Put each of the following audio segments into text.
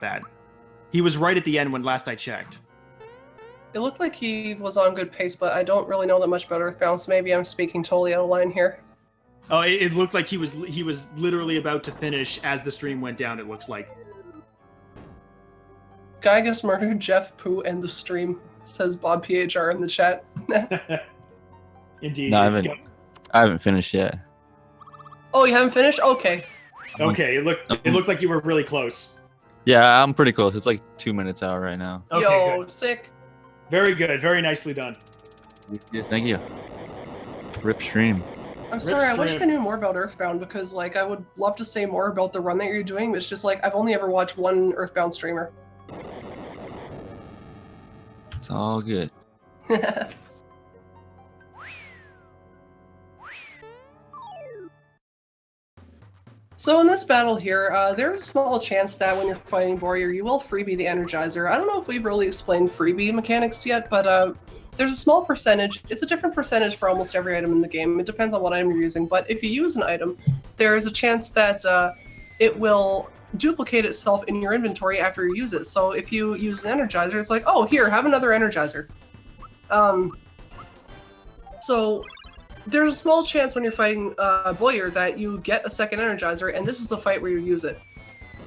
bad. He was right at the end when last I checked. It looked like he was on good pace, but I don't really know that much about Earthbound, so maybe I'm speaking totally out of line here. Oh, it looked like he was literally about to finish as the stream went down, it looks like. Guy gets murdered, Jeff, Pooh, and the stream, says Bob PHR in the chat. Indeed. No, I haven't finished yet. Oh, you haven't finished? Okay. Okay, it looked like you were really close. Yeah, I'm pretty close. It's like 2 minutes out right now. Okay, Yo, good. sick. Very good. Very nicely done. Yes, thank you. Rip stream. I'm sorry, I wish I knew more about Earthbound because, like, I would love to say more about the run that you're doing, but it's just like, I've only ever watched one Earthbound streamer. It's all good. So in this battle here, there's a small chance that when you're fighting Warrior, you will freebie the Energizer. I don't know if we've really explained freebie mechanics yet, but there's a small percentage. It's a different percentage for almost every item in the game. It depends on what item you're using, but if you use an item, there is a chance that it will duplicate itself in your inventory after you use it. So if you use an Energizer, it's like, oh, here, have another Energizer. So there's a small chance when you're fighting Boyer that you get a second Energizer, and this is the fight where you use it.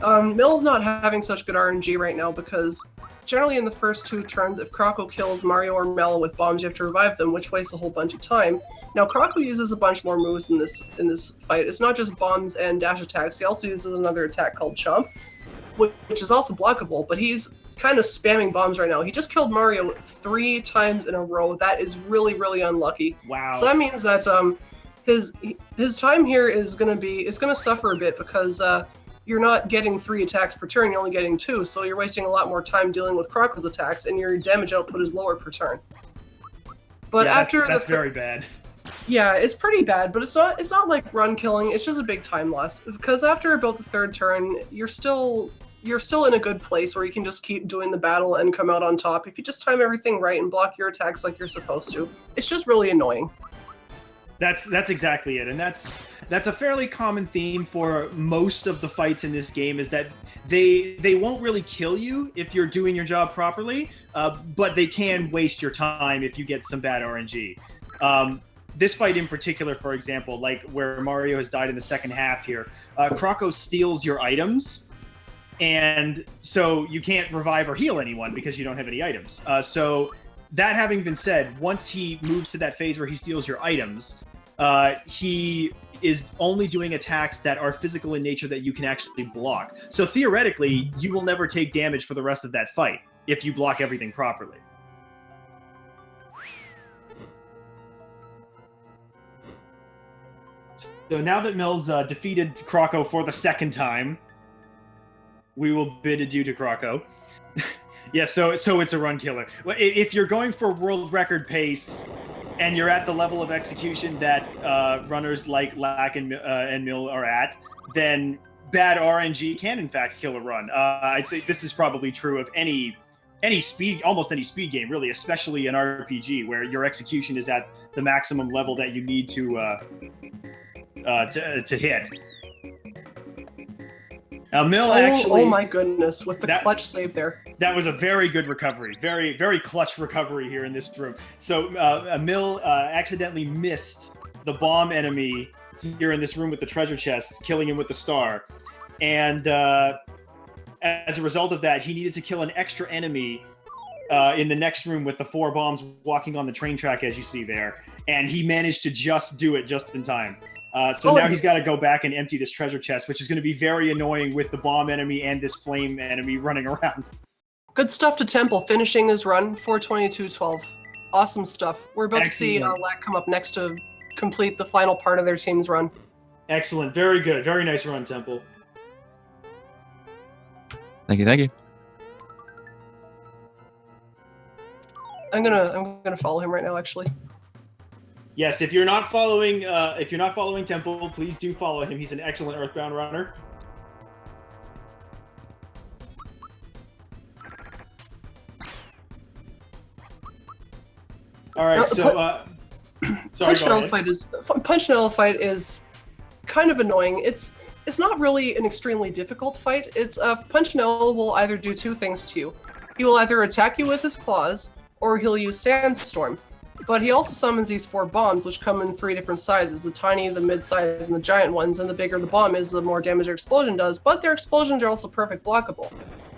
Mill's not having such good RNG right now because generally in the first 2 turns, if Croco kills Mario or Mel with bombs, you have to revive them, which wastes a whole bunch of time. Now, Croco uses a bunch more moves in this fight. It's not just bombs and dash attacks. He also uses another attack called Chomp, which is also blockable, but he's kind of spamming bombs right now. He just killed Mario 3 times in a row. That is really, really unlucky. Wow. So that means that his time here is gonna suffer a bit because you're not getting 3 attacks per turn. You're only getting 2, so you're wasting a lot more time dealing with Croco's attacks, and your damage output is lower per turn. But yeah, after that's very bad. Yeah, it's pretty bad, but it's not like run killing. It's just a big time loss because after about the 3rd turn, you're still in a good place where you can just keep doing the battle and come out on top. If you just time everything right and block your attacks like you're supposed to, it's just really annoying. That's exactly it, and that's a fairly common theme for most of the fights in this game. Is that they won't really kill you if you're doing your job properly, but they can waste your time if you get some bad RNG. This fight in particular, for example, like where Mario has died in the second half here, Croco steals your items. And so you can't revive or heal anyone because you don't have any items. So that having been said, once he moves to that phase where he steals your items, he is only doing attacks that are physical in nature that you can actually block. So theoretically, you will never take damage for the rest of that fight if you block everything properly. So now that Mills defeated Croco for the 2nd time, we will bid adieu to Croco. Yeah, so it's a run killer. If you're going for world record pace, and you're at the level of execution that runners like Lack and Mill are at, then bad RNG can in fact kill a run. I'd say this is probably true of almost any speed game, really, especially an RPG where your execution is at the maximum level that you need to hit. Now, Mill actually... Oh my goodness, with the clutch save there. That was a very good recovery. Very, very clutch recovery here in this room. So, Mill accidentally missed the bomb enemy here in this room with the treasure chest, killing him with the star. And as a result of that, he needed to kill an extra enemy in the next room with the 4 bombs walking on the train track, as you see there. And he managed to just do it just in time. So now he's got to go back and empty this treasure chest, which is going to be very annoying with the bomb enemy and this flame enemy running around. Good stuff to Temple, finishing his run, 4:22:12. Awesome stuff. We're about to see Lack come up next to complete the final part of their team's run. Excellent. Very good. Very nice run, Temple. Thank you. I'm gonna follow him right now, actually. Yes, if you're not following Temple, please do follow him. He's an excellent Earthbound runner. All right, so Sorry, Punch and Fight is kind of annoying. it's not really an extremely difficult fight. It's Punchinello will either do two things to you. He will either attack you with his claws, or he'll use Sandstorm. But he also summons these 4 bombs, which come in 3 different sizes: the tiny, the mid-size, and the giant ones. And the bigger the bomb is, the more damage their explosion does. But their explosions are also perfect blockable.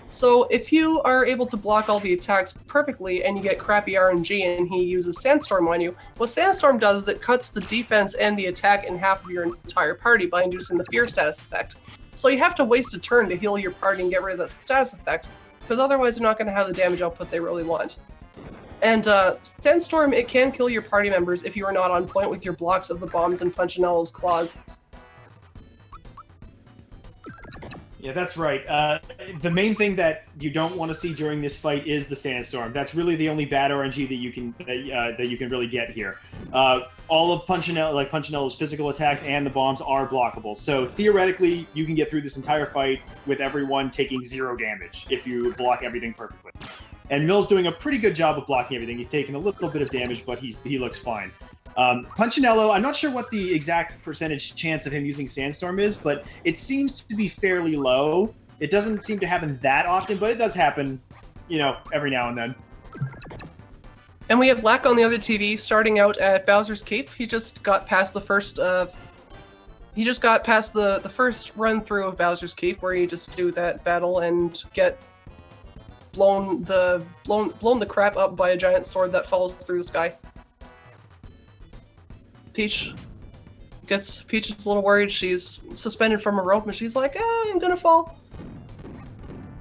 So if you are able to block all the attacks perfectly and you get crappy RNG and he uses Sandstorm on you, what Sandstorm does is it cuts the defense and the attack in half of your entire party by inducing the fear status effect. So you have to waste a turn to heal your party and get rid of that status effect, because otherwise they're not going to have the damage output they really want. And Sandstorm, it can kill your party members if you are not on point with your blocks of the bombs and Punchinello's claws. Yeah, that's right. The main thing that you don't want to see during this fight is the Sandstorm. That's really the only bad RNG that you can really get here. All of Punchinello's physical attacks and the bombs are blockable. So theoretically, you can get through this entire fight with everyone taking 0 damage if you block everything perfectly. And Mill's doing a pretty good job of blocking everything. He's taking a little bit of damage, but he looks fine. Punchinello, I'm not sure what the exact percentage chance of him using Sandstorm is, but it seems to be fairly low. It doesn't seem to happen that often, but it does happen, you know, every now and then. And we have Lack on the other TV, starting out at Bowser's Cape. He just got past the first the first run through of Bowser's Cape, where you just do that battle and get blown the crap up by a giant sword that falls through the sky. Peach is a little worried. She's suspended from a rope and she's like, I'm gonna fall.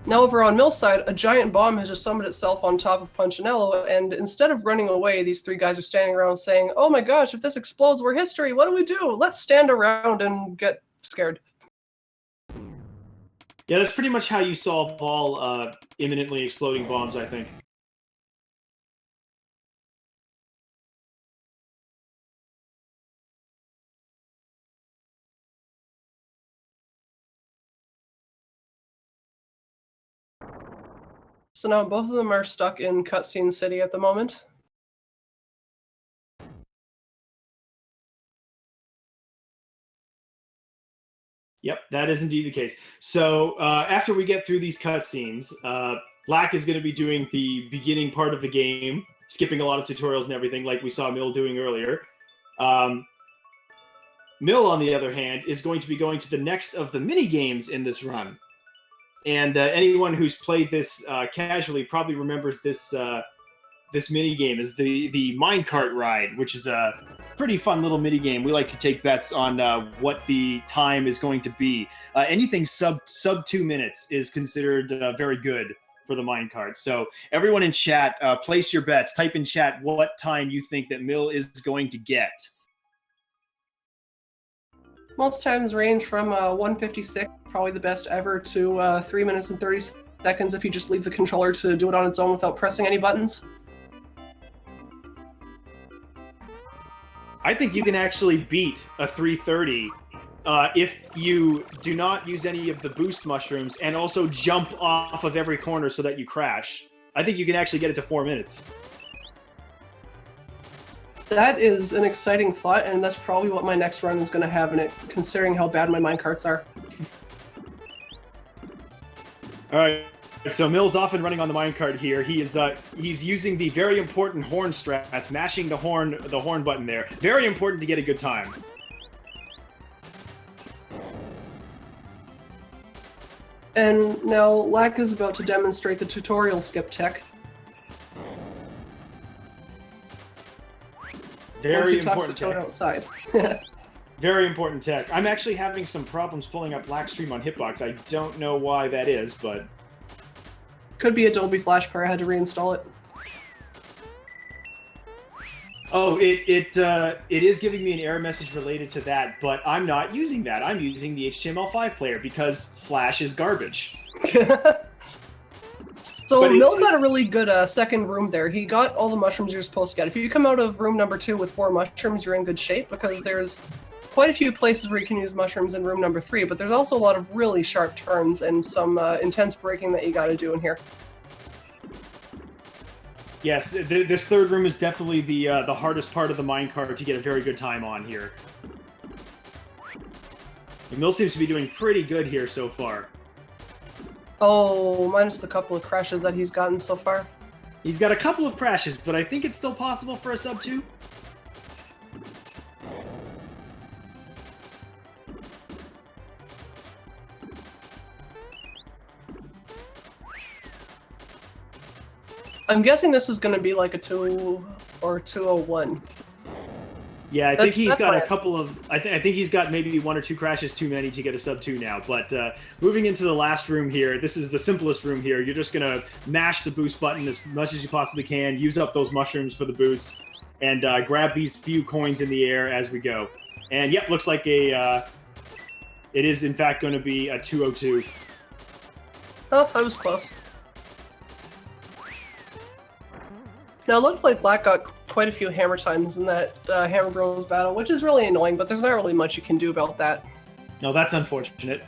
Now over on Mill's side, a giant bomb has just summoned itself on top of Punchinello, and instead of running away, these 3 guys are standing around saying, oh my gosh, if this explodes, we're history. What do we do? Let's stand around and get scared. Yeah, that's pretty much how you solve all imminently exploding bombs, I think. So now both of them are stuck in Cutscene City at the moment. Yep, that is indeed the case. So after we get through these cutscenes, Lack is going to be doing the beginning part of the game, skipping a lot of tutorials and everything like we saw Mill doing earlier. Mill, on the other hand, is going to be going to the next of the mini-games in this run. And anyone who's played this casually probably remembers this this mini game is the minecart ride, which is a pretty fun little mini game. We like to take bets on what the time is going to be. Anything sub 2 minutes is considered very good for the minecart. So everyone in chat, place your bets. Type in chat what time you think that Mill is going to get. Most times range from 156, probably the best ever, to 3 minutes and 30 seconds if you just leave the controller to do it on its own without pressing any buttons. I think you can actually beat a 330 if you do not use any of the boost mushrooms and also jump off of every corner so that you crash. I think you can actually get it to 4 minutes. That is an exciting thought, and that's probably what my next run is going to have in it, considering how bad my minecarts are. All right, so Mill's off and running on the minecart here. He's using the very important horn strats, mashing the horn button there. Very important to get a good time. And now Lack is about to demonstrate the tutorial skip tech. Very important tech. Outside. Very important tech. I'm actually having some problems pulling up Blackstream on Hitbox. I don't know why that is, but... Could be Adobe Flash Player. I had to reinstall it. Oh, it is giving me an error message related to that, but I'm not using that. I'm using the HTML5 player because Flash is garbage. So Mill got a really good second room there. He got all the mushrooms you're supposed to get. If you come out of room number 2 with 4 mushrooms, you're in good shape, because there's quite a few places where you can use mushrooms in room number 3, but there's also a lot of really sharp turns and some intense braking that you gotta do in here. Yes, this third room is definitely the hardest part of the minecart to get a very good time on here. Mill seems to be doing pretty good here so far. Oh, minus the couple of crashes that he's gotten so far. He's got a couple of crashes, but I think it's still possible for a sub 2. I'm guessing this is going to be like a 2 or 201. Yeah, I think he's got a my couple of. I think he's got maybe 1 or 2 crashes too many to get a sub 2 now. But moving into the last room here, this is the simplest room here. You're just gonna mash the boost button as much as you possibly can, use up those mushrooms for the boost, and grab these few coins in the air as we go. And yep, looks like a. It is in fact going to be a 202. Oh, I was close. Now, it looked like Black got quite a few hammer times in that Hammer Bros battle, which is really annoying, but there's not really much you can do about that. No, that's unfortunate.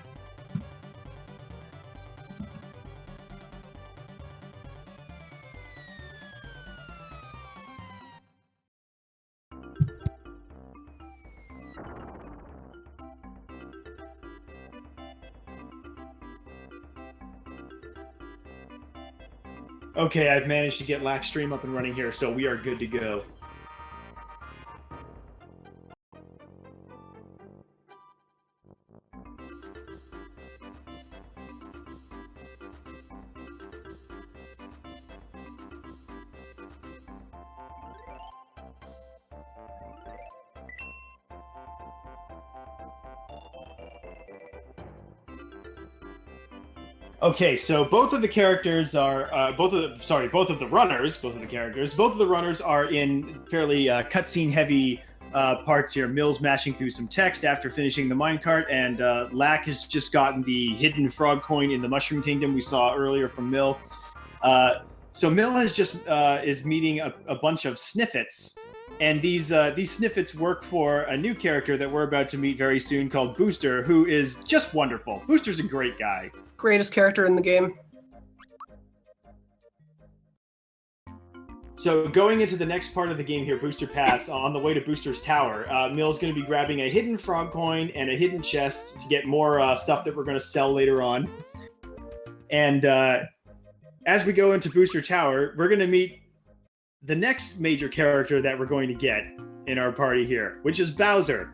Okay, I've managed to get Lackstream up and running here, so we are good to go. Okay, so both of the characters are both of the runners are in fairly cutscene heavy parts here. Mill's mashing through some text after finishing the minecart, and Lack has just gotten the hidden frog coin in the Mushroom Kingdom we saw earlier from Mill. So Mill has just is meeting a bunch of sniffets, and these sniffets work for a new character that we're about to meet very soon called Booster, who is just wonderful. Booster's a great guy. Greatest character in the game. So going into the next part of the game here, Booster Pass, on the way to Booster's Tower, Mill's going to be grabbing a hidden frog coin and a hidden chest to get more stuff that we're going to sell later on. And as we go into Booster Tower, we're going to meet the next major character that we're going to get in our party here, which is Bowser.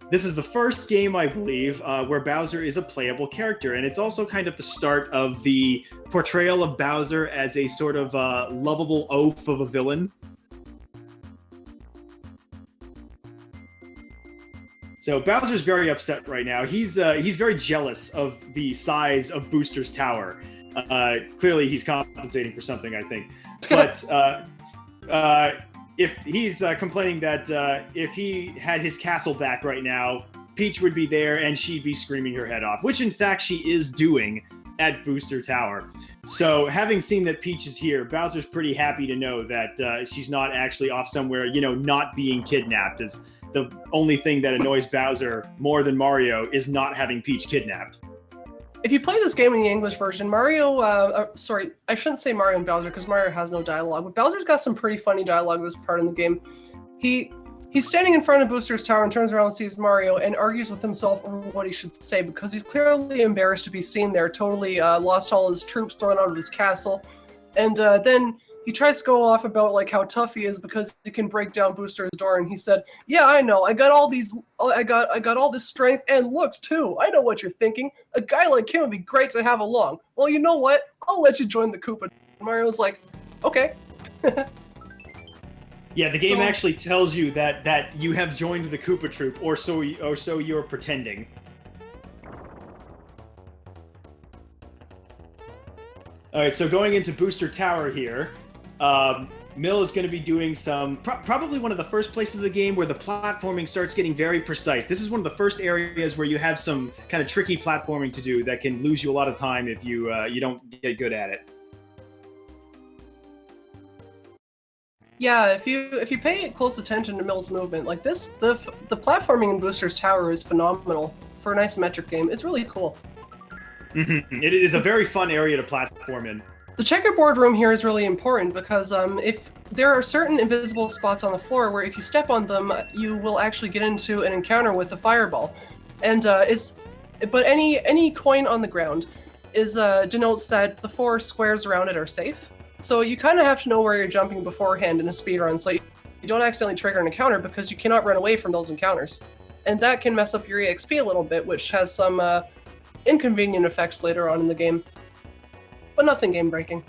This is the first game, I believe, where Bowser is a playable character, and it's also kind of the start of the portrayal of Bowser as a sort of lovable oaf of a villain. So Bowser's very upset right now. He's very jealous of the size of Booster's Tower. Clearly, he's compensating for something, I think. But if he's complaining that if he had his castle back right now, Peach would be there and she'd be screaming her head off, which in fact she is doing at Booster Tower. So having seen that Peach is here, Bowser's pretty happy to know that she's not actually off somewhere, not being kidnapped. As the only thing that annoys Bowser more than Mario is not having Peach kidnapped. If you play this game in the English version, Mario, sorry, I shouldn't say Mario and Bowser because Mario has no dialogue, but Bowser's got some pretty funny dialogue this part in the game. He's standing in front of Booster's Tower and turns around and sees Mario and argues with himself over what he should say because he's clearly embarrassed to be seen there, totally lost all his troops thrown out of his castle. And then he tries to go off about like how tough he is because he can break down Booster's door, and he said, "Yeah, I know. I got all this strength and looks too. I know what you're thinking. A guy like him would be great to have along. Well, you know what? I'll let you join the Koopa." Mario's like, "Okay." Yeah, the game actually tells you that you have joined the Koopa Troop, or so you're pretending. All right, so going into Booster Tower here. Mill is going to be doing some, probably one of the first places of the game where the platforming starts getting very precise. This is one of the first areas where you have some kind of tricky platforming to do that can lose you a lot of time if you don't get good at it. Yeah, if you pay close attention to Mill's movement, like this, the platforming in Booster's Tower is phenomenal for an isometric game. It's really cool. Mm-hmm. It is a very fun area to platform in. The checkerboard room here is really important because if there are certain invisible spots on the floor where if you step on them, you will actually get into an encounter with the fireball. And but any coin on the ground is denotes that the 4 squares around it are safe. So you kind of have to know where you're jumping beforehand in a speedrun, so you don't accidentally trigger an encounter because you cannot run away from those encounters. And that can mess up your EXP a little bit, which has some inconvenient effects later on in the game. But nothing game-breaking.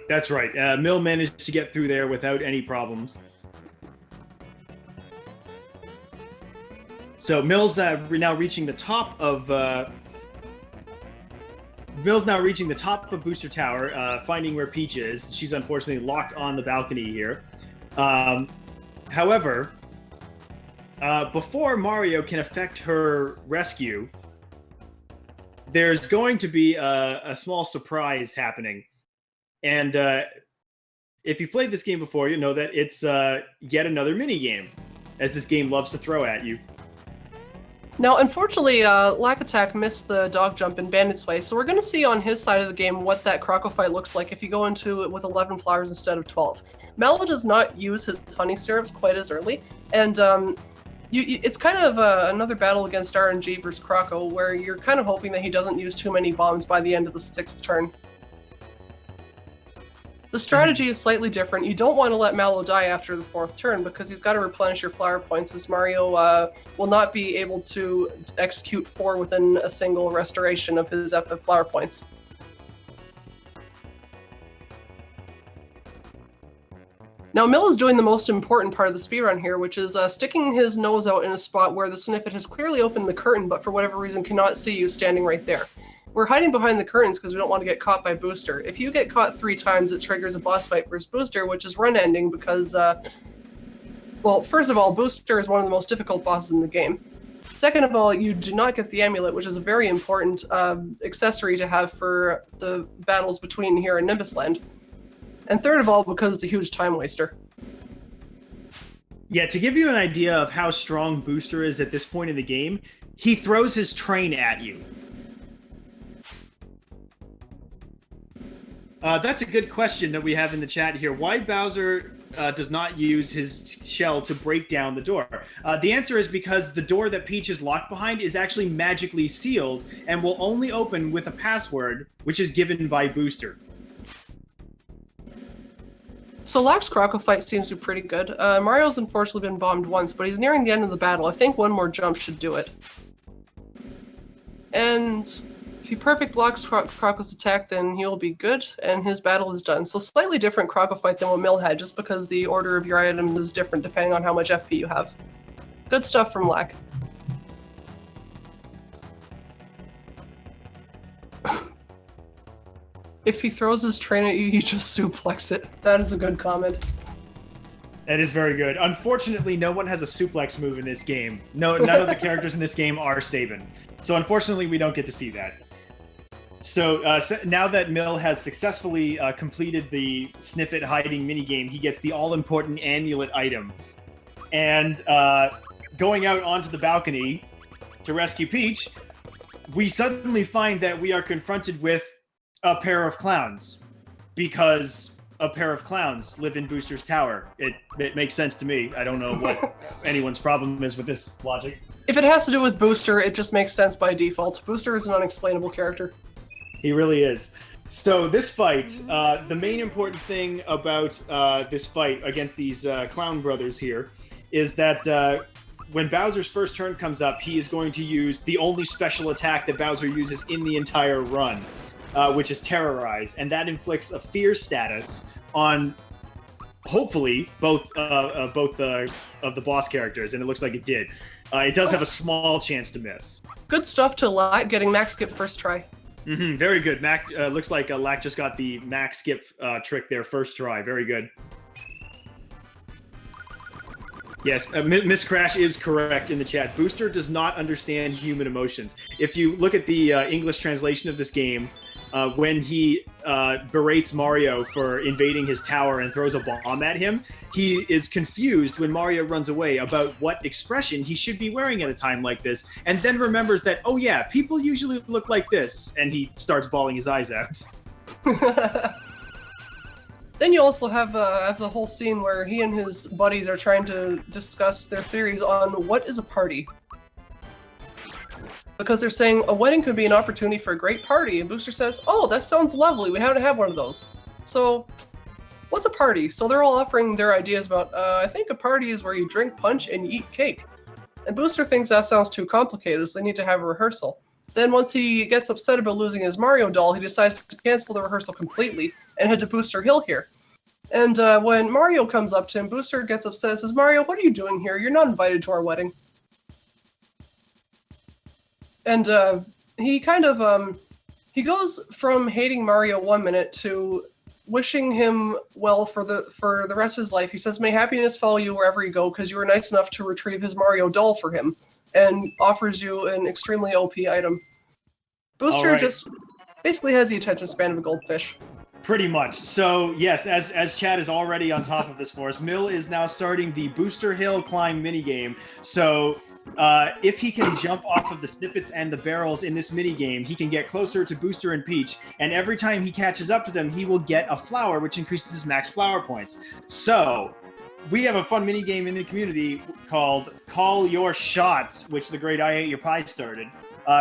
That's right. Mill managed to get through there without any problems. So Mill's now reaching the top of Booster Tower, finding where Peach is. She's unfortunately locked on the balcony here. However, before Mario can effect her rescue, there's going to be a small surprise happening. And if you've played this game before, you know that it's yet another mini-game, as this game loves to throw at you. Now, unfortunately, Lackattack missed the dog jump in Bandit's Way, so we're going to see on his side of the game what that Croco fight looks like if you go into it with 11 flowers instead of 12. Mallow does not use his honey syrups quite as early, and it's kind of another battle against RNG versus Croco, where you're kind of hoping that he doesn't use too many bombs by the end of the 6th turn. The strategy is slightly different. You don't want to let Mallow die after the 4th turn because he's got to replenish your flower points, as Mario will not be able to execute 4 within a single restoration of his flower points. Now, Mill is doing the most important part of the speedrun here, which is sticking his nose out in a spot where the Sniffet has clearly opened the curtain, but for whatever reason cannot see you standing right there. We're hiding behind the curtains because we don't want to get caught by Booster. If you get caught 3 times, it triggers a boss fight versus Booster, which is run-ending because, well, first of all, Booster is one of the most difficult bosses in the game. Second of all, you do not get the amulet, which is a very important accessory to have for the battles between here and Nimbusland. And third of all, because it's a huge time waster. Yeah, to give you an idea of how strong Booster is at this point in the game, he throws his train at you. That's a good question that we have in the chat here. Why Bowser does not use his shell to break down the door? The answer is because the door that Peach is locked behind is actually magically sealed and will only open with a password, which is given by Booster. So Lack's Croco fight seems to be pretty good. Mario's unfortunately been bombed once, but he's nearing the end of the battle. I think one more jump should do it. And if he perfect blocks Croco's attack, then he'll be good, and his battle is done. So slightly different Croco fight than what Mill had, just because the order of your items is different depending on how much FP you have. Good stuff from Lack. If he throws his train at you, you just suplex it. That is a good comment. That is very good. Unfortunately, no one has a suplex move in this game. No, none of the characters in this game are Sabin. So unfortunately, we don't get to see that. So now that Mill has successfully completed the Sniffet hiding minigame, he gets the all-important amulet item. And going out onto the balcony to rescue Peach, we suddenly find that we are confronted with a pair of clowns. Because a pair of clowns live in Booster's Tower. It makes sense to me. I don't know what anyone's problem is with this logic. If it has to do with Booster, it just makes sense by default. Booster is an unexplainable character. He really is. So this fight, the main important thing about this fight against these clown brothers here is that when Bowser's first turn comes up, he is going to use the only special attack that Bowser uses in the entire run, which is Terrorize, and that inflicts a fear status on, hopefully, both of the boss characters, and it looks like it did. It does have a small chance to miss. Good stuff to Lack getting max skip first try. Very good. Mac looks like Lack just got the max skip trick there first try. Very good. Yes, Miss Crash is correct in the chat. Booster does not understand human emotions. If you look at the English translation of this game, when he berates Mario for invading his tower and throws a bomb at him, he is confused when Mario runs away about what expression he should be wearing at a time like this, and then remembers that, oh yeah, people usually look like this, and he starts bawling his eyes out. Then you also have the whole scene where he and his buddies are trying to discuss their theories on what is a party. Because they're saying a wedding could be an opportunity for a great party, and Booster says, "Oh, that sounds lovely. We haven't had one of those." So, what's a party? So they're all offering their ideas about, I think a party is where you drink punch and you eat cake. And Booster thinks that sounds too complicated, so they need to have a rehearsal. Then once he gets upset about losing his Mario doll, he decides to cancel the rehearsal completely and head to Booster Hill here. And when Mario comes up to him, Booster gets upset and says, "Mario, what are you doing here? You're not invited to our wedding." And he kind of, he goes from hating Mario 1 minute to wishing him well for the rest of his life. He says, "May happiness follow you wherever you go, because you were nice enough to retrieve his Mario doll for him," and offers you an extremely OP item. Booster just basically has the attention span of a goldfish. Pretty much. So yes, as Chad is already on top of this for us, Mill is now starting the Booster Hill climb minigame. So if he can jump off of the snippets and the barrels in this minigame, he can get closer to Booster and Peach, and every time he catches up to them, he will get a flower, which increases his max flower points. So we have a fun minigame in the community called Call Your Shots, which the great I Ate Your Pie started,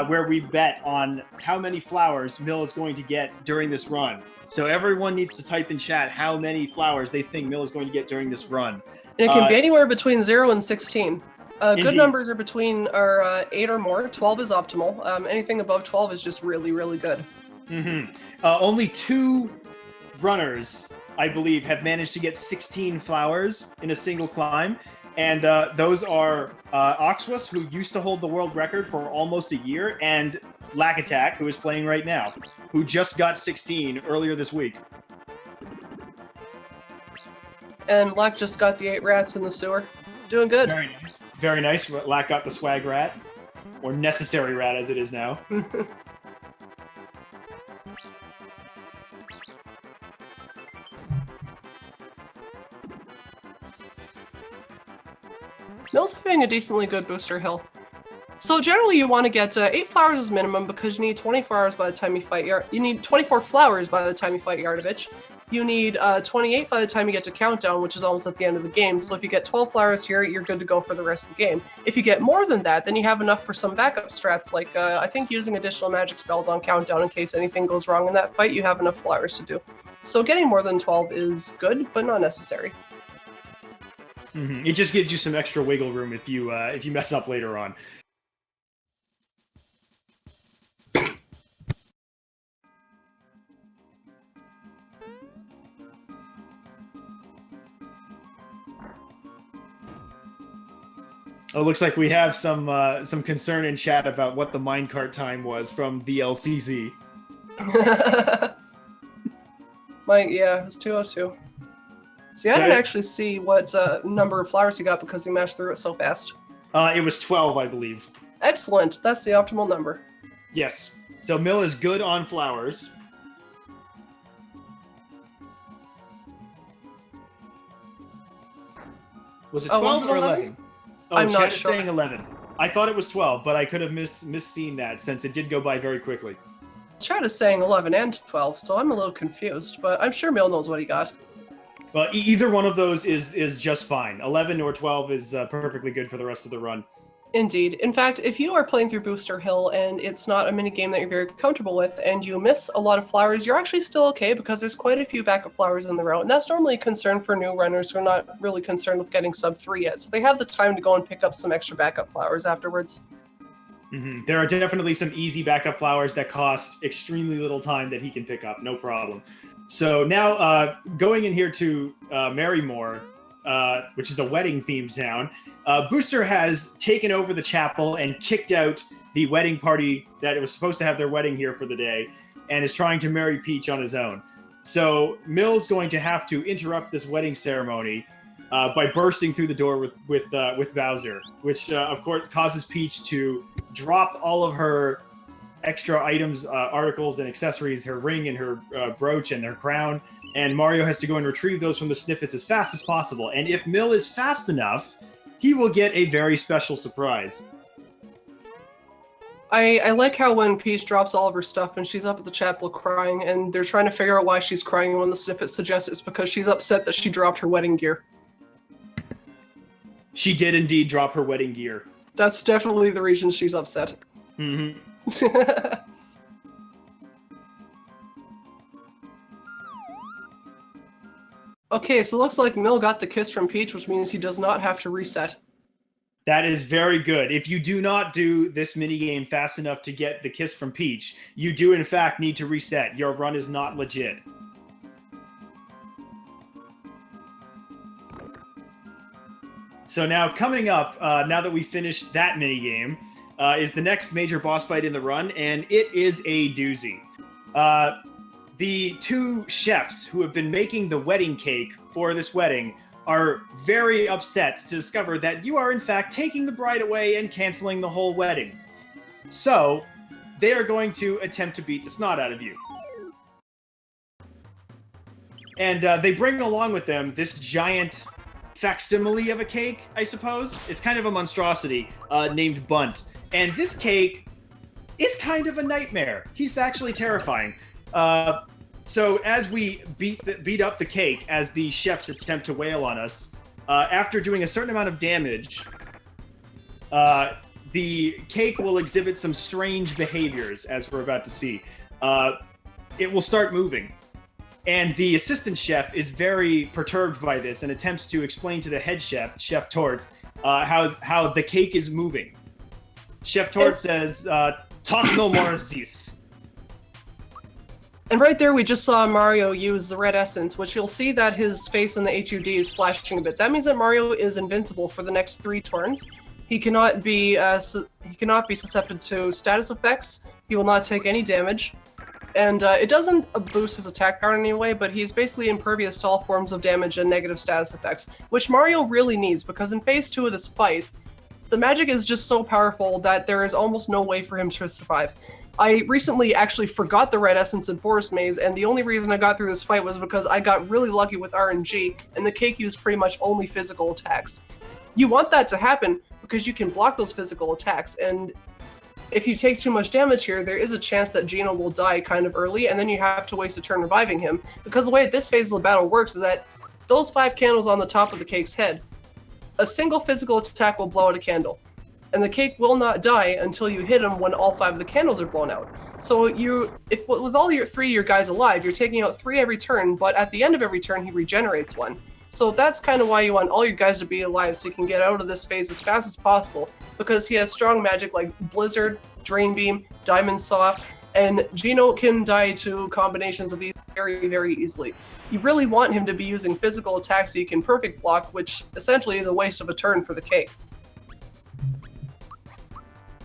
where we bet on how many flowers Mill is going to get during this run. So everyone needs to type in chat how many flowers they think Mill is going to get during this run. And it can be anywhere between 0 and 16. Good Indeed. numbers are between 8 or more. 12 is optimal. Anything above 12 is just really, really good. Mm-hmm. Only 2 runners, I believe, have managed to get 16 flowers in a single climb. And those are Oxwas, who used to hold the world record for almost a year, and Lackattack, who is playing right now, who just got 16 earlier this week. And Lack just got the 8 rats in the sewer. Doing good. Very nice. Very nice. Lack got the swag rat, or necessary rat as it is now. Mill's having a decently good Booster Hill. So generally you want to get 8 flowers as minimum, because you need 24 hours by the time you fight You need 24 flowers by the time you fight Yardovich. You need 28 by the time you get to Countdown, which is almost at the end of the game. So if you get 12 flowers here, you're good to go for the rest of the game. If you get more than that, then you have enough for some backup strats, like I think using additional magic spells on Countdown in case anything goes wrong in that fight. You have enough flowers to do. So getting more than 12 is good, but not necessary. Mm-hmm. It just gives you some extra wiggle room if you mess up later on. Oh, looks like we have some concern in chat about what the minecart time was from the LCZ. Yeah, it was 202. See, I didn't actually see what number of flowers you got because you mashed through it so fast. It was 12, I believe. Excellent. That's the optimal number. Yes. So Mill is good on flowers. Was it 12 or 11? Oh, I'm not chat is sure. saying 11. I thought it was 12, but I could have misseen that since it did go by very quickly. Chat is saying 11 and 12, so I'm a little confused, but I'm sure Mill knows what he got. Well, either one of those is just fine. 11 or 12 is perfectly good for the rest of the run. Indeed. In fact, if you are playing through Booster Hill and it's not a minigame that you're very comfortable with and you miss a lot of flowers, you're actually still okay because there's quite a few backup flowers in the route. And that's normally a concern for new runners who are not really concerned with getting sub 3 yet. So they have the time to go and pick up some extra backup flowers afterwards. Mm-hmm. There are definitely some easy backup flowers that cost extremely little time that he can pick up, no problem. So now going in here to Marymore, which is a wedding-themed town, Booster has taken over the chapel and kicked out the wedding party that was supposed to have their wedding here for the day, and is trying to marry Peach on his own. So Mill's going to have to interrupt this wedding ceremony by bursting through the door with Bowser, which of course causes Peach to drop all of her extra items, articles, and accessories, her ring and her brooch and her crown, and Mario has to go and retrieve those from the snippets as fast as possible. And if Mill is fast enough, he will get a very special surprise. I like how when Peach drops all of her stuff and she's up at the chapel crying, and they're trying to figure out why she's crying, and when the snippet suggests it's because she's upset that she dropped her wedding gear. She did indeed drop her wedding gear. That's definitely the reason she's upset. Mm-hmm. Okay, so it looks like Mill got the kiss from Peach, which means he does not have to reset. That is very good. If you do not do this minigame fast enough to get the kiss from Peach, you do in fact need to reset. Your run is not legit. So now coming up, now that we finished that minigame, is the next major boss fight in the run, and it is a doozy. The two chefs who have been making the wedding cake for this wedding are very upset to discover that you are in fact taking the bride away and canceling the whole wedding. So, they are going to attempt to beat the snot out of you. And they bring along with them this giant facsimile of a cake, I suppose. It's kind of a monstrosity named Bunt. And this cake is kind of a nightmare. He's actually terrifying. So as we beat up the cake, as the chefs attempt to wail on us, after doing a certain amount of damage, the cake will exhibit some strange behaviors, as we're about to see. It will start moving. And the assistant chef is very perturbed by this and attempts to explain to the head chef, Chef Tort, how the cake is moving. Chef Tort says, talk no more this. And right there, we just saw Mario use the red essence, which you'll see that his face in the HUD is flashing a bit. That means that Mario is invincible for the next 3 turns. He cannot be susceptible to status effects. He will not take any damage, and it doesn't boost his attack power in any way. But he's basically impervious to all forms of damage and negative status effects, which Mario really needs because in phase 2 of this fight, the magic is just so powerful that there is almost no way for him to survive. I recently actually forgot the red essence in Forest Maze, and the only reason I got through this fight was because I got really lucky with RNG, and the cake used pretty much only physical attacks. You want that to happen because you can block those physical attacks, and if you take too much damage here, there is a chance that Geno will die kind of early, and then you have to waste a turn reviving him, because the way this phase of the battle works is that those 5 candles on the top of the cake's head, a single physical attack will blow out a candle. And the cake will not die until you hit him when all 5 of the candles are blown out. So if with all your 3 of your guys alive, you're taking out 3 every turn, but at the end of every turn, he regenerates 1. So that's kind of why you want all your guys to be alive, so you can get out of this phase as fast as possible, because he has strong magic like Blizzard, Drain Beam, Diamond Saw, and Geno can die to combinations of these very, very easily. You really want him to be using physical attacks so you can perfect block, which essentially is a waste of a turn for the cake.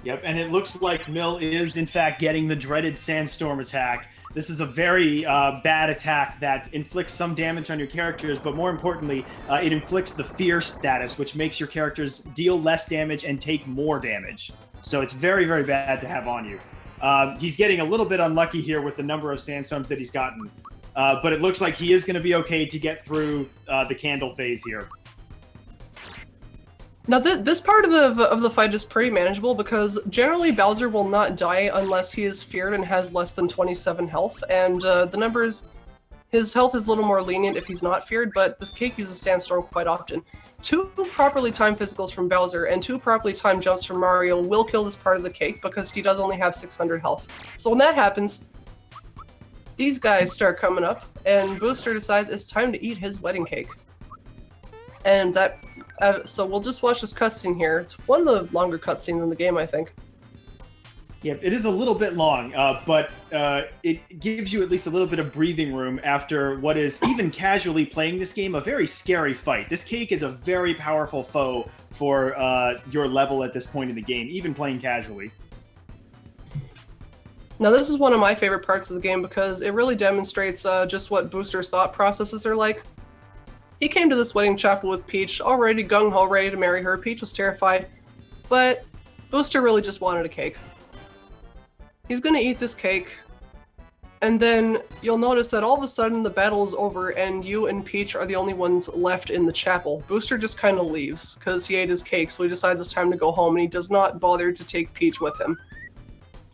Yep, and it looks like Mill is, in fact, getting the dreaded Sandstorm attack. This is a very bad attack that inflicts some damage on your characters, but more importantly, it inflicts the fear status, which makes your characters deal less damage and take more damage. So it's very, very bad to have on you. He's getting a little bit unlucky here with the number of Sandstorms that he's gotten, but it looks like he is going to be okay to get through the candle phase here. Now, this part of the fight is pretty manageable because generally Bowser will not die unless he is feared and has less than 27 health, and his health is a little more lenient if he's not feared, but this cake uses Sandstorm quite often. 2 properly timed physicals from Bowser and 2 properly timed jumps from Mario will kill this part of the cake because he does only have 600 health. So when that happens, these guys start coming up, and Booster decides it's time to eat his wedding cake. And that... so we'll just watch this cutscene here. It's one of the longer cutscenes in the game, I think. Yep, it is a little bit long, but it gives you at least a little bit of breathing room after what is, even casually playing this game, a very scary fight. This cake is a very powerful foe for your level at this point in the game, even playing casually. Now, this is one of my favorite parts of the game because it really demonstrates just what Booster's thought processes are like. He came to this wedding chapel with Peach, already gung-ho ready to marry her. Peach was terrified, but Booster really just wanted a cake. He's gonna eat this cake, and then you'll notice that all of a sudden the battle is over and you and Peach are the only ones left in the chapel. Booster just kind of leaves, because he ate his cake, so he decides it's time to go home, and he does not bother to take Peach with him.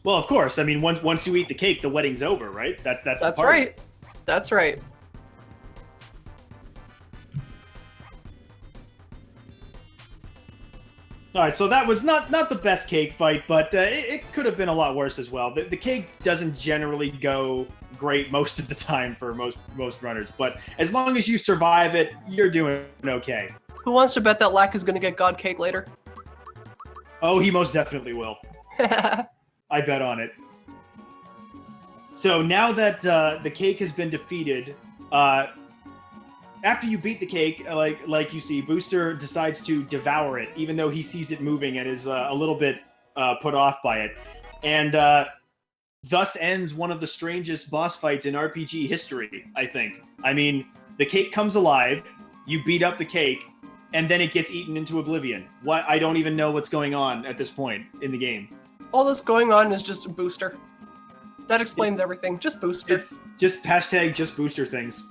Well, of course. I mean, once you eat the cake, the wedding's over, right? That's right. That's right. All right, so that was not the best cake fight, but it could have been a lot worse as well. The cake doesn't generally go great most of the time for most runners, but as long as you survive it, you're doing okay. Who wants to bet that Lack is going to get God Cake later? Oh, he most definitely will. I bet on it. So now that the cake has been defeated, after you beat the cake, like you see, Booster decides to devour it, even though he sees it moving and is a little bit put off by it. And thus ends one of the strangest boss fights in RPG history, I think. I mean, the cake comes alive, you beat up the cake, and then it gets eaten into oblivion. I don't even know what's going on at this point in the game. All that's going on is just Booster. That explains everything. Just Booster. It's just hashtag just Booster things.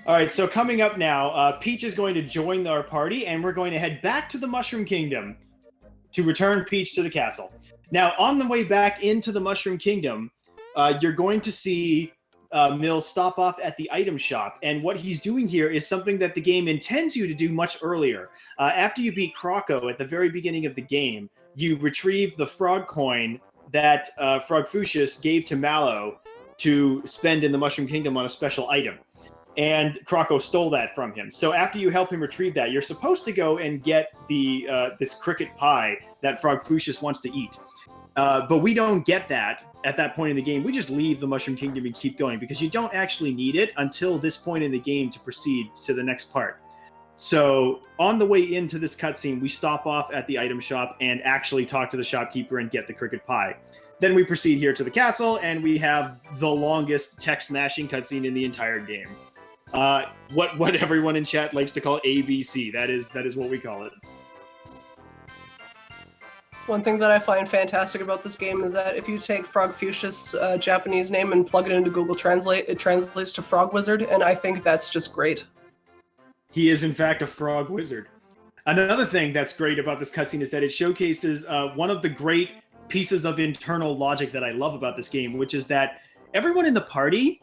All right, so coming up now, Peach is going to join our party, and we're going to head back to the Mushroom Kingdom to return Peach to the castle. Now, on the way back into the Mushroom Kingdom, you're going to see Mill stop off at the item shop, and what he's doing here is something that the game intends you to do much earlier. After you beat Croco at the very beginning of the game, you retrieve the frog coin that Frogfucius gave to Mallow to spend in the Mushroom Kingdom on a special item. And Croco stole that from him. So after you help him retrieve that, you're supposed to go and get the this cricket pie that Frogfucius wants to eat. But we don't get that at that point in the game. We just leave the Mushroom Kingdom and keep going because you don't actually need it until this point in the game to proceed to the next part. So on the way into this cutscene, we stop off at the item shop and actually talk to the shopkeeper and get the cricket pie. Then we proceed here to the castle, and we have the longest text-mashing cutscene in the entire game. What everyone in chat likes to call ABC. That is what we call it. One thing that I find fantastic about this game is that if you take Frogfucius' Japanese name and plug it into Google Translate, it translates to Frog Wizard, and I think that's just great. He is, in fact, a frog wizard. Another thing that's great about this cutscene is that it showcases one of the great pieces of internal logic that I love about this game, which is that everyone in the party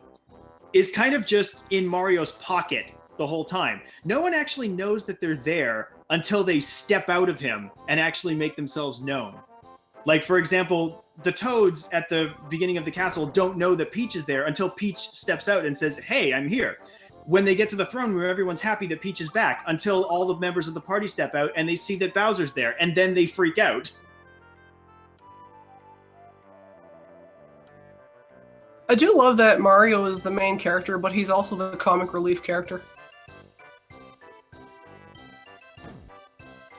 is kind of just in Mario's pocket the whole time. No one actually knows that they're there until they step out of him and actually make themselves known. Like, for example, the Toads at the beginning of the castle don't know that Peach is there until Peach steps out and says, "Hey, I'm here." When they get to the throne room, everyone's happy that Peach is back until all the members of the party step out and they see that Bowser's there, and then they freak out. I do love that Mario is the main character, but he's also the comic relief character.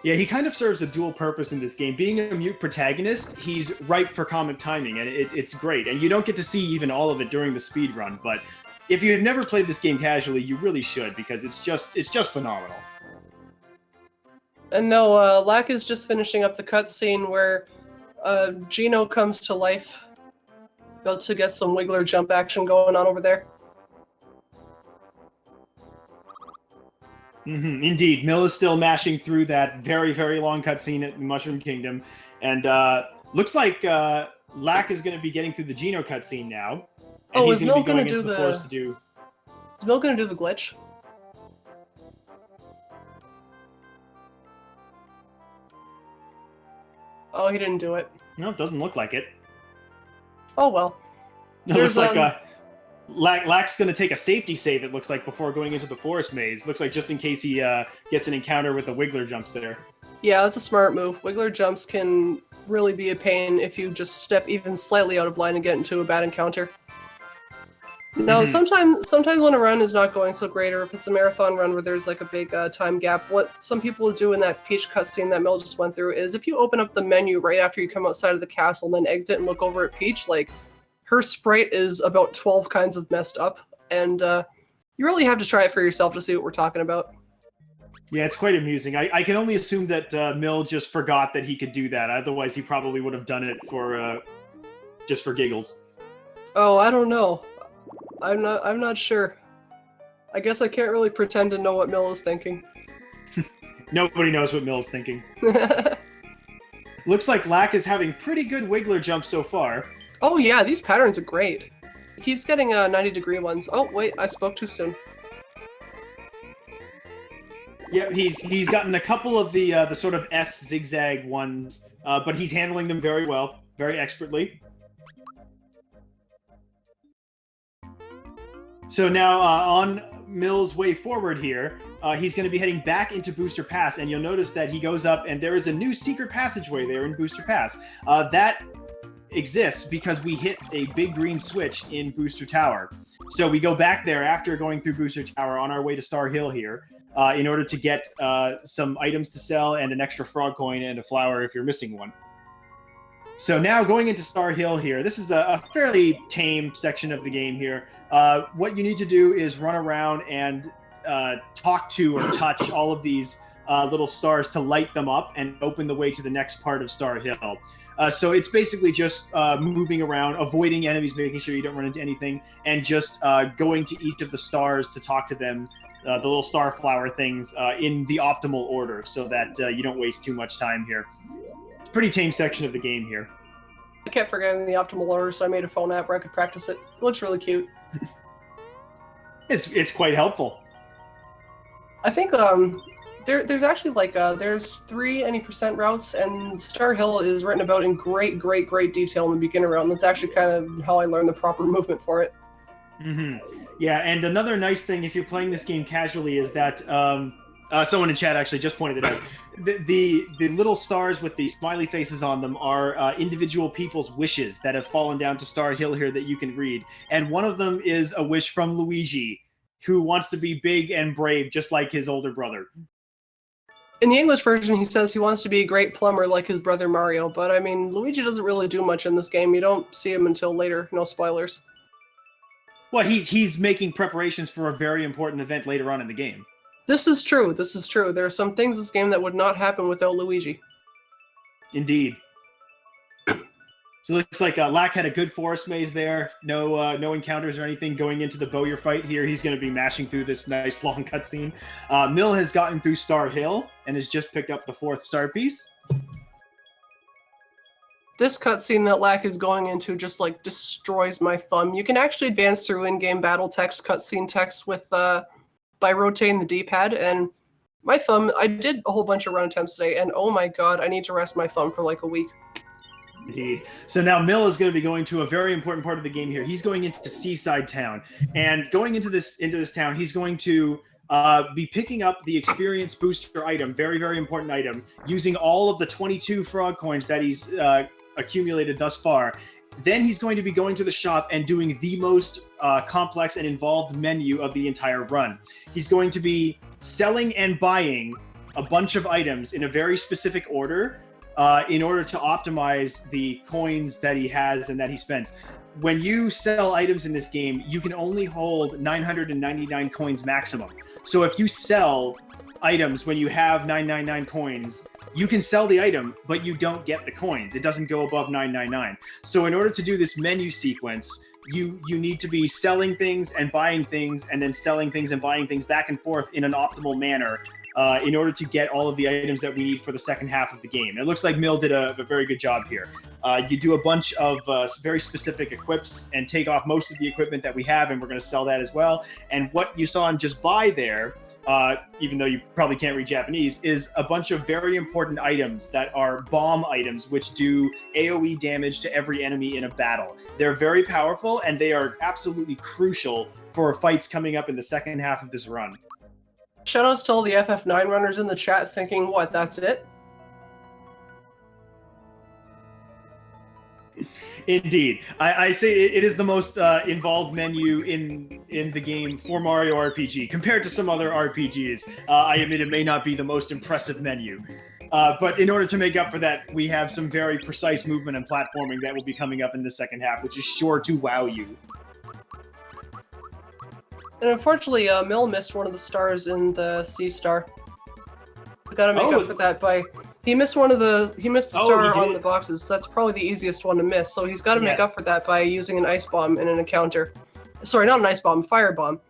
Yeah, he kind of serves a dual purpose in this game. Being a mute protagonist, he's ripe for comic timing, and it's great. And you don't get to see even all of it during the speed run, but if you have never played this game casually, you really should, because it's just phenomenal. And no, Lack is just finishing up the cutscene where Geno comes to life. About to get some Wiggler jump action going on over there. Indeed, Mill is still mashing through that very, very long cutscene at Mushroom Kingdom, and looks like Lack is going to be getting through the Geno cutscene now. And he's going to be going into the forest to do... Is Mill going to do the glitch? Oh, he didn't do it. No, it doesn't look like it. Oh well. It looks like Lack's going to take a safety save, it looks like, before going into the forest maze. Looks like just in case he gets an encounter with the Wiggler jumps there. Yeah, that's a smart move. Wiggler jumps can really be a pain if you just step even slightly out of line and get into a bad encounter. Now, sometimes when a run is not going so great, or if it's a marathon run where there's like a big time gap, what some people do in that Peach cutscene that Mel just went through is if you open up the menu right after you come outside of the castle and then exit and look over at Peach, like, her sprite is about 12 kinds of messed up, and you really have to try it for yourself to see what we're talking about. Yeah, it's quite amusing. I can only assume that Mill just forgot that he could do that. Otherwise, he probably would have done it for just for giggles. Oh, I don't know. I'm not sure. I guess I can't really pretend to know what Mill is thinking. Nobody knows what Mill is thinking. Looks like Lack is having pretty good Wiggler jumps so far. Oh yeah, these patterns are great. He keeps getting 90-degree ones. Oh wait, I spoke too soon. Yeah, he's gotten a couple of the sort of S zigzag ones, but he's handling them very well, very expertly. So now on Mill's way forward here, he's going to be heading back into Booster Pass, and you'll notice that he goes up, and there is a new secret passageway there in Booster Pass. That exists because we hit a big green switch in Booster Tower. So we go back there after going through Booster Tower on our way to Star Hill here, in order to get some items to sell and an extra frog coin and a flower if you're missing one. So now going into Star Hill here, this is a fairly tame section of the game here. What you need to do is run around and talk to or touch all of these little stars to light them up and open the way to the next part of Star Hill. So it's basically just moving around, avoiding enemies, making sure you don't run into anything, and just going to each of the stars to talk to them, the little star flower things, in the optimal order so that you don't waste too much time here. It's a pretty tame section of the game here. I kept forgetting the optimal order, so I made a phone app where I could practice it. It looks really cute. It's quite helpful. I think there's actually like there's 3 any percent routes, and Star Hill is written about in great detail in the beginner route. And that's actually kind of how I learned the proper movement for it. Mm-hmm. Yeah, and another nice thing if you're playing this game casually is that someone in chat actually just pointed it out. The little stars with the smiley faces on them are individual people's wishes that have fallen down to Star Hill here that you can read. And one of them is a wish from Luigi, who wants to be big and brave just like his older brother. In the English version, he says he wants to be a great plumber like his brother Mario, but I mean, Luigi doesn't really do much in this game. You don't see him until later. No spoilers. Well, he's making preparations for a very important event later on in the game. This is true. This is true. There are some things in this game that would not happen without Luigi. Indeed. So it looks like Lack had a good forest maze there. No encounters or anything going into the Bowyer fight here. He's going to be mashing through this nice long cutscene. Mill has gotten through Star Hill and has just picked up the 4th star piece. This cutscene that Lack is going into just like destroys my thumb. You can actually advance through in-game battle text, cutscene text with by rotating the D-pad, and my thumb, I did a whole bunch of run attempts today, and oh my god, I need to rest my thumb for like a week. Indeed. So now Mill is going to be going to a very important part of the game here. He's going into Seaside Town, and going into this town, he's going to be picking up the experience booster item, very important item, using all of the 22 frog coins that he's accumulated thus far. Then he's going to be going to the shop and doing the most complex and involved menu of the entire run. He's going to be selling and buying a bunch of items in a very specific order in order to optimize the coins that he has and that he spends. When you sell items in this game, you can only hold 999 coins maximum. So if you sell items when you have 999 coins, you can sell the item, but you don't get the coins. It doesn't go above 999. So in order to do this menu sequence, you need to be selling things and buying things, and then selling things and buying things back and forth in an optimal manner in order to get all of the items that we need for the second half of the game. It looks like Mill did a very good job here. You do a bunch of very specific equips and take off most of the equipment that we have, and we're going to sell that as well. And what you saw him just buy there, even though you probably can't read Japanese, is a bunch of very important items that are bomb items, which do AoE damage to every enemy in a battle. They're very powerful, and they are absolutely crucial for fights coming up in the second half of this run. Shoutouts to all the FF9 runners in the chat thinking, what, that's it? Indeed. I say it is the most involved menu in the game for Mario RPG. Compared to some other RPGs, I admit it may not be the most impressive menu. But in order to make up for that, we have some very precise movement and platforming that will be coming up in the second half, which is sure to wow you. And unfortunately, Mill missed one of the stars in the C star. He's got to make up for that by... He missed the star on the boxes. So that's probably the easiest one to miss. So he's got to make up for that by using an ice bomb in an encounter. Sorry, not an ice bomb, fire bomb.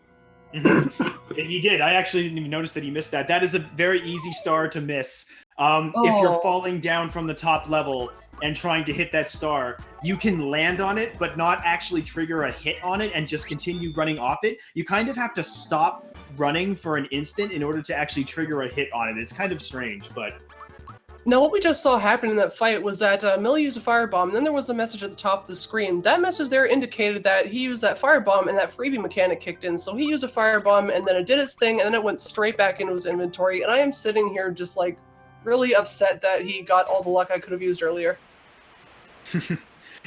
He did. I actually didn't even notice that he missed that. That is a very easy star to miss. If Oh. you're falling down from the top level and trying to hit that star, you can land on it, but not actually trigger a hit on it and just continue running off it. You kind of have to stop running for an instant in order to actually trigger a hit on it. It's kind of strange, but... Now, what we just saw happen in that fight was that Mill used a firebomb, and then there was a message at the top of the screen. That message there indicated that he used that firebomb, and that freebie mechanic kicked in. So he used a firebomb, and then it did its thing, and then it went straight back into his inventory. And I am sitting here just like really upset that he got all the luck I could have used earlier.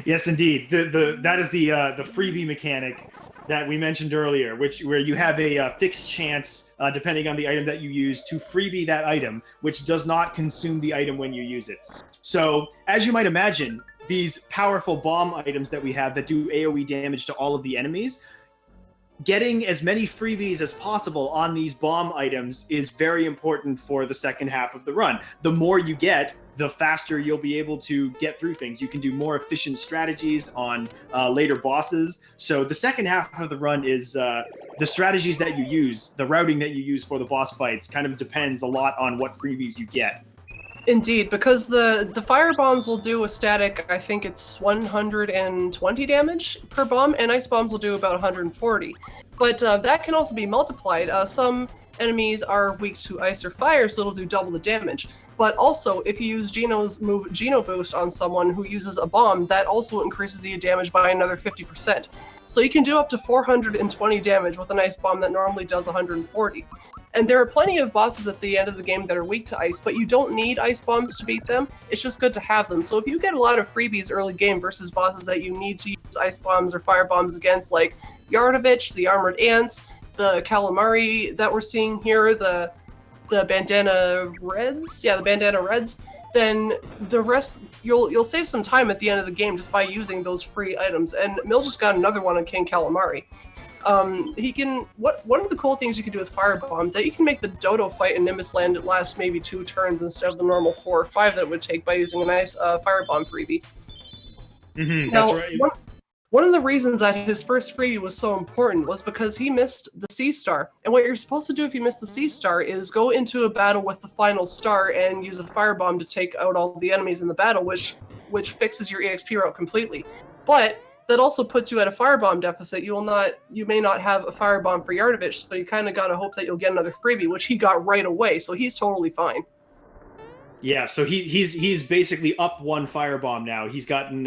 Yes, indeed. That is the freebie mechanic that we mentioned earlier, where you have a fixed chance, depending on the item that you use, to freebie that item, which does not consume the item when you use it. So, as you might imagine, these powerful bomb items that we have that do AoE damage to all of the enemies, getting as many freebies as possible on these bomb items is very important for the second half of the run. The more you get, the faster you'll be able to get through things. You can do more efficient strategies on later bosses. So the second half of the run is the strategies that you use, the routing that you use for the boss fights kind of depends a lot on what freebies you get. Indeed, because the fire bombs will do a static, I think it's 120 damage per bomb, and ice bombs will do about 140. But that can also be multiplied. Some enemies are weak to ice or fire, so it'll do double the damage. But also, if you use Geno's move Geno Boost on someone who uses a bomb, that also increases the damage by another 50%. So you can do up to 420 damage with an ice bomb that normally does 140. And there are plenty of bosses at the end of the game that are weak to ice, but you don't need ice bombs to beat them. It's just good to have them. So if you get a lot of freebies early game versus bosses that you need to use ice bombs or fire bombs against, like Yardovich, the Armored Ants, the Calamari that we're seeing here, the Bandana Reds, the Bandana Reds, then the rest, you'll save some time at the end of the game just by using those free items. And Mill just got another one on King Calamari. He can, one of the cool things you can do with fire bombs, that you can make the Dodo fight in Nimbus Land last maybe 2 turns instead of the normal 4 or 5 that it would take by using a nice fire bomb freebie. Mm-hmm, Now, that's right. One of the reasons that his first freebie was so important was because he missed the C star. And what you're supposed to do if you miss the C star is go into a battle with the final star and use a firebomb to take out all the enemies in the battle, which fixes your EXP route completely. But that also puts you at a firebomb deficit. You may not have a firebomb for Yardovich, so you kind of got to hope that you'll get another freebie, which he got right away, so he's totally fine. Yeah, so he's basically up 1 firebomb now. He's gotten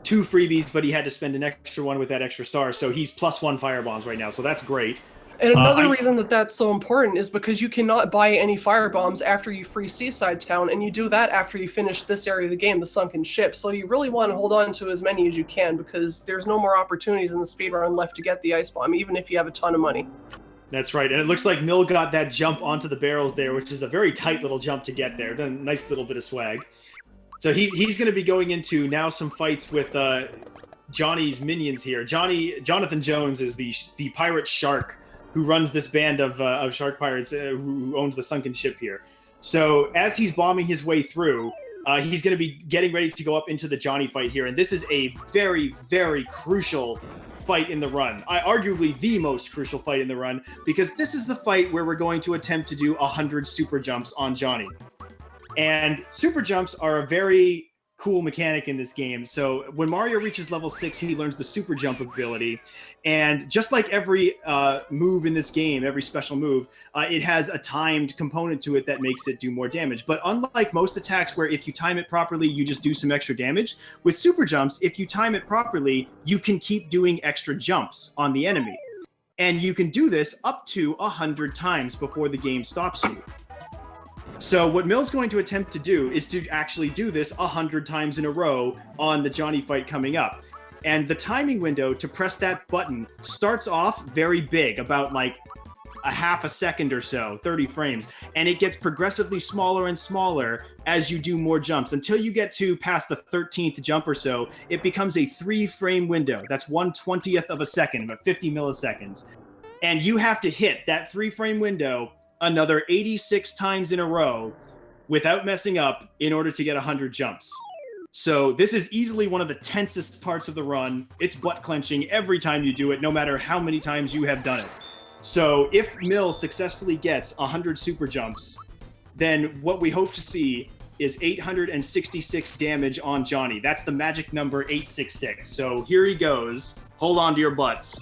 2 freebies, but he had to spend an extra one with that extra star, so he's +1 firebombs right now, so that's great. And another reason that that's so important is because you cannot buy any firebombs after you free Seaside Town, and you do that after you finish this area of the game, the Sunken Ship. So you really want to hold on to as many as you can, because there's no more opportunities in the speedrun left to get the Ice Bomb, even if you have a ton of money. That's right, and it looks like Mill got that jump onto the barrels there, which is a very tight little jump to get there. A nice little bit of swag. So he's going to be going into now some fights with Johnny's minions here. Jonathan Jones is the pirate shark who runs this band of shark pirates who owns the Sunken Ship here. So as he's bombing his way through, he's going to be getting ready to go up into the Johnny fight here, and this is a very, very crucial fight in the run. Arguably the most crucial fight in the run, because this is the fight where we're going to attempt to do 100 super jumps on Johnny. And super jumps are a very cool mechanic in this game. So when Mario reaches level 6, he learns the super jump ability. And just like every move in this game, every special move, it has a timed component to it that makes it do more damage. But unlike most attacks where if you time it properly, you just do some extra damage, with super jumps, if you time it properly, you can keep doing extra jumps on the enemy. And you can do this up to 100 times before the game stops you. So what Mill's going to attempt to do is to actually do this 100 times in a row on the Johnny fight coming up. And the timing window to press that button starts off very big, about like a half a second or so, 30 frames. And it gets progressively smaller and smaller as you do more jumps. Until you get to past the 13th jump or so, it becomes a 3-frame window. That's 1/20th of a second, about 50 milliseconds. And you have to hit that 3-frame window another 86 times in a row without messing up in order to get 100 jumps. So this is easily one of the tensest parts of the run. It's butt clenching every time you do it, no matter how many times you have done it. So if Mill successfully gets 100 super jumps, then what we hope to see is 866 damage on Johnny. That's the magic number 866. So here he goes. Hold on to your butts.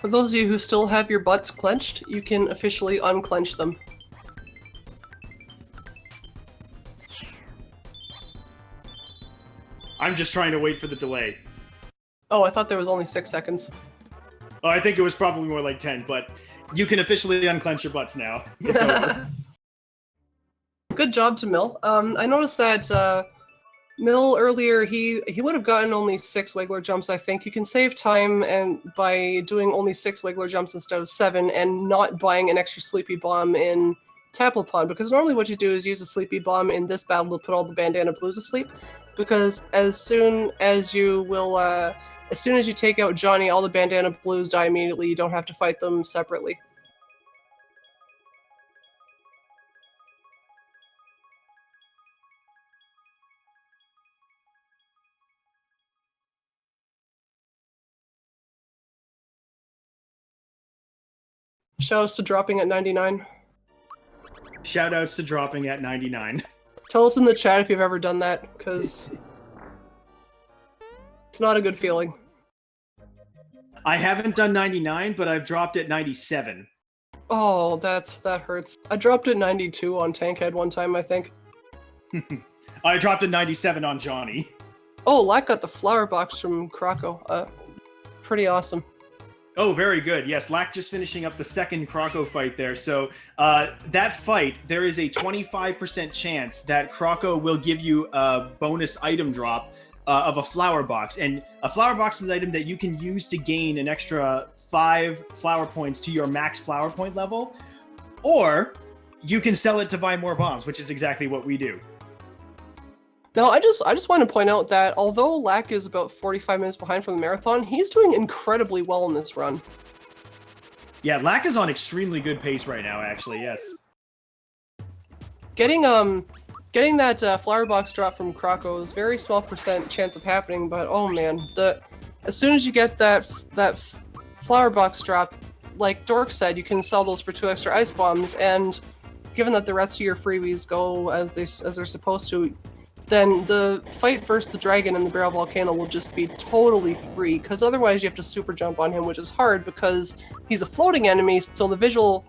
For those of you who still have your butts clenched, you can officially unclench them. I'm just trying to wait for the delay. Oh, I thought there was only 6 seconds. Oh, I think it was probably more like 10, but you can officially unclench your butts now. It's over. Good job to Mill. I noticed that Mill earlier, he would have gotten only 6 Wiggler jumps, I think. You can save time and by doing only 6 Wiggler jumps instead of 7 and not buying an extra Sleepy Bomb in Tadpole Pond, because normally what you do is use a Sleepy Bomb in this battle to put all the Bandana Blues asleep, because as soon as you take out Johnny, all the Bandana Blues die immediately. You don't have to fight them separately. Shoutouts to dropping at 99. Shoutouts to dropping at 99. Tell us in the chat if you've ever done that, because it's not a good feeling. I haven't done 99, but I've dropped at 97. Oh, that hurts. I dropped at 92 on Tankhead one time, I think. I dropped at 97 on Johnny. Oh, Lack got the flower box from Croco. Pretty awesome. Oh, very good. Yes, Lack just finishing up the second Croco fight there. So that fight, there is a 25% chance that Croco will give you a bonus item drop of a flower box. And a flower box is an item that you can use to gain an extra 5 flower points to your max flower point level. Or you can sell it to buy more bombs, which is exactly what we do. Now, I just want to point out that although Lack is about 45 minutes behind from the marathon, he's doing incredibly well in this run. Yeah, Lack is on extremely good pace right now, actually, yes. Getting that flower box drop from Croco is very small % chance of happening, but oh man, as soon as you get that flower box drop, like Dork said, you can sell those for 2 extra ice bombs, and given that the rest of your freebies go as they're supposed to, then the fight versus the dragon and the barrel volcano will just be totally free, because otherwise you have to super jump on him, which is hard because he's a floating enemy, so the visual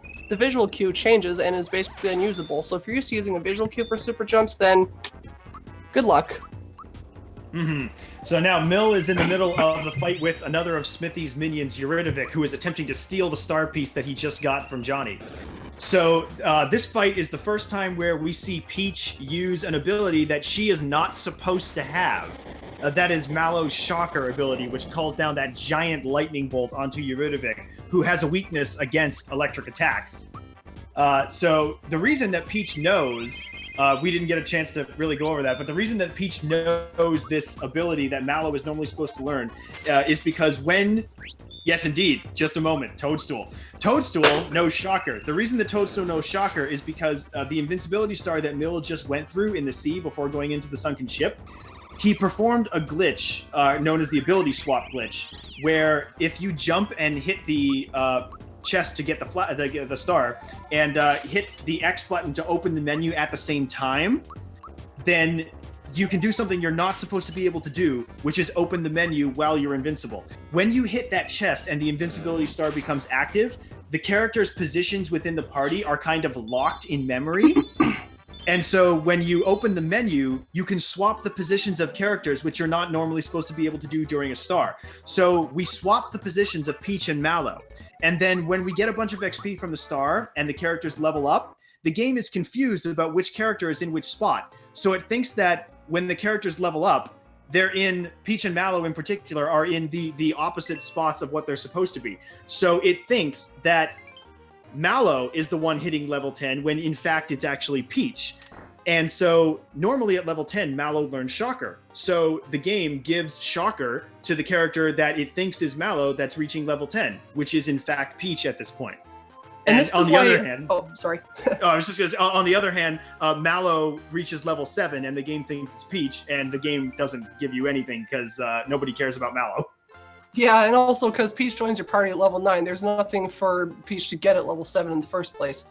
cue changes and is basically unusable. So if you're used to using a visual cue for super jumps, then good luck. So now Mill is in the middle of the fight with another of Smithy's minions, Eurydivic, who is attempting to steal the star piece that he just got from Johnny. So this fight is the first time where we see Peach use an ability that she is not supposed to have. That is Mallow's Shocker ability, which calls down that giant lightning bolt onto Eurydivic, who has a weakness against electric attacks. So the reason that Peach knows, we didn't get a chance to really go over that, but the reason that Peach knows this ability that Mallow is normally supposed to learn is because when... Yes, indeed. Just a moment. Toadstool. Toadstool knows Shocker. The reason that Toadstool knows Shocker is because the invincibility star that Mill just went through in the sea before going into the sunken ship, he performed a glitch known as the ability swap glitch, where if you jump and hit the chest to get the star and hit the X button to open the menu at the same time, then you can do something you're not supposed to be able to do, which is open the menu while you're invincible. When you hit that chest and the invincibility star becomes active, the character's positions within the party are kind of locked in memory. And so when you open the menu, you can swap the positions of characters, which you're not normally supposed to be able to do during a star. So we swap the positions of Peach and Mallow. And then when we get a bunch of XP from the star and the characters level up, the game is confused about which character is in which spot. So it thinks that when the characters level up, they're in, Peach and Mallow in particular, are in the opposite spots of what they're supposed to be. So it thinks that Mallow is the one hitting level 10 when in fact it's actually Peach. And so normally at level 10, Mallow learns Shocker. So the game gives Shocker to the character that it thinks is Mallow that's reaching level 10, which is in fact Peach at this point. And this on is the other hand, oh, sorry. I was just gonna say, on the other hand, Mallow reaches level 7 and the game thinks it's Peach, and the game doesn't give you anything because nobody cares about Mallow. Yeah, and also because Peach joins your party at level 9, there's nothing for Peach to get at level 7 in the first place.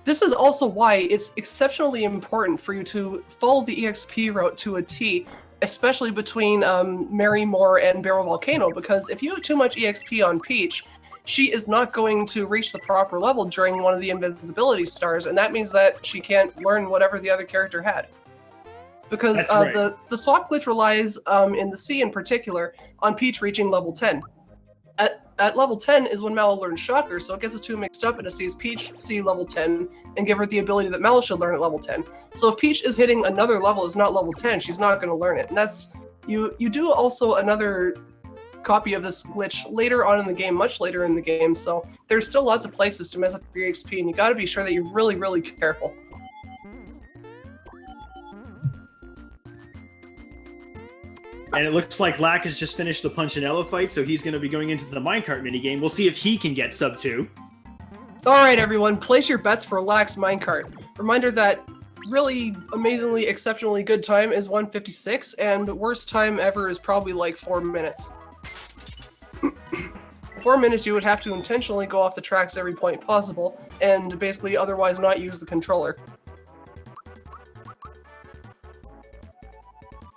This is also why it's exceptionally important for you to follow the EXP route to a T, especially between Marymore and Barrel Volcano, because if you have too much EXP on Peach, she is not going to reach the proper level during one of the invincibility stars, and that means that she can't learn whatever the other character had. Because right. the swap glitch relies, in the C in particular, on Peach reaching level 10. At level 10 is when Mallow learns Shocker, so it gets the two mixed up and it sees Peach see level 10 and give her the ability that Mallow should learn at level 10. So if Peach is hitting another level is not level 10, she's not going to learn it. And that's, you do also another copy of this glitch later on in the game, much later in the game, so there's still lots of places to mess up your XP, and you gotta be sure that you're really, really careful. And it looks like Lack has just finished the Punchinello fight, so he's going to be going into the minecart minigame. We'll see if he can get sub 2. Alright everyone, place your bets for Lack's minecart. Reminder that really amazingly, exceptionally good time is 1:56, and worst time ever is probably like 4 minutes. 4 minutes you would have to intentionally go off the tracks every point possible, and basically otherwise not use the controller.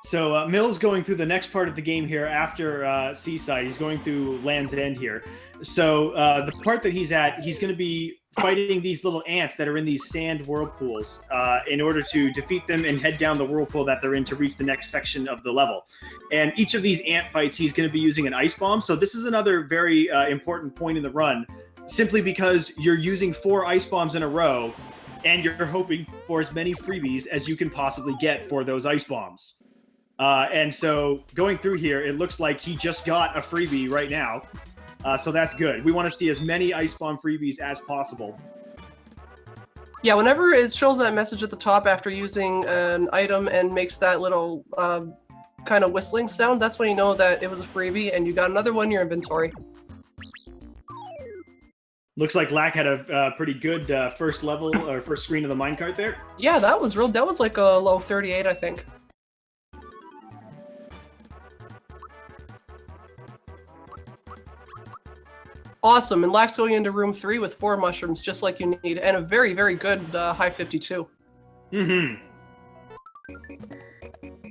So Mill's going through the next part of the game here after Seaside. He's going through Land's End here. So the part that he's at, he's going to be fighting these little ants that are in these sand whirlpools in order to defeat them and head down the whirlpool that they're in to reach the next section of the level. And each of these ant fights, he's going to be using an ice bomb. So this is another very important point in the run, simply because you're using 4 ice bombs in a row and you're hoping for as many freebies as you can possibly get for those ice bombs. And so going through here, it looks like he just got a freebie right now. So that's good. We want to see as many Ice Bomb freebies as possible. Yeah, whenever it shows that message at the top after using an item and makes that little kind of whistling sound, that's when you know that it was a freebie and you got another one in your inventory. Looks like Lack had a pretty good first level or first screen of the minecart there. Yeah, that was real. That was like a low 38, I think. Awesome, and Lack's going into room 3 with 4 mushrooms, just like you need, and a very, very good high 52. Mm-hmm.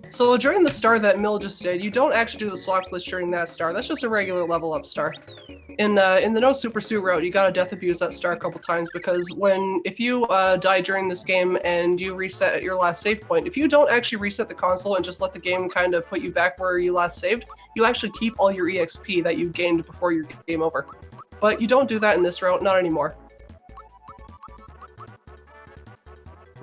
So during the star that Mill just did, you don't actually do the swap glitch during that star. That's just a regular level up star. In the No Super Suit route, you gotta death abuse that star a couple times, because if you die during this game and you reset at your last save point, if you don't actually reset the console and just let the game kind of put you back where you last saved, you actually keep all your EXP that you gained before your game over. But you don't do that in this route, not anymore.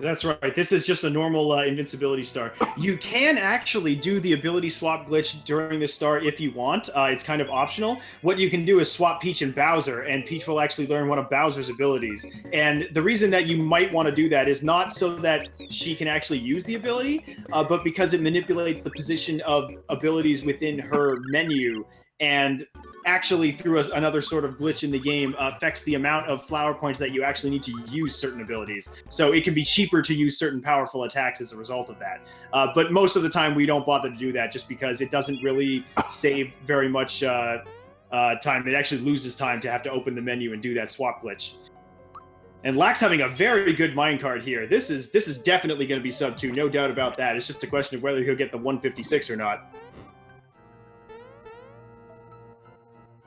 That's right. This is just a normal invincibility star. You can actually do the ability swap glitch during this star if you want. It's kind of optional. What you can do is swap Peach and Bowser, and Peach will actually learn one of Bowser's abilities. And the reason that you might want to do that is not so that she can actually use the ability, but because it manipulates the position of abilities within her menu, and actually through another sort of glitch in the game affects the amount of flower points that you actually need to use certain abilities. So it can be cheaper to use certain powerful attacks as a result of that. But most of the time we don't bother to do that just because it doesn't really save very much time. It actually loses time to have to open the menu and do that swap glitch. And Lack's having a very good minecart here. This is definitely going to be sub 2, no doubt about that. It's just a question of whether he'll get the 156 or not.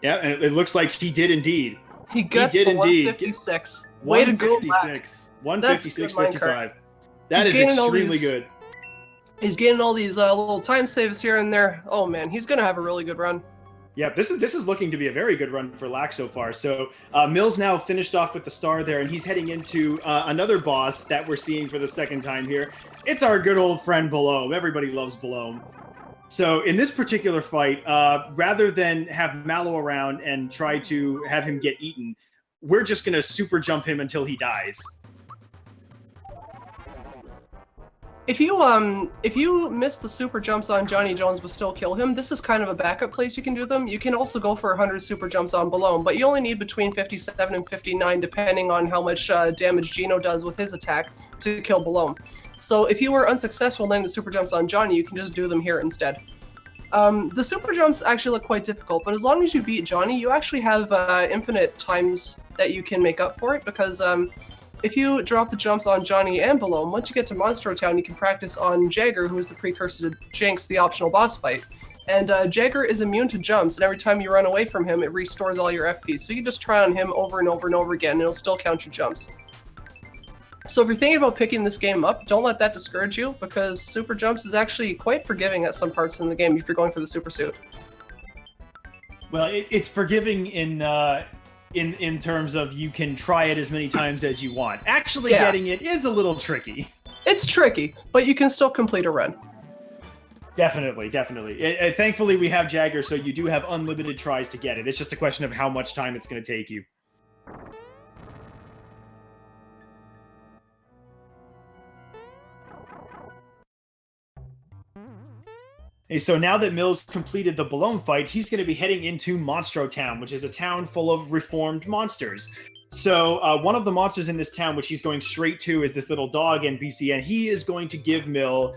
Yeah, and it looks like he did indeed. He gets the 156. Way to go, Lack. 156.55. That is extremely good. He's getting all these little time saves here and there. Oh man, he's gonna have a really good run. Yeah, this is looking to be a very good run for Lack so far. So Mills now finished off with the star there, and he's heading into another boss that we're seeing for the second time here. It's our good old friend Balome. Everybody loves Balome. So in this particular fight, rather than have Mallow around and try to have him get eaten, we're just gonna super jump him until he dies. If you miss the super jumps on Johnny Jones but still kill him, this is kind of a backup place you can do them. You can also go for 100 super jumps on Balome, but you only need between 57 and 59 depending on how much damage Gino does with his attack to kill Balome. So if you were unsuccessful landing the super jumps on Johnny, you can just do them here instead. The super jumps actually look quite difficult, but as long as you beat Johnny, you actually have infinite times that you can make up for it, because if you drop the jumps on Johnny and Balome, once you get to Monstro Town, you can practice on Jagger, who is the precursor to Jinx, the optional boss fight. And Jagger is immune to jumps, and every time you run away from him, it restores all your FP. So you can just try on him over and over and over again, and it'll still count your jumps. So if you're thinking about picking this game up, don't let that discourage you, because super jumps is actually quite forgiving at some parts in the game if you're going for the super suit. Well, it's forgiving in terms of you can try it as many times as you want. Actually getting it is a little tricky. It's tricky, but you can still complete a run. Definitely. Thankfully, we have Jagger, so you do have unlimited tries to get it. It's just a question of how much time it's going to take you. Hey, so now that Mills completed the Balome fight, he's going to be heading into Monstro Town, which is a town full of reformed monsters. So one of the monsters in this town, which he's going straight to, is this little dog NPC, and he is going to give Mill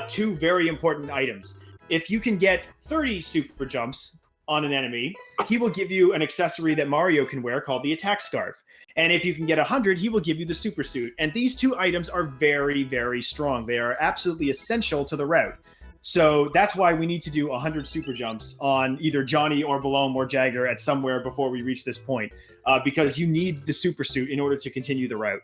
2 very important items. If you can get 30 super jumps on an enemy, he will give you an accessory that Mario can wear called the Attack Scarf. And if you can get 100, he will give you the super suit. And these 2 items are very, very strong. They are absolutely essential to the route. So that's why we need to do 100 super jumps on either Johnny or Balome or Jagger at somewhere before we reach this point, because you need the super suit in order to continue the route.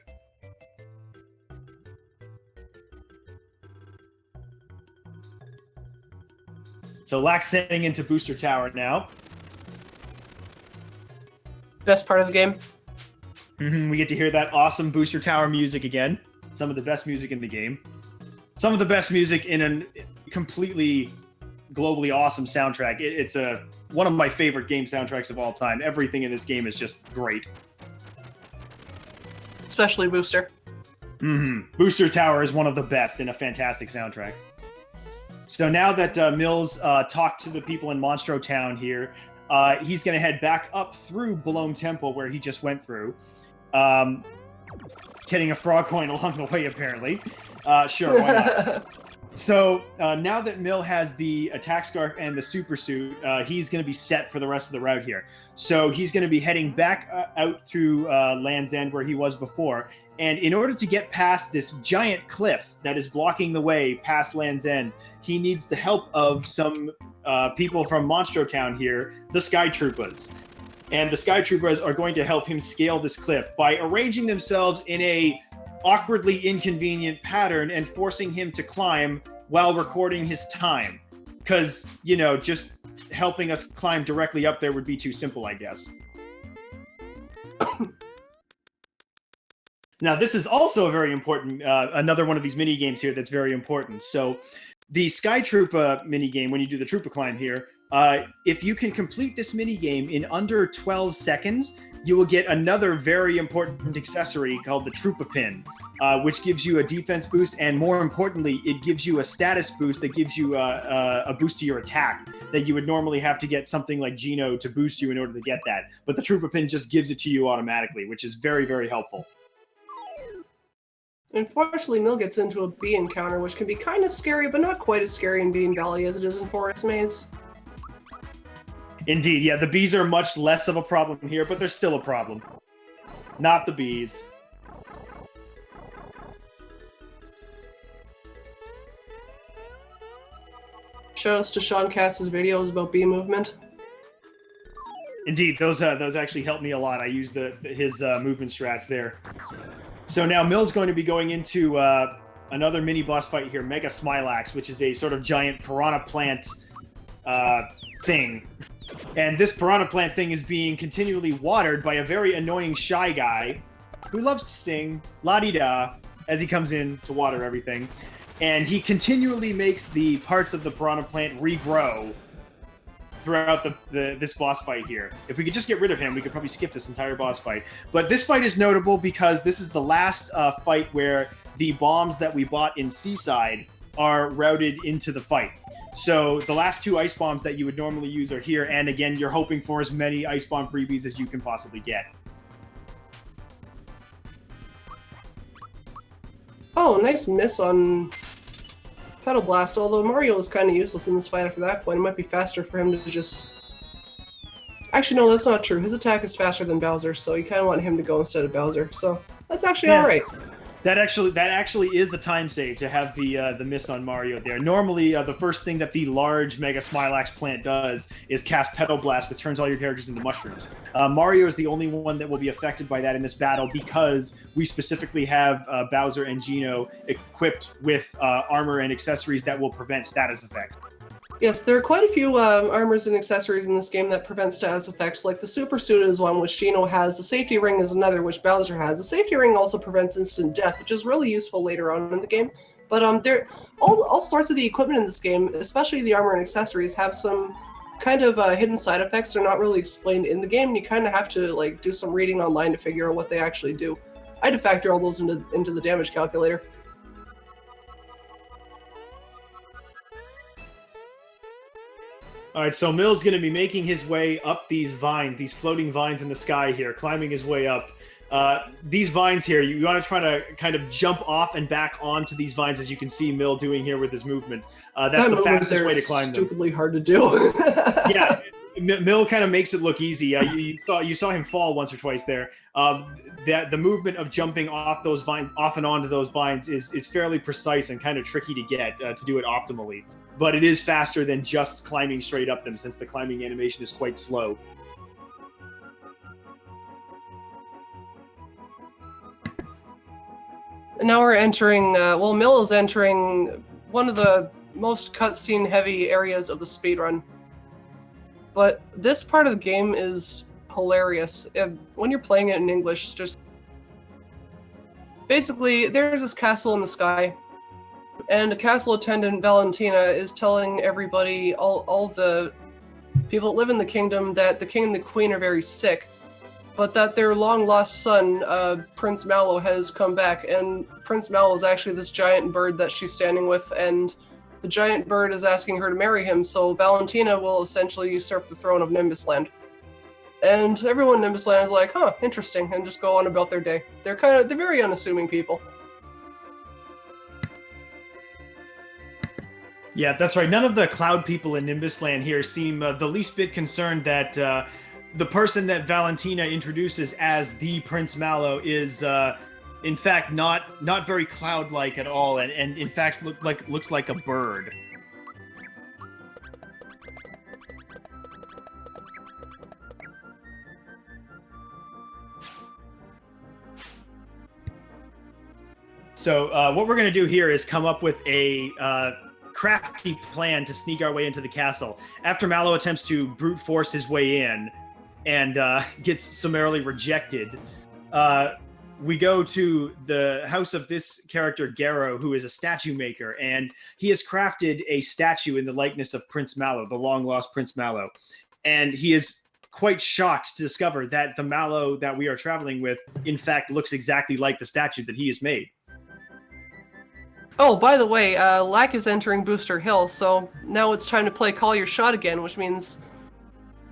So Lack's heading into Booster Tower now. Best part of the game. We get to hear that awesome Booster Tower music again. Some of the best music in the game. Some of the best music in a completely globally awesome soundtrack. It's one of my favorite game soundtracks of all time. Everything in this game is just great. Especially Booster. Booster Tower is one of the best in a fantastic soundtrack. So now that Mills talked to the people in Monstro Town here, he's going to head back up through Balome Temple, where he just went through. Getting a frog coin along the way, apparently. Sure, why not? So now that Mill has the Attack Scarf and the Super Suit, he's going to be set for the rest of the route here. So he's going to be heading back out through Land's End where he was before. And in order to get past this giant cliff that is blocking the way past Land's End, he needs the help of some people from Monstro Town here, the Sky Troopas. And the Sky Troopers are going to help him scale this cliff by arranging themselves in a awkwardly inconvenient pattern and forcing him to climb while recording his time. Because, you know, just helping us climb directly up there would be too simple, I guess. Now, this is also a very important, another one of these mini games here that's very important. So, the Sky Troopa mini game, when you do the Troopa climb here, if you can complete this mini game in under 12 seconds, you will get another very important accessory called the Troopa Pin, which gives you a defense boost, and more importantly, it gives you a status boost that gives you a boost to your attack that you would normally have to get something like Gino to boost you in order to get that. But the Troopa Pin just gives it to you automatically, which is very, very helpful. Unfortunately, Mill gets into a bee encounter, which can be kind of scary, but not quite as scary in Bean Valley as it is in Forest Maze. Indeed, yeah, the bees are much less of a problem here, but they're still a problem. Not the bees. Shout-outs to Sean Cass's videos about bee movement. Indeed, those actually helped me a lot. I used his movement strats there. So now Mill's going to be going into another mini-boss fight here, Mega Smilax, which is a sort of giant piranha plant thing. And this piranha plant thing is being continually watered by a very annoying shy guy who loves to sing la-di-da as he comes in to water everything. And he continually makes the parts of the piranha plant regrow throughout this boss fight here. If we could just get rid of him, we could probably skip this entire boss fight. But this fight is notable because this is the last fight where the bombs that we bought in Seaside are routed into the fight. So the last 2 ice bombs that you would normally use are here, and again, you're hoping for as many ice bomb freebies as you can possibly get. Oh, nice miss on Petal Blast, although Mario is kind of useless in this fight after that point. It might be faster for him to just... Actually, no, that's not true. His attack is faster than Bowser, so you kind of want him to go instead of Bowser. So that's actually alright. That actually is a time save to have the miss on Mario there. Normally, the first thing that the large Mega Smilax plant does is cast Petal Blast, which turns all your characters into mushrooms. Mario is the only one that will be affected by that in this battle because we specifically have Bowser and Geno equipped with armor and accessories that will prevent status effects. Yes, there are quite a few armors and accessories in this game that prevent status effects, like the Super Suit is one, which Geno has, the Safety Ring is another, which Bowser has. The Safety Ring also prevents instant death, which is really useful later on in the game. But there, all sorts of the equipment in this game, especially the armor and accessories, have some kind of hidden side effects. They're not really explained in the game, and you kind of have to like do some reading online to figure out what they actually do. I had to factor all those into the damage calculator. All right, so Mill's going to be making his way up these floating vines in the sky here, climbing his way up. These vines here, you want to try to kind of jump off and back onto these vines, as you can see Mill doing here with his movement. That's the fastest way to climb them. Stupidly hard to do. Yeah, Mill kind of makes it look easy. You saw him fall once or twice there. The movement of jumping off and onto those vines is fairly precise and kind of tricky to get to do it optimally. But it is faster than just climbing straight up them, since the climbing animation is quite slow. And now we're entering, Mill is entering one of the most cutscene heavy areas of the speedrun. But this part of the game is hilarious. When you're playing it in English, just... Basically, there's this castle in the sky, and the castle attendant, Valentina, is telling everybody, all the people that live in the kingdom, that the king and the queen are very sick, but that their long-lost son, Prince Mallow, has come back, and Prince Mallow is actually this giant bird that she's standing with, and the giant bird is asking her to marry him, so Valentina will essentially usurp the throne of Nimbusland. And everyone in Nimbusland is like, huh, interesting, and just go on about their day. They're very unassuming people. Yeah, that's right. None of the cloud people in Nimbusland here seem the least bit concerned that the person that Valentina introduces as the Prince Mallow is, in fact, not very cloud-like at all, and in fact looks like a bird. So what we're going to do here is come up with a crafty plan to sneak our way into the castle. After Mallow attempts to brute force his way in and gets summarily rejected, we go to the house of this character, Garrow, who is a statue maker, and he has crafted a statue in the likeness of Prince Mallow, the long-lost Prince Mallow. And he is quite shocked to discover that the Mallow that we are traveling with, in fact, looks exactly like the statue that he has made. Oh, by the way, Lack is entering Booster Hill, so now it's time to play Call Your Shot again, which means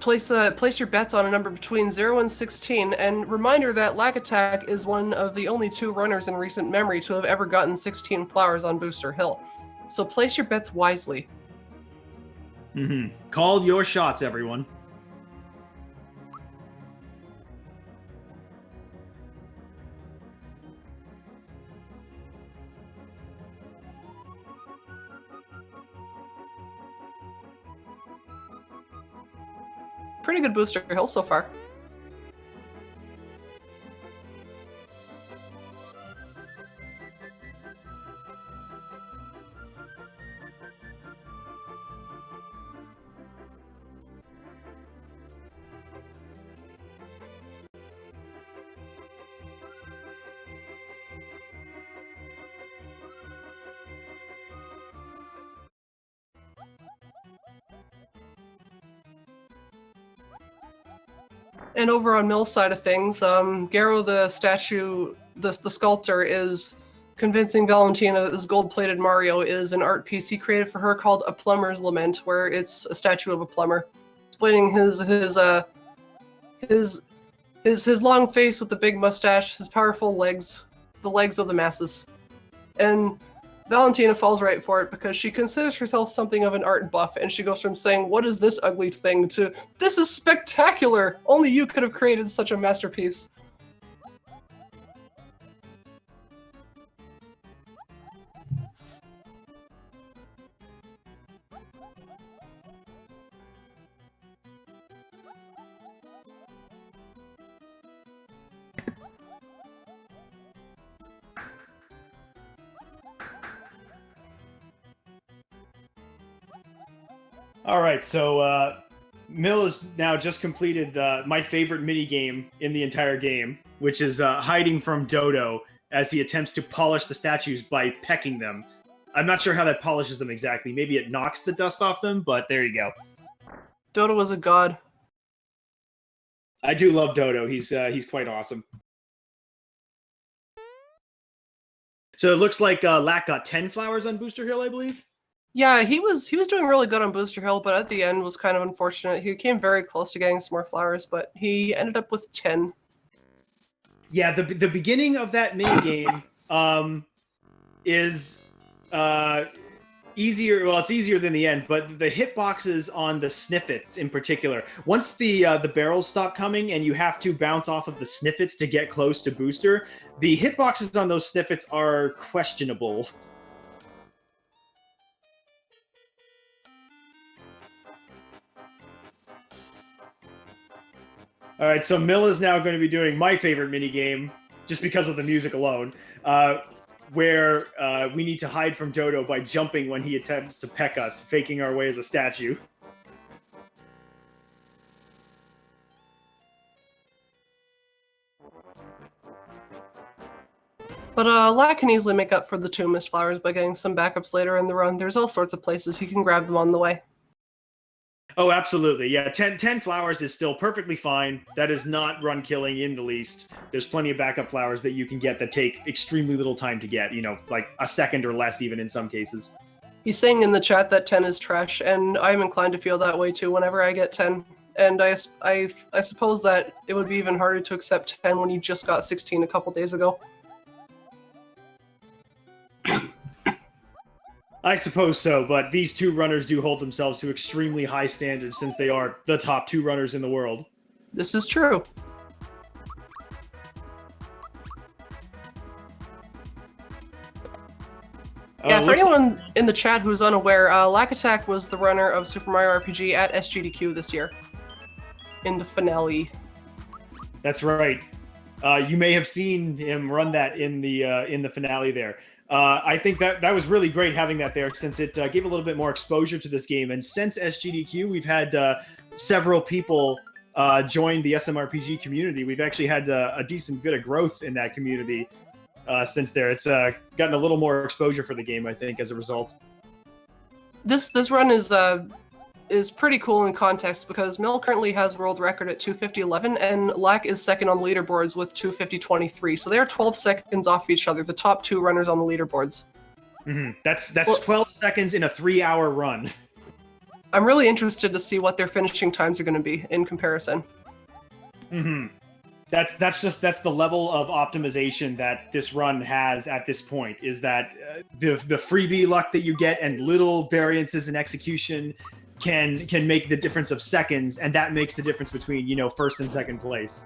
place your bets on a number between 0 and 16, and reminder that Lackattack is one of the only 2 runners in recent memory to have ever gotten 16 flowers on Booster Hill. So place your bets wisely. Call your shots, everyone. pretty good Booster Hill so far. And over on Mill's side of things, Garo the statue, the sculptor, is convincing Valentina that this gold-plated Mario is an art piece he created for her called A Plumber's Lament, where it's a statue of a plumber, explaining his long face with the big mustache, his powerful legs, the legs of the masses. And Valentina falls right for it because she considers herself something of an art buff, and she goes from saying, "What is this ugly thing?" to, "This is spectacular! Only you could have created such a masterpiece." All right, so Mill has now just completed my favorite mini game in the entire game, which is hiding from Dodo as he attempts to polish the statues by pecking them. I'm not sure how that polishes them exactly. Maybe it knocks the dust off them, but there you go. Dodo was a god. I do love Dodo. He's quite awesome. So it looks like Lack got 10 flowers on Booster Hill, I believe. Yeah, he was doing really good on Booster Hill, but at the end was kind of unfortunate. He came very close to getting some more flowers, but he ended up with 10. Yeah, the beginning of that minigame is easier. Well, it's easier than the end, but the hitboxes on the sniffets in particular. Once the barrels stop coming and you have to bounce off of the sniffets to get close to Booster, the hitboxes on those sniffets are questionable. All right, so Mill is now going to be doing my favorite minigame, just because of the music alone, where we need to hide from Dodo by jumping when he attempts to peck us, faking our way as a statue. But Lack can easily make up for the 2 missed flowers by getting some backups later in the run. There's all sorts of places he can grab them on the way. Oh, absolutely. Yeah, 10 flowers is still perfectly fine. That is not run killing in the least. There's plenty of backup flowers that you can get that take extremely little time to get, like a second or less even in some cases. He's saying in the chat that 10 is trash, and I'm inclined to feel that way too whenever I get 10. And I suppose that it would be even harder to accept 10 when you just got 16 a couple days ago. I suppose so, but these 2 runners do hold themselves to extremely high standards since they are the top 2 runners in the world. This is true. Yeah, for anyone in the chat who's unaware, Lackattack was the runner of Super Mario RPG at SGDQ this year. In the finale. That's right. You may have seen him run that in the finale there. I think that was really great having that there, since it gave a little bit more exposure to this game. And since SGDQ, we've had several people join the SMRPG community. We've actually had a decent bit of growth in that community since there. It's gotten a little more exposure for the game, I think, as a result. This run is pretty cool in context because Mill currently has world record at 250.11 and Lack is second on the leaderboards with 250.23. So they're 12 seconds off each other, the top 2 runners on the leaderboards. Mm-hmm. That's 12 seconds in a 3-hour run. I'm really interested to see what their finishing times are going to be in comparison. Mm-hmm. That's the level of optimization that this run has at this point, is that the freebie luck that you get and little variances in execution can make the difference of seconds, and that makes the difference between, first and second place.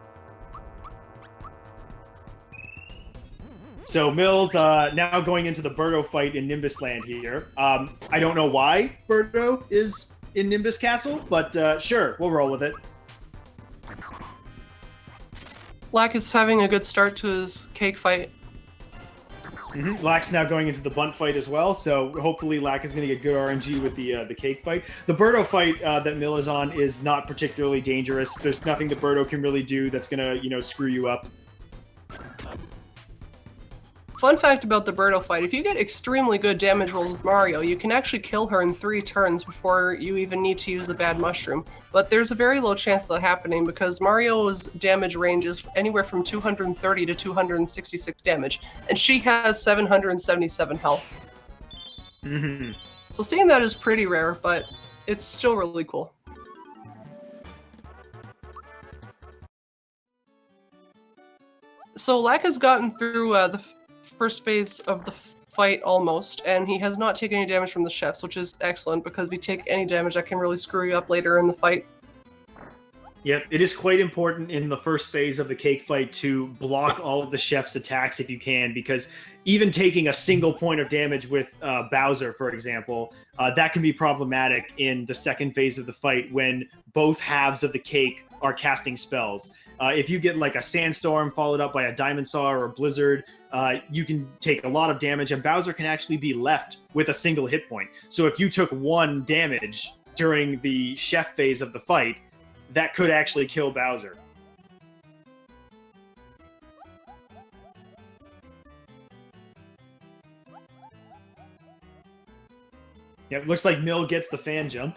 So Mill's now going into the Birdo fight in Nimbus Land here. I don't know why Birdo is in Nimbus Castle, but sure, we'll roll with it. Lack is having a good start to his cake fight. Lack's now going into the bunt fight as well, so hopefully Lack is going to get good RNG with the cake fight. The Birdo fight that Mill is on is not particularly dangerous. There's nothing that Birdo can really do that's going to, screw you up. Fun fact about the Birdo fight, if you get extremely good damage rolls with Mario, you can actually kill her in 3 turns before you even need to use the bad mushroom. But there's a very low chance of that happening because Mario's damage range is anywhere from 230 to 266 damage, and she has 777 health. So seeing that is pretty rare, but it's still really cool. So Lack has gotten through the first phase of the fight almost, and he has not taken any damage from the chefs, which is excellent because if you take any damage that can really screw you up later in the fight. Yep, it is quite important in the first phase of the cake fight to block all of the chef's attacks if you can, because even taking a single point of damage with Bowser, for example, that can be problematic in the second phase of the fight when both halves of the cake are casting spells. If you get like a sandstorm followed up by a diamond saw or a blizzard, you can take a lot of damage, and Bowser can actually be left with a single hit point. So if you took 1 damage during the chef phase of the fight, that could actually kill Bowser. Yeah, it looks like Mill gets the fan jump.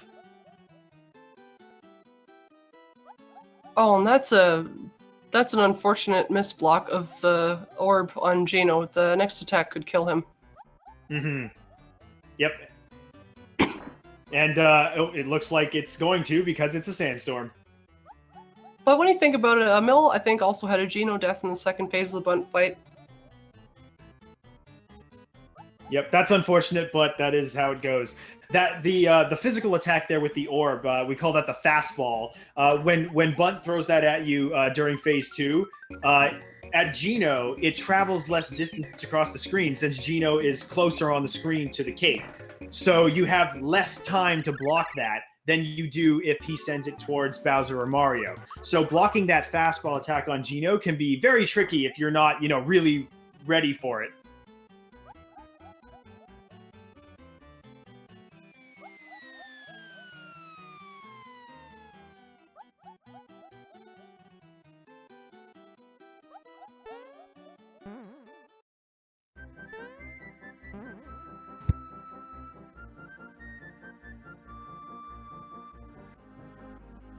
Oh, and that's an unfortunate missed block of the orb on Geno. The next attack could kill him. Yep. And it looks like it's going to because it's a sandstorm. But when you think about it, Mill, I think, also had a Geno death in the second phase of the bunt fight. Yep, that's unfortunate, but that is how it goes. That the physical attack there with the orb, we call that the fastball. When Bunt throws that at you during phase 2, at Geno, it travels less distance across the screen since Geno is closer on the screen to the cake. So you have less time to block that than you do if he sends it towards Bowser or Mario. So blocking that fastball attack on Geno can be very tricky if you're not, really ready for it.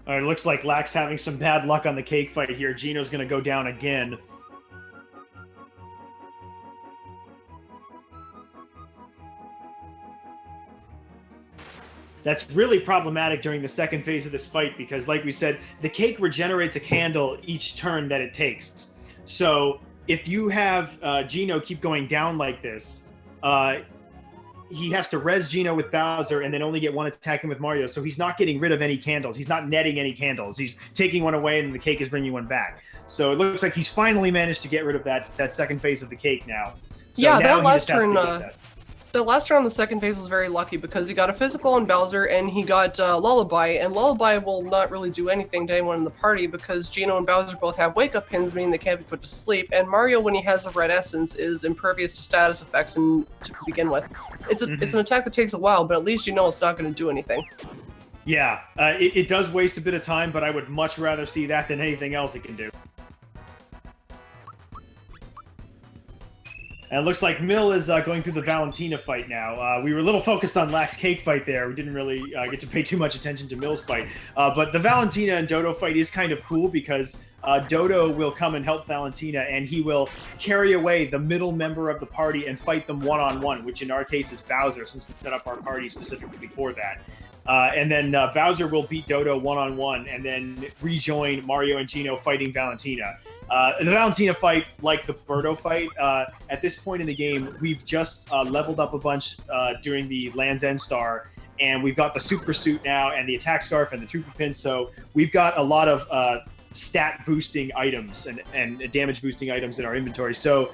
All right, it looks like Lack's having some bad luck on the cake fight here. Geno's going to go down again. That's really problematic during the second phase of this fight because, like we said, the cake regenerates a candle each turn that it takes. So if you have Geno keep going down like this, he has to res Geno with Bowser and then only get 1 attack in with Mario. So he's not getting rid of any candles. He's not netting any candles. He's taking 1 away and the cake is bringing 1 back. So it looks like he's finally managed to get rid of that second phase of the cake now. So yeah, now that last turn, the last turn on the second phase was very lucky because he got a physical on Bowser and he got Lullaby, and Lullaby will not really do anything to anyone in the party because Geno and Bowser both have wake-up pins, meaning they can't be put to sleep, and Mario, when he has the red essence, is impervious to status effects and to begin with. It's an attack that takes a while, but at least you know it's not going to do anything. Yeah, it does waste a bit of time, but I would much rather see that than anything else it can do. And it looks like Mill is going through the Valentina fight now. We were a little focused on Lack's cake fight there. We didn't really get to pay too much attention to Mill's fight. But the Valentina and Dodo fight is kind of cool because Dodo will come and help Valentina, and he will carry away the middle member of the party and fight them one-on-one, which in our case is Bowser, since we set up our party specifically for that. And then Bowser will beat Dodo one-on-one and then rejoin Mario and Geno fighting Valentina. The Valentina fight, like the Birdo fight, at this point in the game, we've just leveled up a bunch during the Land's End Star, and we've got the Super Suit now and the Attack Scarf and the Trooper Pin, so we've got a lot of stat-boosting items and damage-boosting items in our inventory. So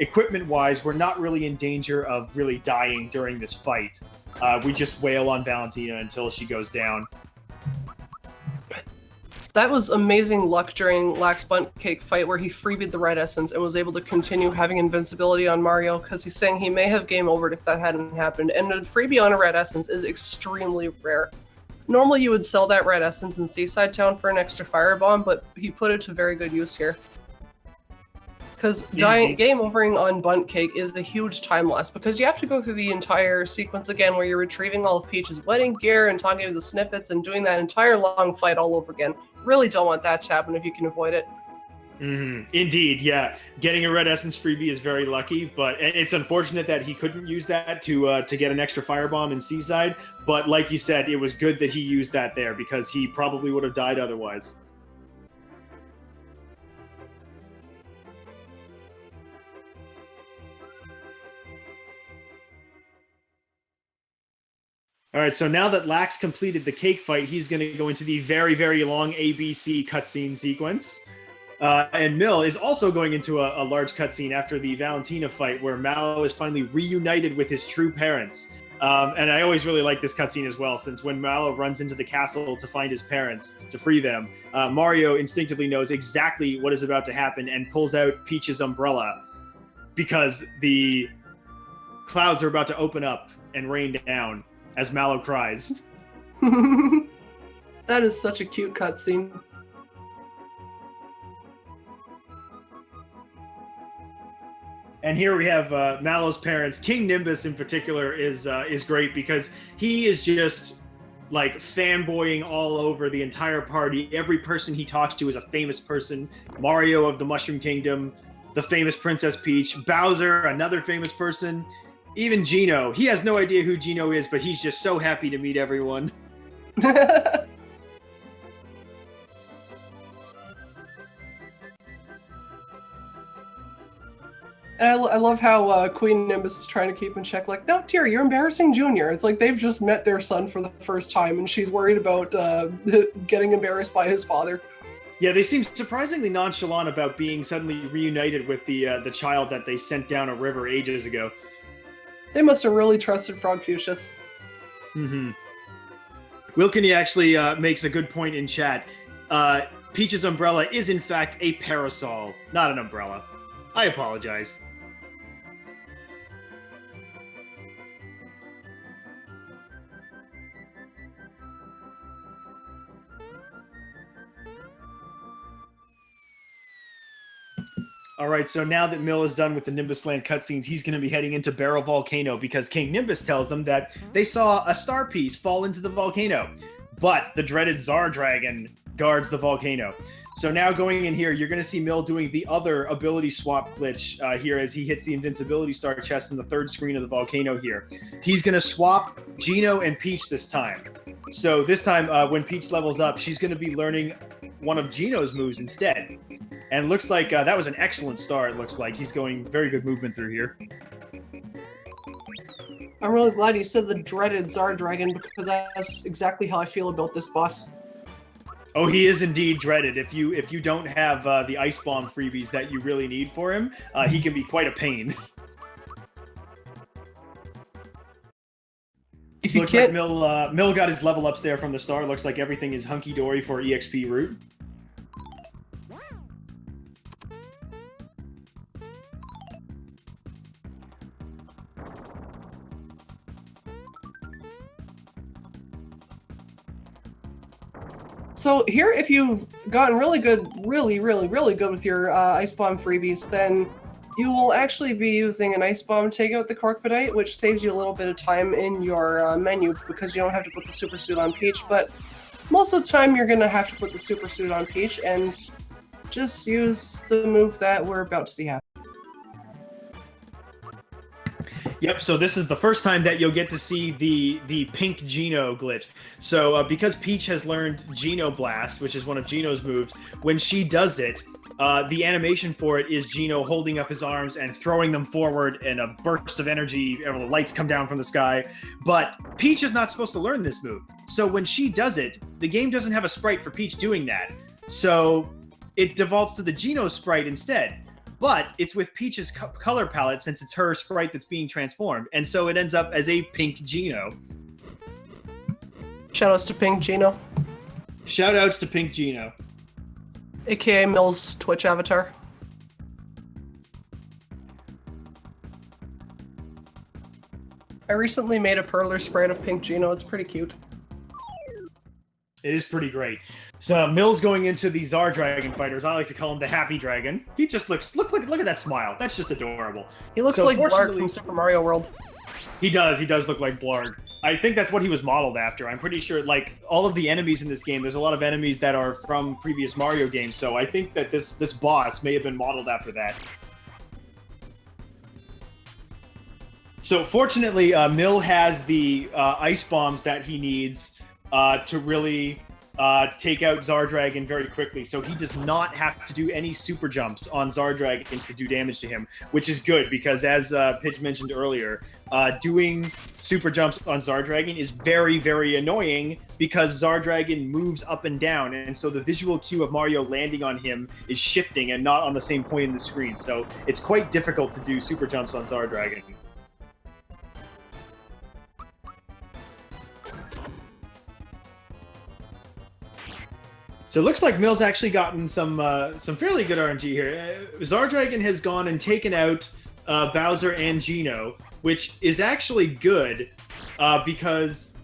equipment-wise, we're not really in danger of really dying during this fight. We just wail on Valentina until she goes down. That was amazing luck during Lack's Bunt Cake fight where he freebied the red essence and was able to continue having invincibility on Mario, because he's saying he may have game overed if that hadn't happened, and a freebie on a red essence is extremely rare. Normally you would sell that red essence in Seaside Town for an extra firebomb, but he put it to very good use here. Because game overing on Bunt Cake is a huge time loss, because you have to go through the entire sequence again where you're retrieving all of Peach's wedding gear and talking to the Snippets and doing that entire long fight all over again. Really don't want that to happen if you can avoid it. Indeed, yeah. Getting a red essence freebie is very lucky, but it's unfortunate that he couldn't use that to get an extra firebomb in Seaside. But like you said, it was good that he used that there because he probably would have died otherwise. All right, so now that Lax completed the cake fight, he's going to go into the very, very long ABC cutscene sequence. And Mill is also going into a large cutscene after the Valentina fight, where Mallow is finally reunited with his true parents. And I always really like this cutscene as well, since when Mallow runs into the castle to find his parents, to free them, Mario instinctively knows exactly what is about to happen and pulls out Peach's umbrella, because the clouds are about to open up and rain down as Mallow cries. That is such a cute cutscene. And here we have Mallow's parents. King Nimbus in particular is great because he is just like fanboying all over the entire party. Every person he talks to is a famous person. Mario of the Mushroom Kingdom, the famous Princess Peach, Bowser, another famous person. Even Gino. He has no idea who Gino is, but he's just so happy to meet everyone. And I love how Queen Nimbus is trying to keep in check, like, no, dear, you're embarrassing Junior. It's like they've just met their son for the first time, and she's worried about getting embarrassed by his father. Yeah, they seem surprisingly nonchalant about being suddenly reunited with the child that they sent down a river ages ago. They must have really trusted Frogfucius. Wilkiny actually makes a good point in chat. Peach's umbrella is in fact a parasol, not an umbrella. I apologize. All right, so now that Mill is done with the Nimbus Land cutscenes, he's going to be heading into Barrel Volcano because King Nimbus tells them that they saw a star piece fall into the volcano, but the dreaded Tsar Dragon guards the volcano. So now going in here, you're going to see Mill doing the other ability swap glitch here as he hits the invincibility star chest in the third screen of the volcano here. He's going to swap Gino and Peach this time. So this time, when Peach levels up, she's going to be learning one of Gino's moves instead. And looks like that was an excellent start, it looks like. He's going very good movement through here. I'm really glad you said the dreaded Tsar Dragon, because that's exactly how I feel about this boss. Oh, he is indeed dreaded. If you don't have the Ice Bomb freebies that you really need for him, he can be quite a pain. Looks like Mill got his level ups there from the start. Looks like everything is hunky-dory for EXP route. So here, if you've gotten really good, really good with your Ice Bomb freebies, then you will actually be using an Ice Bomb to take out the Corkbadite, which saves you a little bit of time in your menu because you don't have to put the Super Suit on Peach, but most of the time you're going to have to put the Super Suit on Peach and just use the move that we're about to see happen. Yep, so this is the first time that you'll get to see the pink Gino glitch. So because Peach has learned Gino Blast, which is one of Gino's moves, when she does it, the animation for it is Gino holding up his arms and throwing them forward in a burst of energy, the lights come down from the sky. But Peach is not supposed to learn this move. So when she does it, the game doesn't have a sprite for Peach doing that. So it defaults to the Gino sprite instead. But it's with Peach's color palette since it's her sprite that's being transformed. And so it ends up as a pink Gino. Shoutouts to Pink Gino. Shoutouts to Pink Gino. AKA Mill's Twitch avatar. I recently made a perler sprite of Pink Gino. It's pretty cute. It is pretty great. So Mill's going into the Zar Dragon fighters. I like to call him the Happy Dragon. He just look at that smile. That's just adorable. He looks like Blarg from Super Mario World. He does look like Blarg. I think that's what he was modeled after. I'm pretty sure, like, all of the enemies in this game, there's a lot of enemies that are from previous Mario games, so I think that this boss may have been modeled after that. So fortunately, Mill has the ice bombs that he needs to really take out Zardragon very quickly. So he does not have to do any super jumps on Zardragon to do damage to him, which is good because, as Pidge mentioned earlier, doing super jumps on Zardragon is very, very annoying because Zardragon moves up and down, and so the visual cue of Mario landing on him is shifting and not on the same point in the screen. So it's quite difficult to do super jumps on Zardragon. So it looks like Mill's actually gotten some fairly good RNG here. Zardragon has gone and taken out Bowser and Geno, which is actually good because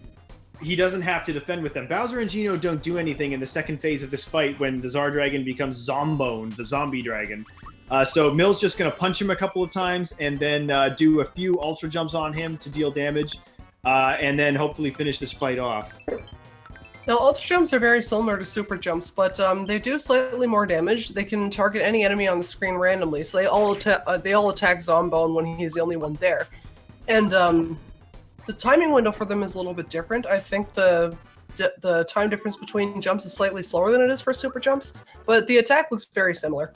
he doesn't have to defend with them. Bowser and Geno don't do anything in the second phase of this fight when the Zardragon becomes Zombone, the zombie dragon. So Mill's just going to punch him a couple of times and then do a few ultra jumps on him to deal damage, and then hopefully finish this fight off. Now, ultra jumps are very similar to super jumps, but they do slightly more damage. They can target any enemy on the screen randomly, so they all attack Zombone when he's the only one there. And the timing window for them is a little bit different. I think the time difference between jumps is slightly slower than it is for super jumps, but the attack looks very similar.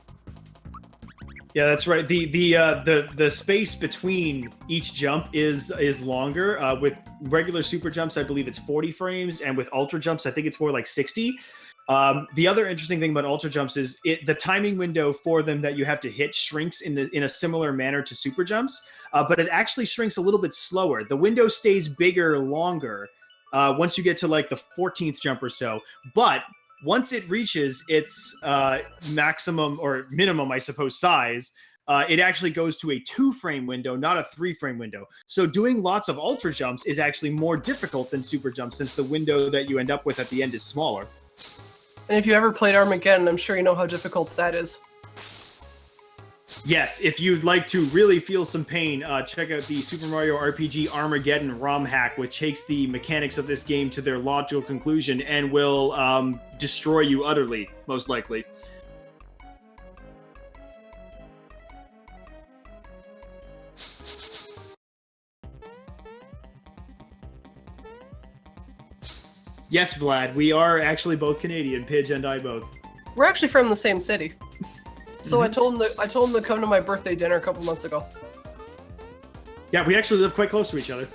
Yeah, that's right. The space between each jump is longer. With regular super jumps, I believe it's 40 frames, and with ultra jumps, I think it's more like 60. The other interesting thing about ultra jumps is the timing window for them that you have to hit shrinks in a similar manner to super jumps, but it actually shrinks a little bit slower. The window stays bigger longer once you get to like the 14th jump or so, but once it reaches its maximum or minimum, I suppose, size, it actually goes to a 2-frame window, not a 3-frame window. So doing lots of ultra jumps is actually more difficult than super jumps since the window that you end up with at the end is smaller. And if you ever played Armageddon, I'm sure you know how difficult that is. Yes, if you'd like to really feel some pain, check out the Super Mario RPG Armageddon ROM hack, which takes the mechanics of this game to their logical conclusion and will destroy you utterly, most likely. Yes, Vlad, we are actually both Canadian, Pidge and I both. We're actually from the same city. So I told him to come to my birthday dinner a couple months ago. Yeah, we actually live quite close to each other.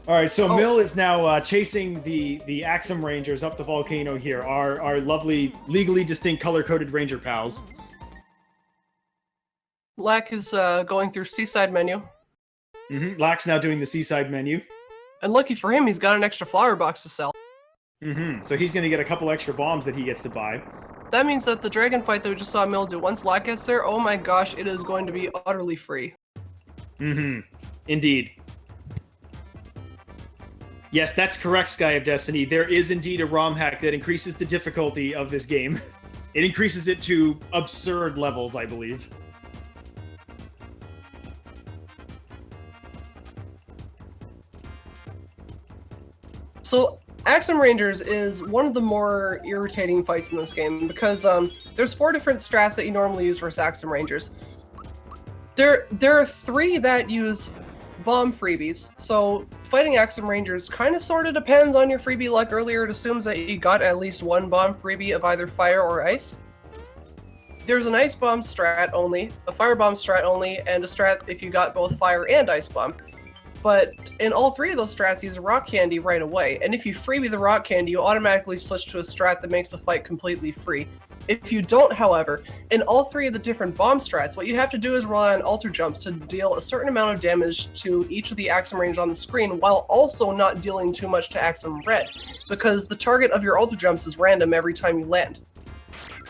All right, so Mill is now chasing the Axum Rangers up the volcano here, our lovely, legally distinct color-coded ranger pals. Lack is going through Seaside menu. Lack's now doing the Seaside menu. And lucky for him, he's got an extra flower box to sell. So he's going to get a couple extra bombs that he gets to buy. That means that the dragon fight that we just saw Mill do, once Lack gets there, oh my gosh, it is going to be utterly free. Indeed. Yes, that's correct, Sky of Destiny. There is indeed a ROM hack that increases the difficulty of this game. It increases it to absurd levels, I believe. So, Axum Rangers is one of the more irritating fights in this game because there's 4 different strats that you normally use versus Axum Rangers. There are 3 that use bomb freebies, so fighting Axum Rangers kind of sort of depends on your freebie luck. Earlier, it assumes that you got at least 1 bomb freebie of either fire or ice. There's an ice bomb strat only, a fire bomb strat only, and a strat if you got both fire and ice bomb. But in all 3 of those strats, use a rock candy right away. And if you freebie the rock candy, you automatically switch to a strat that makes the fight completely free. If you don't, however, in all three of the different bomb strats, what you have to do is rely on alter jumps to deal a certain amount of damage to each of the Axum range on the screen, while also not dealing too much to Axum Red, because the target of your alter jumps is random every time you land.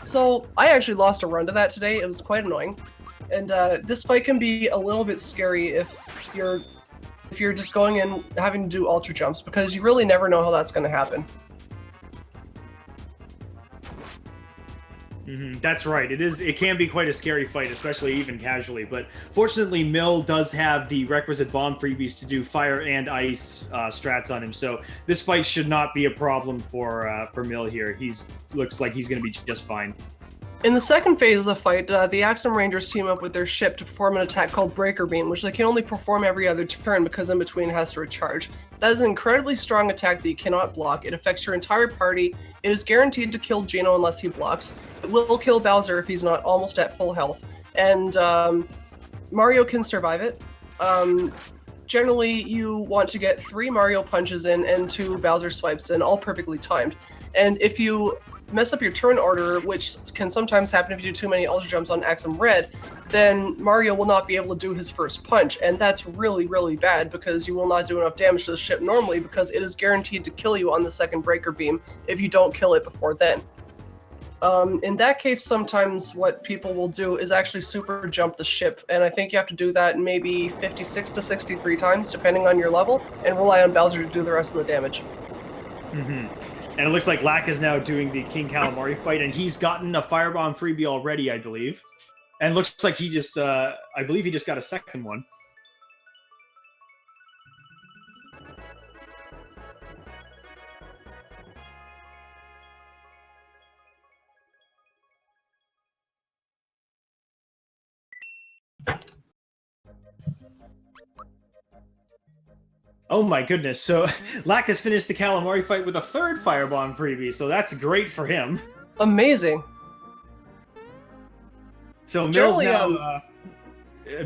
So I actually lost a run to that today. It was quite annoying, and this fight can be a little bit scary if you're just going in having to do alter jumps, because you really never know how that's going to happen. That's right. It can be quite a scary fight, especially even casually. But fortunately, Mill does have the requisite bomb freebies to do fire and ice strats on him. So this fight should not be a problem for Mill here. Looks like he's going to be just fine. In the second phase of the fight, the Axum Rangers team up with their ship to perform an attack called Breaker Beam, which they can only perform every other turn because in between it has to recharge. That is an incredibly strong attack that you cannot block. It affects your entire party. It is guaranteed to kill Geno unless he blocks. It will kill Bowser if he's not almost at full health. And Mario can survive it. Generally, you want to get 3 Mario punches in and 2 Bowser swipes in, all perfectly timed. And if you mess up your turn order, which can sometimes happen if you do too many ultra jumps on Axum Red, then Mario will not be able to do his first punch, and that's really, really bad because you will not do enough damage to the ship normally because it is guaranteed to kill you on the second Breaker Beam if you don't kill it before then. In that case, sometimes what people will do is actually super jump the ship, and I think you have to do that maybe 56 to 63 times, depending on your level, and rely on Bowser to do the rest of the damage. And it looks like Lack is now doing the King Calamari fight, and he's gotten a Firebomb freebie already, I believe. And looks like he just, I believe he just got a second one. Oh my goodness, so Lack has finished the Calamari fight with a third Firebomb freebie, so that's great for him. Amazing. So Mills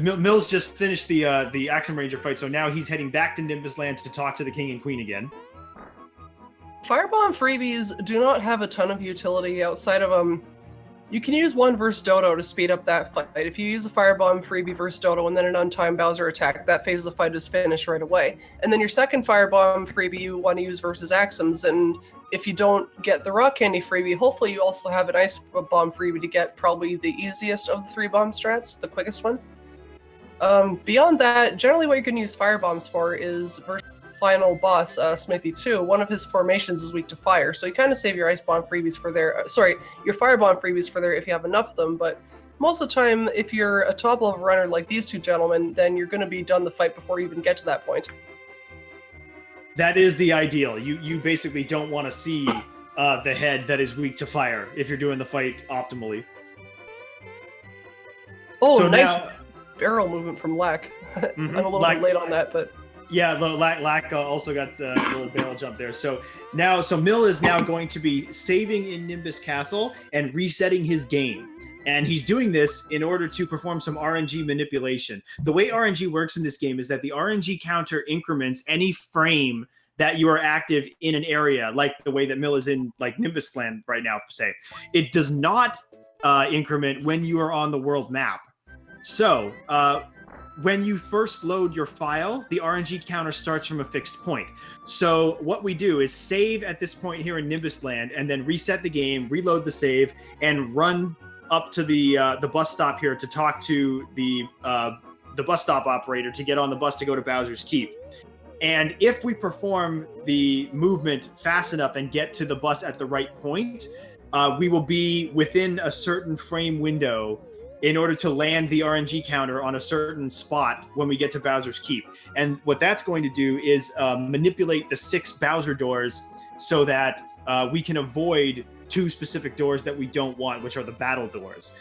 Mills just finished the Axum Ranger fight, so now he's heading back to Nimbus Land to talk to the King and Queen again. Firebomb freebies do not have a ton of utility outside of you can use one versus Dodo to speed up that fight. If you use a Firebomb freebie versus Dodo and then an untimed Bowser attack, that phase of the fight is finished right away. And then your second Firebomb freebie you want to use versus Axums, and if you don't get the Rock Candy freebie, hopefully you also have an Ice Bomb freebie to get probably the easiest of the 3 bomb strats, the quickest one. Beyond that, generally what you can use Firebombs for is versus final boss, Smithy 2, one of his formations is weak to fire, so you kind of save your Ice Bomb freebies for there, your Firebomb freebies for there if you have enough of them, but most of the time, if you're a top level runner like these two gentlemen, then you're going to be done the fight before you even get to that point. That is the ideal. You basically don't want to see the head that is weak to fire if you're doing the fight optimally. Oh, so nice barrel movement from Lack. I'm a little bit late on that, but... Yeah, Lack also got the little barrel jump there. So Mill is now going to be saving in Nimbus Castle and resetting his game. And he's doing this in order to perform some RNG manipulation. The way RNG works in this game is that the RNG counter increments any frame that you are active in an area, like the way that Mill is in like Nimbus Land right now, say. It does not increment when you are on the world map. So, when you first load your file, the RNG counter starts from a fixed point. So what we do is save at this point here in Nimbus Land, and then reset the game, reload the save, and run up to the bus stop here to talk to the bus stop operator to get on the bus to go to Bowser's Keep. And if we perform the movement fast enough and get to the bus at the right point, we will be within a certain frame window in order to land the RNG counter on a certain spot when we get to Bowser's Keep. And what that's going to do is manipulate the 6 Bowser doors so that we can avoid 2 specific doors that we don't want, which are the battle doors.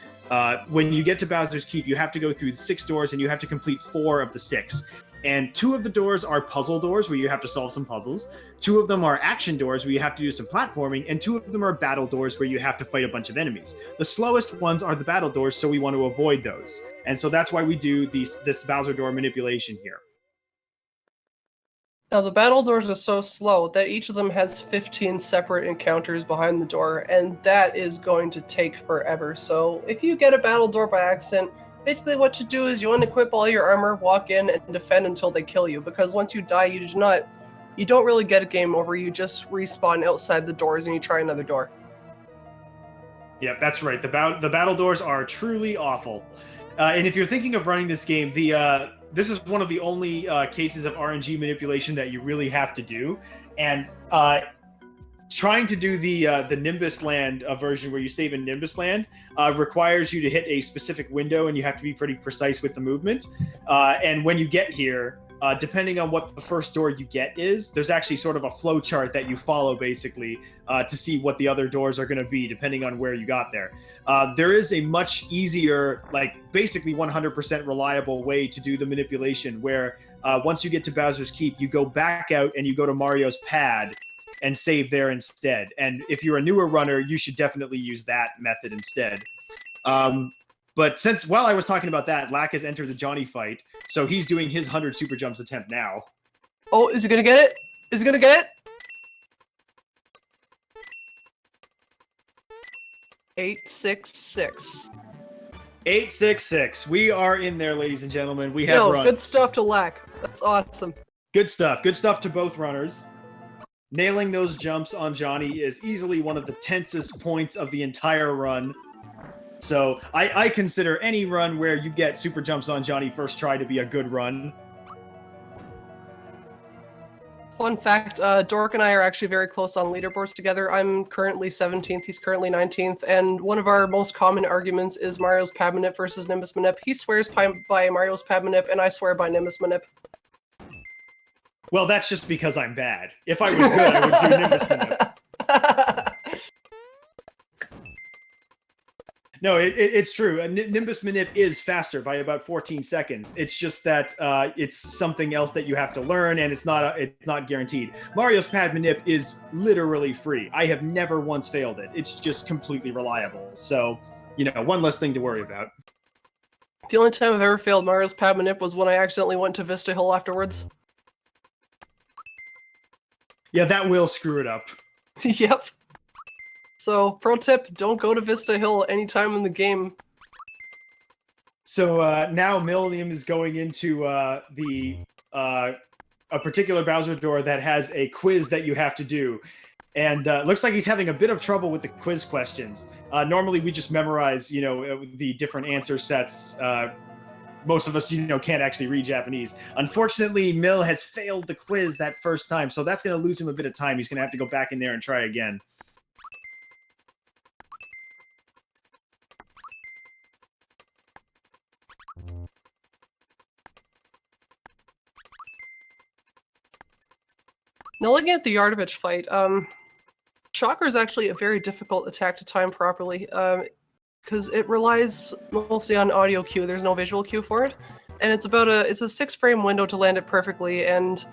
When you get to Bowser's Keep, you have to go through 6 doors and you have to complete 4 of the 6. And 2 of the doors are puzzle doors where you have to solve some puzzles. 2 of them are action doors where you have to do some platforming, and 2 of them are battle doors where you have to fight a bunch of enemies. The slowest ones are the battle doors, so we want to avoid those. And so that's why we do this Bowser door manipulation here. Now, the battle doors are so slow that each of them has 15 separate encounters behind the door, and that is going to take forever. So, if you get a battle door by accident, basically what you do is you unequip all your armor, walk in, and defend until they kill you, because once you die, you don't really get a game over, you just respawn outside the doors and you try another door. Yep, that's right. The battle doors are truly awful. And if you're thinking of running this game, this is one of the only cases of RNG manipulation that you really have to do. And trying to do the Nimbus Land version where you save in Nimbus Land requires you to hit a specific window, and you have to be pretty precise with the movement. And when you get here, depending on what the first door you get is, there's actually sort of a flow chart that you follow basically to see what the other doors are going to be depending on where you got there. There is a much easier, like basically 100% reliable way to do the manipulation where once you get to Bowser's Keep, you go back out and you go to Mario's pad and save there instead. And if you're a newer runner, you should definitely use that method instead. But while I was talking about that, Lack has entered the Johnny fight, so he's doing his 100 super jumps attempt now. Oh, is he gonna get it? Is he gonna get it? 866. 866. We are in there, ladies and gentlemen. We have run. Good stuff to Lack. That's awesome. Good stuff. Good stuff to both runners. Nailing those jumps on Johnny is easily one of the tensest points of the entire run. So I consider any run where you get super jumps on Johnny first try to be a good run. Fun fact, Dork and I are actually very close on leaderboards together. I'm currently 17th, he's currently 19th, and one of our most common arguments is Mario's Pad Manip versus Nimbus Manip. He swears by Mario's Pad Manip, and I swear by Nimbus Manip. Well, that's just because I'm bad. If I was good, I would do Nimbus Manip. No, it's true. Nimbus Manip is faster by about 14 seconds. It's just that it's something else that you have to learn, and it's not guaranteed. Mario's Pad Manip is literally free. I have never once failed it. It's just completely reliable. So, one less thing to worry about. The only time I've ever failed Mario's Pad Manip was when I accidentally went to Vista Hill afterwards. Yeah, that will screw it up. Yep. So, pro tip, don't go to Vista Hill anytime in the game. So now Millnium is going into a particular Bowser door that has a quiz that you have to do. And looks like he's having a bit of trouble with the quiz questions. Normally we just memorize, the different answer sets. Most of us, can't actually read Japanese. Unfortunately, Mill has failed the quiz that first time, so that's going to lose him a bit of time. He's going to have to go back in there and try again. Now, looking at the Yardovich fight, Shocker is actually a very difficult attack to time properly, because it relies mostly on audio cue. There's no visual cue for it, and it's a 6-frame window to land it perfectly, and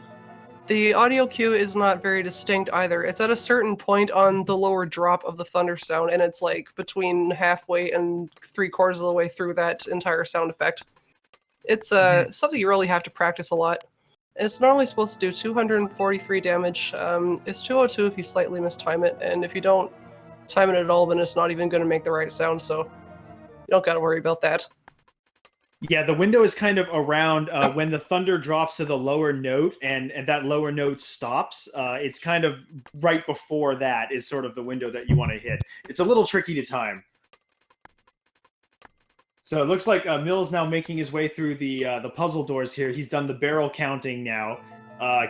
the audio cue is not very distinct either. It's at a certain point on the lower drop of the thunder sound, and it's like between halfway and 3/4 of the way through that entire sound effect. It's something you really have to practice a lot. It's normally supposed to do 243 damage. It's 202 if you slightly mistime it, and if you don't time it at all, then it's not even going to make the right sound, so you don't got to worry about that. Yeah, the window is kind of around when the thunder drops to the lower note and that lower note stops. It's kind of right before that is sort of the window that you want to hit. It's a little tricky to time. So it looks like Mill's now making his way through the puzzle doors here. He's done the barrel counting now,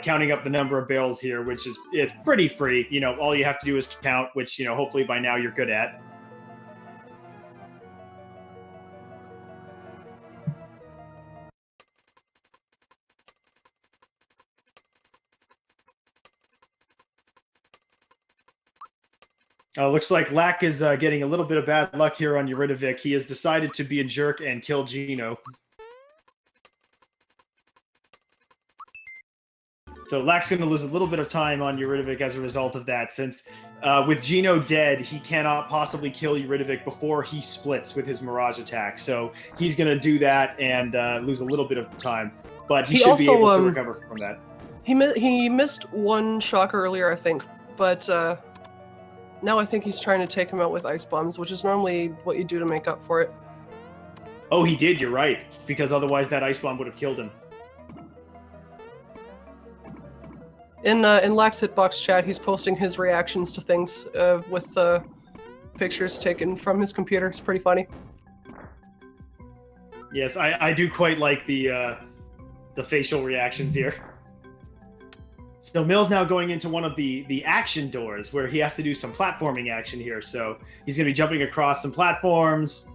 counting up the number of barrels here, which it's pretty free. All you have to do is count, which hopefully by now you're good at. Looks like Lack is getting a little bit of bad luck here on Yuridovic. He has decided to be a jerk and kill Gino. So Lack's going to lose a little bit of time on Yuridovic as a result of that, since with Gino dead, he cannot possibly kill Yuridovic before he splits with his Mirage attack. So he's going to do that and lose a little bit of time. But he should be able to recover from that. He missed one shock earlier, I think, but now I think he's trying to take him out with ice bombs, which is normally what you do to make up for it. Oh, he did. You're right, because otherwise that ice bomb would have killed him. In Lax Hitbox chat, he's posting his reactions to things with pictures taken from his computer. It's pretty funny. Yes, I do quite like the facial reactions here. So Mill's now going into one of the action doors where he has to do some platforming action here. So he's going to be jumping across some platforms.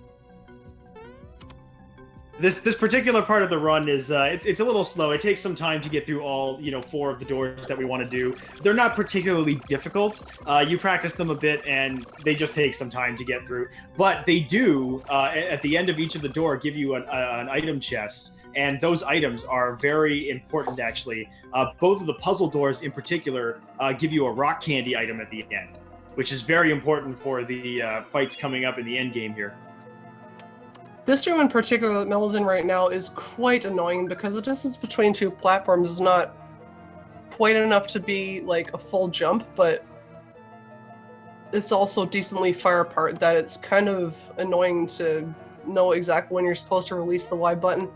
This particular part of the run is it's a little slow. It takes some time to get through all 4 of the doors that we want to do. They're not particularly difficult. You practice them a bit, and they just take some time to get through. But they do at the end of each of the door give you an item chest, and those items are very important actually. Both of the puzzle doors in particular give you a rock candy item at the end, which is very important for the fights coming up in the end game here. This room in particular that Mel's in right now is quite annoying because the distance between 2 platforms is not quite enough to be like a full jump, but it's also decently far apart that it's kind of annoying to know exactly when you're supposed to release the Y button.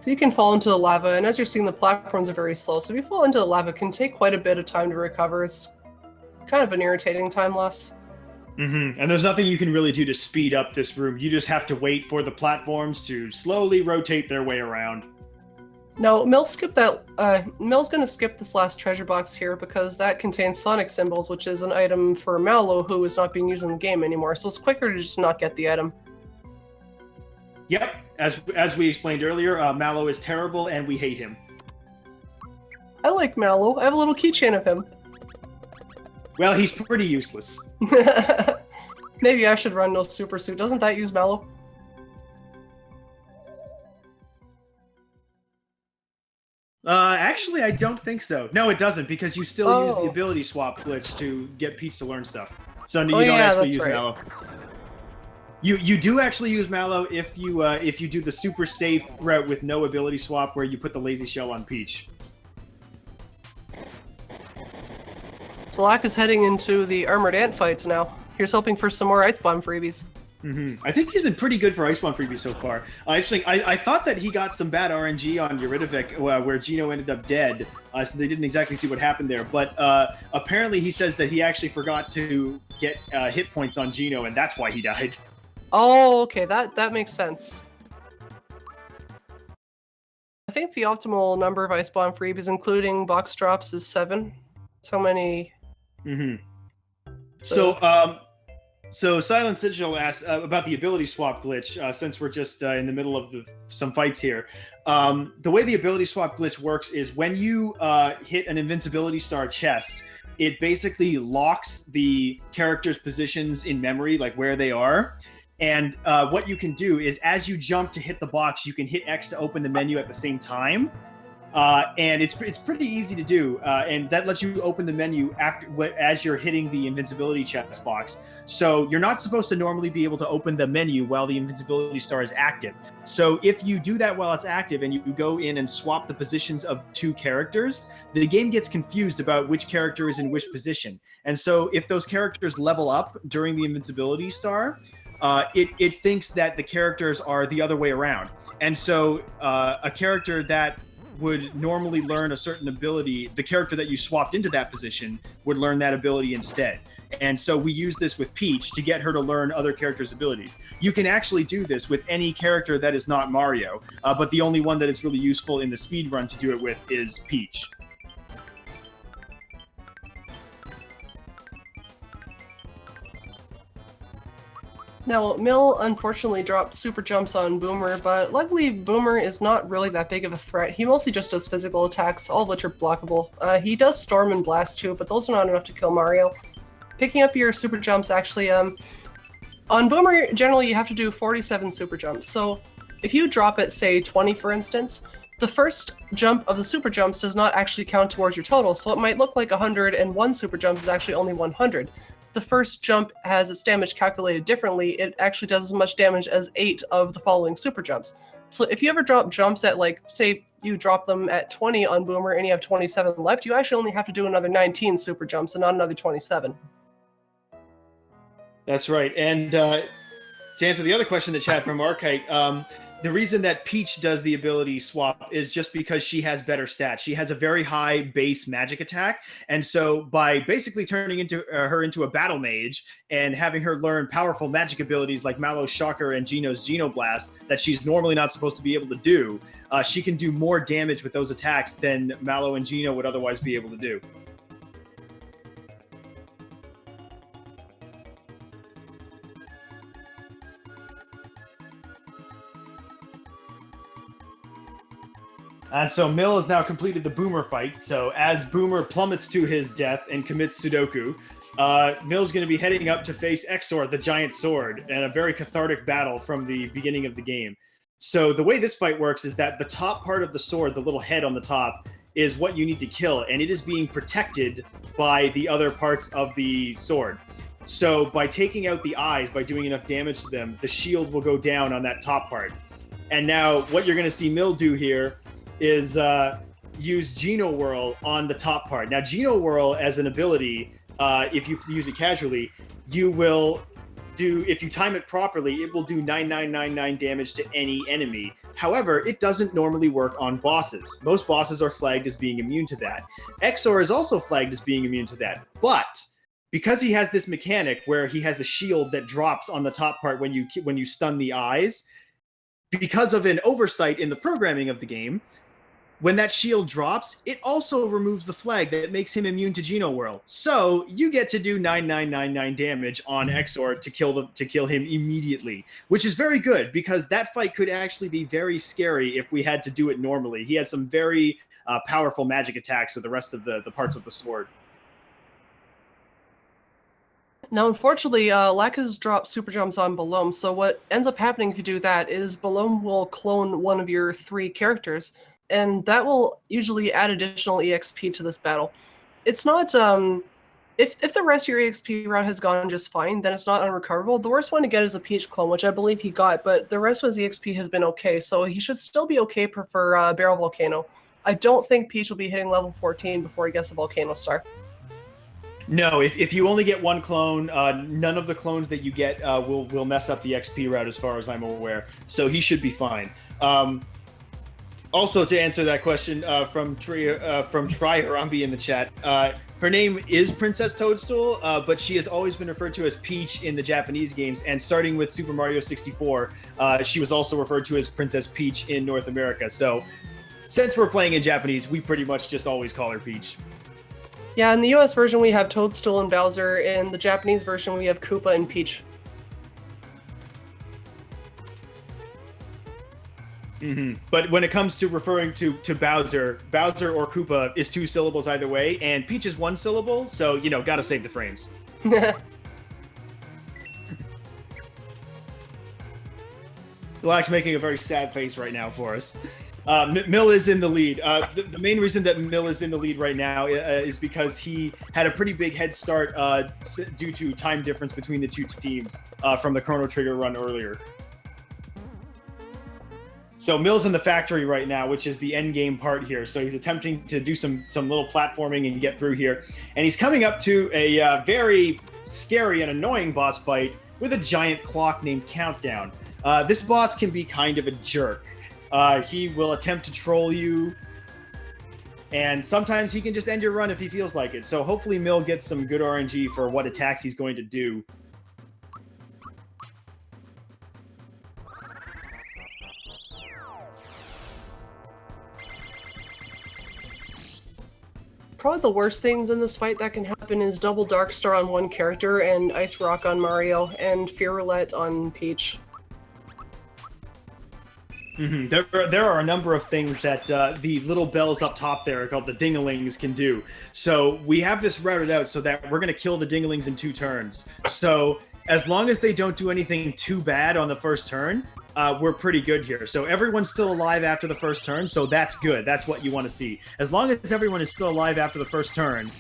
So you can fall into the lava, and as you're seeing, the platforms are very slow, so if you fall into the lava, it can take quite a bit of time to recover. It's kind of an irritating time loss. Mm-hmm. And there's nothing you can really do to speed up this room. You just have to wait for the platforms to slowly rotate their way around. Now, Mill's going to skip this last treasure box here because that contains Sonic symbols, which is an item for Mallow, who is not being used in the game anymore, so it's quicker to just not get the item. Yep, as we explained earlier, Mallow is terrible and we hate him. I like Mallow. I have a little keychain of him. Well, he's pretty useless. Maybe I should run no super suit. Doesn't that use Mallow? Actually, I don't think so. No, it doesn't, because you still use the Oh. ability swap glitch to get Peach to learn stuff. So you Oh, don't yeah, actually that's use right. Mallow. You do actually use Mallow if you do the super safe route with no ability swap, where you put the lazy shell on Peach. So Lack is heading into the armored ant fights now. Here's hoping for some more ice bomb freebies. Mm-hmm. I think he's been pretty good for Ice Bomb freebies so far. Interesting. I thought that he got some bad RNG on Eurydivic, where Gino ended up dead, so they didn't exactly see what happened there. But apparently he says that he actually forgot to get hit points on Gino, and that's why he died. Oh, okay, that makes sense. I think the optimal number of ice bomb freebies, including box drops, is 7. So many. Mm-hmm. So Silent Sigil asked about the ability swap glitch, since we're just in the middle of some fights here. The way the ability swap glitch works is when you hit an invincibility star chest, it basically locks the character's positions in memory, like where they are. And what you can do is, as you jump to hit the box, you can hit X to open the menu at the same time. And it's pretty easy to do, and that lets you open the menu as you're hitting the invincibility chest box. So you're not supposed to normally be able to open the menu while the invincibility star is active. So if you do that while it's active and you go in and swap the positions of 2 characters, the game gets confused about which character is in which position. And so if those characters level up during the invincibility star, it thinks that the characters are the other way around. And so a character that would normally learn a certain ability, the character that you swapped into that position would learn that ability instead. And so we use this with Peach to get her to learn other characters' abilities. You can actually do this with any character that is not Mario, but the only one that it's really useful in the speed run to do it with is Peach. Now, Mill unfortunately dropped super jumps on Boomer, but luckily Boomer is not really that big of a threat. He mostly just does physical attacks, all of which are blockable. He does Storm and Blast too, but those are not enough to kill Mario. Picking up your super jumps actually, on Boomer, generally you have to do 47 super jumps. So if you drop it, say 20 for instance, the first jump of the super jumps does not actually count towards your total, so it might look like 101 super jumps is actually only 100. The first jump has its damage calculated differently. It actually does as much damage as 8 of the following super jumps. So if you ever drop jumps at, like, say you drop them at 20 on Boomer and you have 27 left, you actually only have to do another 19 super jumps and not another 27. That's right. And to answer the other question in the chat from Archite, the reason that Peach does the ability swap is just because she has better stats. She has a very high base magic attack, and so by basically turning her into a battle mage and having her learn powerful magic abilities like Mallow's Shocker and Geno's Geno Blast that she's normally not supposed to be able to do, she can do more damage with those attacks than Mallow and Geno would otherwise be able to do. And so Mill has now completed the Boomer fight. So as Boomer plummets to his death and commits Sudoku, Mill's going to be heading up to face Exor, the giant sword, in a very cathartic battle from the beginning of the game. So the way this fight works is that the top part of the sword, the little head on the top, is what you need to kill, and it is being protected by the other parts of the sword. So by taking out the eyes, by doing enough damage to them, the shield will go down on that top part. And now what you're going to see Mill do here is use Geno Whirl on the top part. Now, Geno Whirl as an ability, if you use it casually, you will do, if you time it properly, it will do 9999 damage to any enemy. However, it doesn't normally work on bosses. Most bosses are flagged as being immune to that. Exor is also flagged as being immune to that. But because he has this mechanic where he has a shield that drops on the top part when you stun the eyes, because of an oversight in the programming of the game, when that shield drops, it also removes the flag that makes him immune to Geno Whirl. So you get to do 9999 damage on Exor to kill him immediately, which is very good because that fight could actually be very scary if we had to do it normally. He has some very powerful magic attacks to the rest of the parts of the sword. Now, unfortunately, Lack has dropped super jumps on Balom, so what ends up happening if you do that is Balom will clone one of your 3 characters, and that will usually add additional EXP to this battle. It's not, if the rest of your EXP route has gone just fine, then it's not unrecoverable. The worst one to get is a Peach clone, which I believe he got, but the rest of his EXP has been okay, so he should still be okay for Barrel Volcano. I don't think Peach will be hitting level 14 before he gets the Volcano Star. No, if you only get one clone, none of the clones that you get will mess up the XP route as far as I'm aware, so he should be fine. Also, to answer that question from Tri-Harambe in the chat, her name is Princess Toadstool, but she has always been referred to as Peach in the Japanese games, and starting with Super Mario 64, she was also referred to as Princess Peach in North America. So, since we're playing in Japanese, we pretty much just always call her Peach. Yeah, in the US version we have Toadstool and Bowser, in the Japanese version we have Koopa and Peach. Mm-hmm. But when it comes to referring to Bowser or Koopa is 2 syllables either way, and Peach is 1 syllable, so, you know, gotta save the frames. Black's making a very sad face right now for us. Mill is in the lead. The main reason that Mill is in the lead right now is because he had a pretty big head start due to time difference between the 2 teams from the Chrono Trigger run earlier. So Mill's in the factory right now, which is the end game part here. So he's attempting to do some little platforming and get through here. And he's coming up to a very scary and annoying boss fight with a giant clock named Countdown. This boss can be kind of a jerk. He will attempt to troll you, and sometimes he can just end your run if he feels like it. So hopefully Mill gets some good RNG for what attacks he's going to do. Probably the worst things in this fight that can happen is double Dark Star on one character and Ice Rock on Mario and Fear Roulette on Peach. Mm-hmm. There are a number of things that the little bells up top there called the dingalings can do. So we have this routed out so that we're going to kill the dingalings in 2 turns. So as long as they don't do anything too bad on the first turn, we're pretty good here. So everyone's still alive after the first turn, so that's good. That's what you want to see. As long as everyone is still alive after the first turn,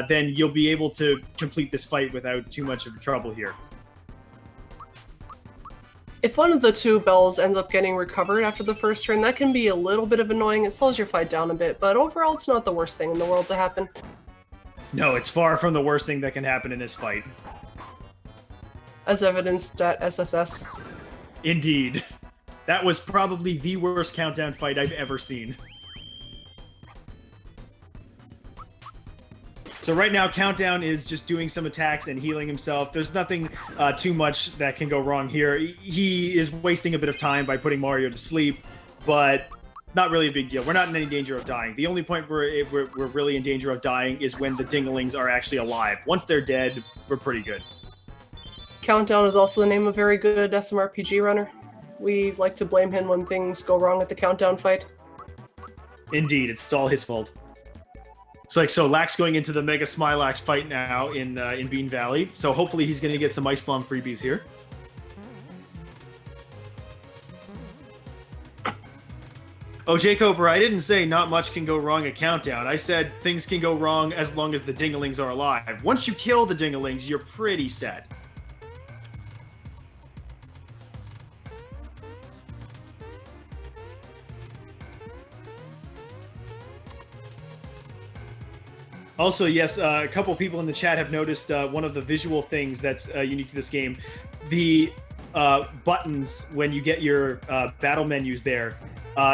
then you'll be able to complete this fight without too much of trouble here. If one of the two bells ends up getting recovered after the first turn, that can be a little bit of annoying. It slows your fight down a bit, but overall it's not the worst thing in the world to happen. No, it's far from the worst thing that can happen in this fight. As evidenced at SSS. Indeed. That was probably the worst countdown fight I've ever seen. So right now, Countdown is just doing some attacks and healing himself. There's nothing too much that can go wrong here. He is wasting a bit of time by putting Mario to sleep, but not really a big deal. We're not in any danger of dying. The only point we're really in danger of dying is when the dinglings are actually alive. Once they're dead, we're pretty good. Countdown is also the name of a very good SMRPG runner. We like to blame him when things go wrong at the Countdown fight. Indeed, it's all his fault. So Lax going into the Mega Smilax fight now in Bean Valley. So hopefully he's going to get some Ice Bomb freebies here. Oh, J. Cobra, I didn't say not much can go wrong at Countdown. I said things can go wrong as long as the Dinglings are alive. Once you kill the Dinglings, you're pretty set. Also, yes, a couple people in the chat have noticed one of the visual things that's unique to this game. The buttons, when you get your battle menus there,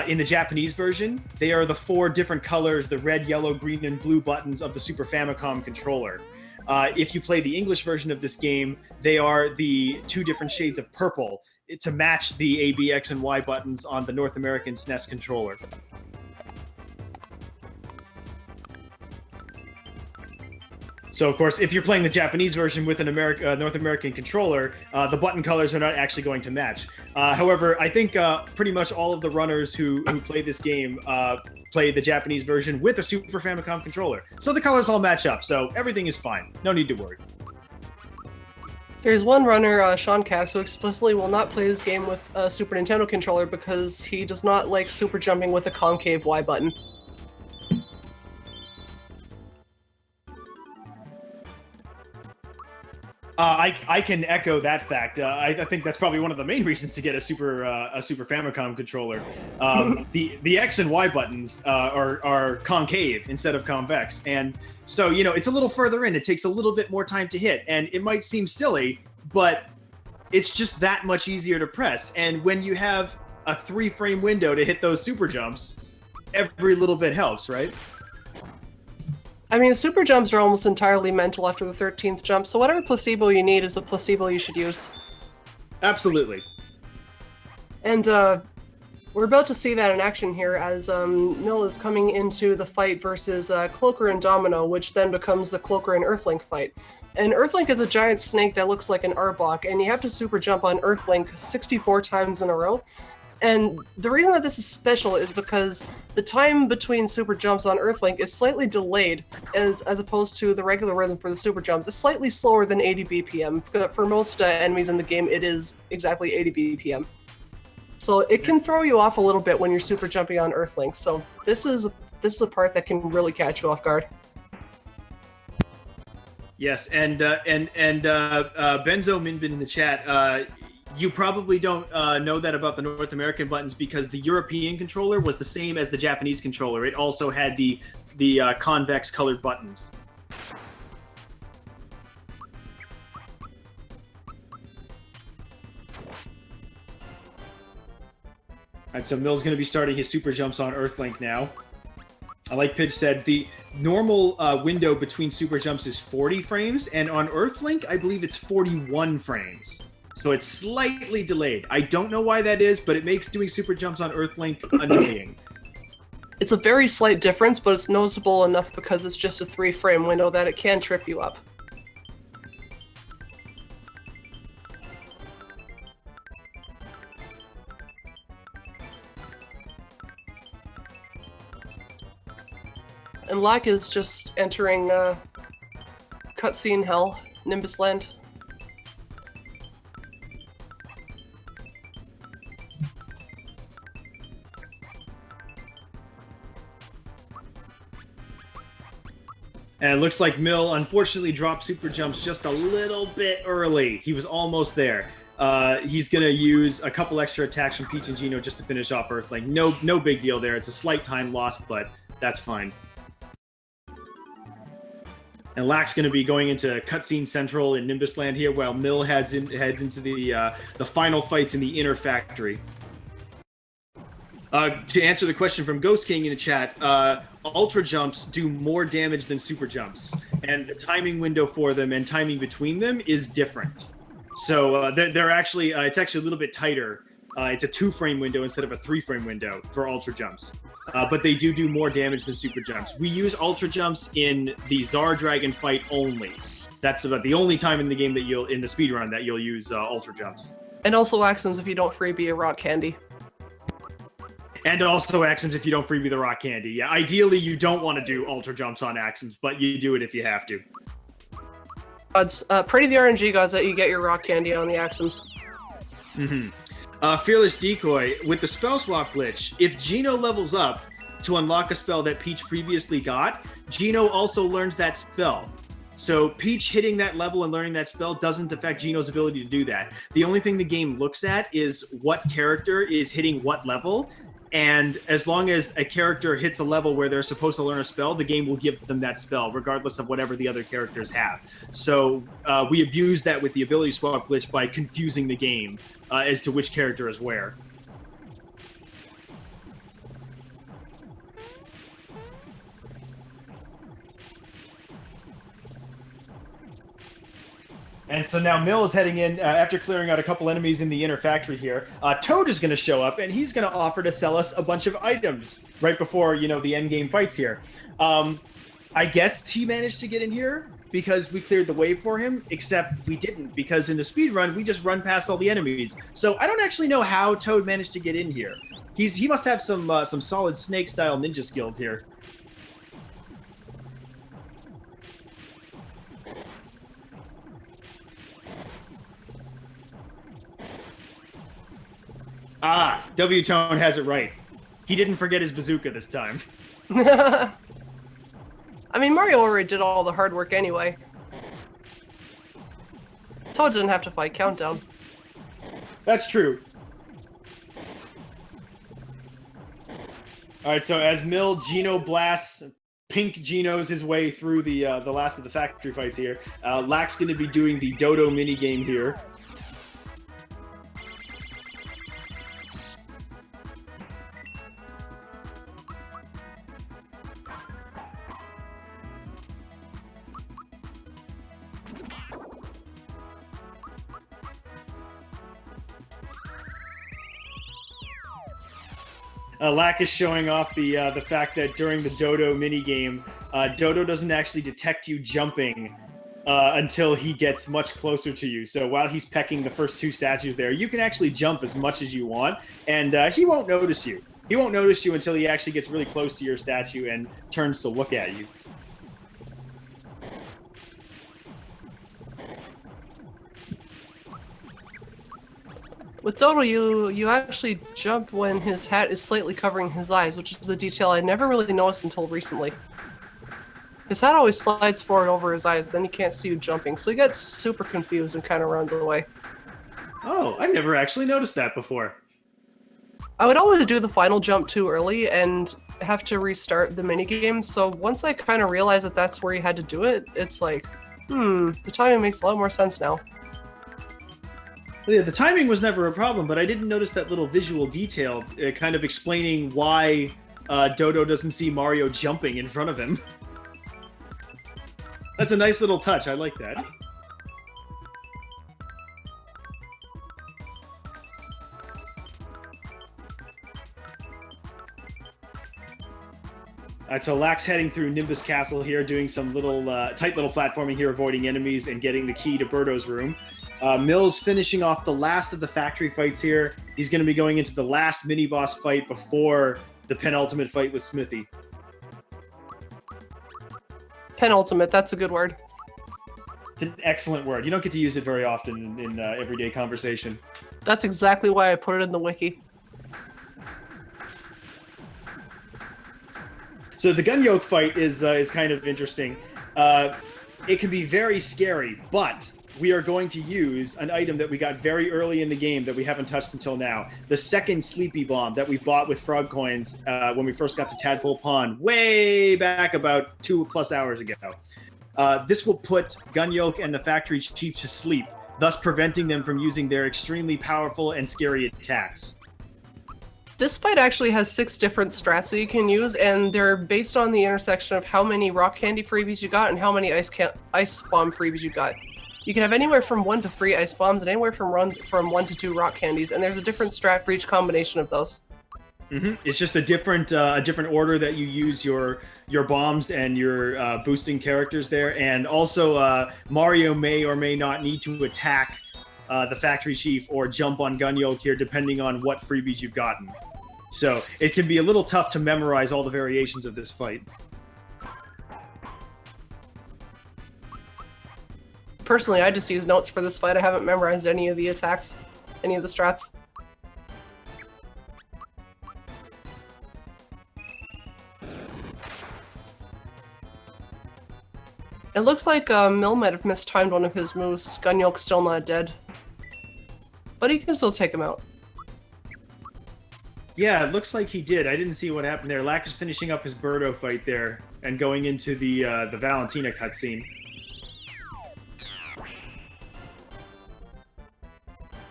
in the Japanese version, they are the 4 different colors, the red, yellow, green, and blue buttons of the Super Famicom controller. If you play the English version of this game, they are the 2 different shades of purple to match the A, B, X, and Y buttons on the North American SNES controller. So, of course, if you're playing the Japanese version with an North American controller, the button colors are not actually going to match. However, I think pretty much all of the runners who play this game play the Japanese version with a Super Famicom controller. So the colors all match up, so everything is fine. No need to worry. There's one runner, Sean Cass, who explicitly will not play this game with a Super Nintendo controller because he does not like super jumping with a concave Y button. I can echo that fact. I think that's probably one of the main reasons to get a Super Famicom controller. The X and Y buttons are concave instead of convex, and so it's a little further in. It takes a little bit more time to hit, and it might seem silly, but it's just that much easier to press. And when you have a 3-frame window to hit those super jumps, every little bit helps, right? I mean, super jumps are almost entirely mental after the 13th jump, so whatever placebo you need is the placebo you should use. Absolutely. And we're about to see that in action here as Mill is coming into the fight versus Cloaker and Domino, which then becomes the Cloaker and Earthlink fight. And Earthlink is a giant snake that looks like an Arbok, and you have to super jump on Earthlink 64 times in a row. And the reason that this is special is because the time between super jumps on Earthlink is slightly delayed, as opposed to the regular rhythm for the super jumps. It's slightly slower than 80 BPM. For most enemies in the game, it is exactly 80 BPM. So it can throw you off a little bit when you're super jumping on Earthlink. So this is a part that can really catch you off guard. Yes, and Benzo Minbin in the chat. You probably don't know that about the North American buttons because the European controller was the same as the Japanese controller. It also had the convex colored buttons. Alright, so Mill's going to be starting his super jumps on Earthlink now. Like Pidge said, the normal window between super jumps is 40 frames, and on Earthlink, I believe it's 41 frames. So it's slightly delayed. I don't know why that is, but it makes doing super jumps on Earthlink annoying. It's a very slight difference, but it's noticeable enough because it's just a 3-frame window that it can trip you up. And Lack is just entering cutscene hell, Nimbus Land. And it looks like Mill unfortunately dropped super jumps just a little bit early. He was almost there. He's gonna use a couple extra attacks from Peach and Geno just to finish off Earthling. No big deal there. It's a slight time loss, but that's fine. And Lack's going to be going into Cutscene Central in Nimbus Land here, while Mill heads into the final fights in the Inner Factory. To answer the question from Ghost King in the chat, Ultra Jumps do more damage than Super Jumps, and the timing window for them and timing between them is different. So they're actually it's actually a little bit tighter. It's a 2-frame window instead of a 3-frame window for Ultra Jumps. But they do more damage than Super Jumps. We use Ultra Jumps in the Czar Dragon fight only. That's about the only time in the game that in the speedrun that you'll use Ultra Jumps. And also Axums if you don't freebie a rock candy. And also Axums if you don't freebie the rock candy. Yeah, ideally you don't want to do Ultra Jumps on Axums, but you do it if you have to. Gods, pray to the RNG gods that you get your rock candy on the Axums. Mm-hmm. Fearless Decoy, with the spell swap glitch, if Geno levels up to unlock a spell that Peach previously got, Geno also learns that spell. So Peach hitting that level and learning that spell doesn't affect Geno's ability to do that. The only thing the game looks at is what character is hitting what level, and as long as a character hits a level where they're supposed to learn a spell, the game will give them that spell, regardless of whatever the other characters have. So we abuse that with the ability swap glitch by confusing the game as to which character is where. And so now Mill is heading in, after clearing out a couple enemies in the Inner Factory here. Toad is going to show up, and he's going to offer to sell us a bunch of items right before, the endgame fights here. I guess he managed to get in here because we cleared the wave for him, except we didn't, because in the speedrun, we just run past all the enemies. So I don't actually know how Toad managed to get in here. He must have some solid Snake-style ninja skills here. Ah, W-Tone has it right. He didn't forget his bazooka this time. I mean, Mario already did all the hard work anyway. Toad didn't have to fight Countdown. That's true. Alright, so as Mill, Geno blasts, Pink Geno's his way through the last of the factory fights here. Lack's going to be doing the Dodo minigame here. Lack is showing off the fact that during the Dodo minigame, Dodo doesn't actually detect you jumping until he gets much closer to you. So while he's pecking the first 2 statues there, you can actually jump as much as you want, and he won't notice you. He won't notice you until he actually gets really close to your statue and turns to look at you. With Dodo, you actually jump when his hat is slightly covering his eyes, which is a detail I never really noticed until recently. His hat always slides forward over his eyes, then you can't see you jumping, so he gets super confused and kind of runs away. Oh, I've never actually noticed that before. I would always do the final jump too early and have to restart the minigame, so once I kind of realized that that's where you had to do it, it's like, the timing makes a lot more sense now. Yeah, the timing was never a problem, but I didn't notice that little visual detail kind of explaining why Dodo doesn't see Mario jumping in front of him. That's a nice little touch. I like that. Alright, so Lack's heading through Nimbus Castle here, doing some tight little platforming here, avoiding enemies and getting the key to Birdo's room. Mill's finishing off the last of the factory fights here. He's going to be going into the last mini-boss fight before the penultimate fight with Smithy. Penultimate, that's a good word. It's an excellent word. You don't get to use it very often in everyday conversation. That's exactly why I put it in the wiki. So the gun yoke fight is kind of interesting. It can be very scary, but we are going to use an item that we got very early in the game that we haven't touched until now. The second Sleepy Bomb that we bought with frog coins when we first got to Tadpole Pond way back about 2+ hours ago. This will put Gunyolk and the Factory Chief to sleep, thus preventing them from using their extremely powerful and scary attacks. This fight actually has 6 different strats that you can use, and they're based on the intersection of how many rock candy freebies you got and how many ice bomb freebies you got. You can have anywhere from 1 to 3 ice bombs and anywhere from 1 to 2 rock candies, and there's a different strat for each combination of those. It's just a different order that you use your bombs and your boosting characters there, and also Mario may or may not need to attack the Factory Chief or jump on Gunyolk here, depending on what freebies you've gotten. So it can be a little tough to memorize all the variations of this fight. Personally, I just use notes for this fight. I haven't memorized any of the attacks, any of the strats. It looks like Mill might have mistimed one of his moves. Gunyolk's still not dead. But he can still take him out. Yeah, it looks like he did. I didn't see what happened there. Lack is finishing up his Birdo fight there and going into the Valentina cutscene.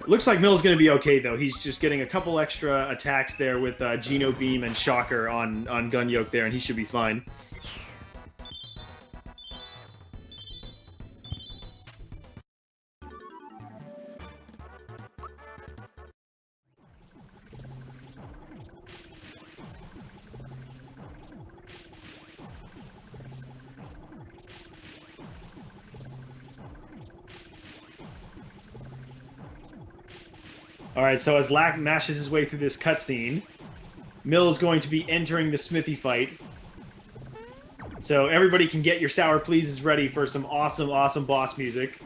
Looks like Mill's going to be okay, though. He's just getting a couple extra attacks there with Geno Beam and Shocker on Gunyolk there, and he should be fine. Alright, so as Lack mashes his way through this cutscene, Mill is going to be entering the Smithy fight. So everybody can get your Sour Pleases ready for some awesome, awesome boss music,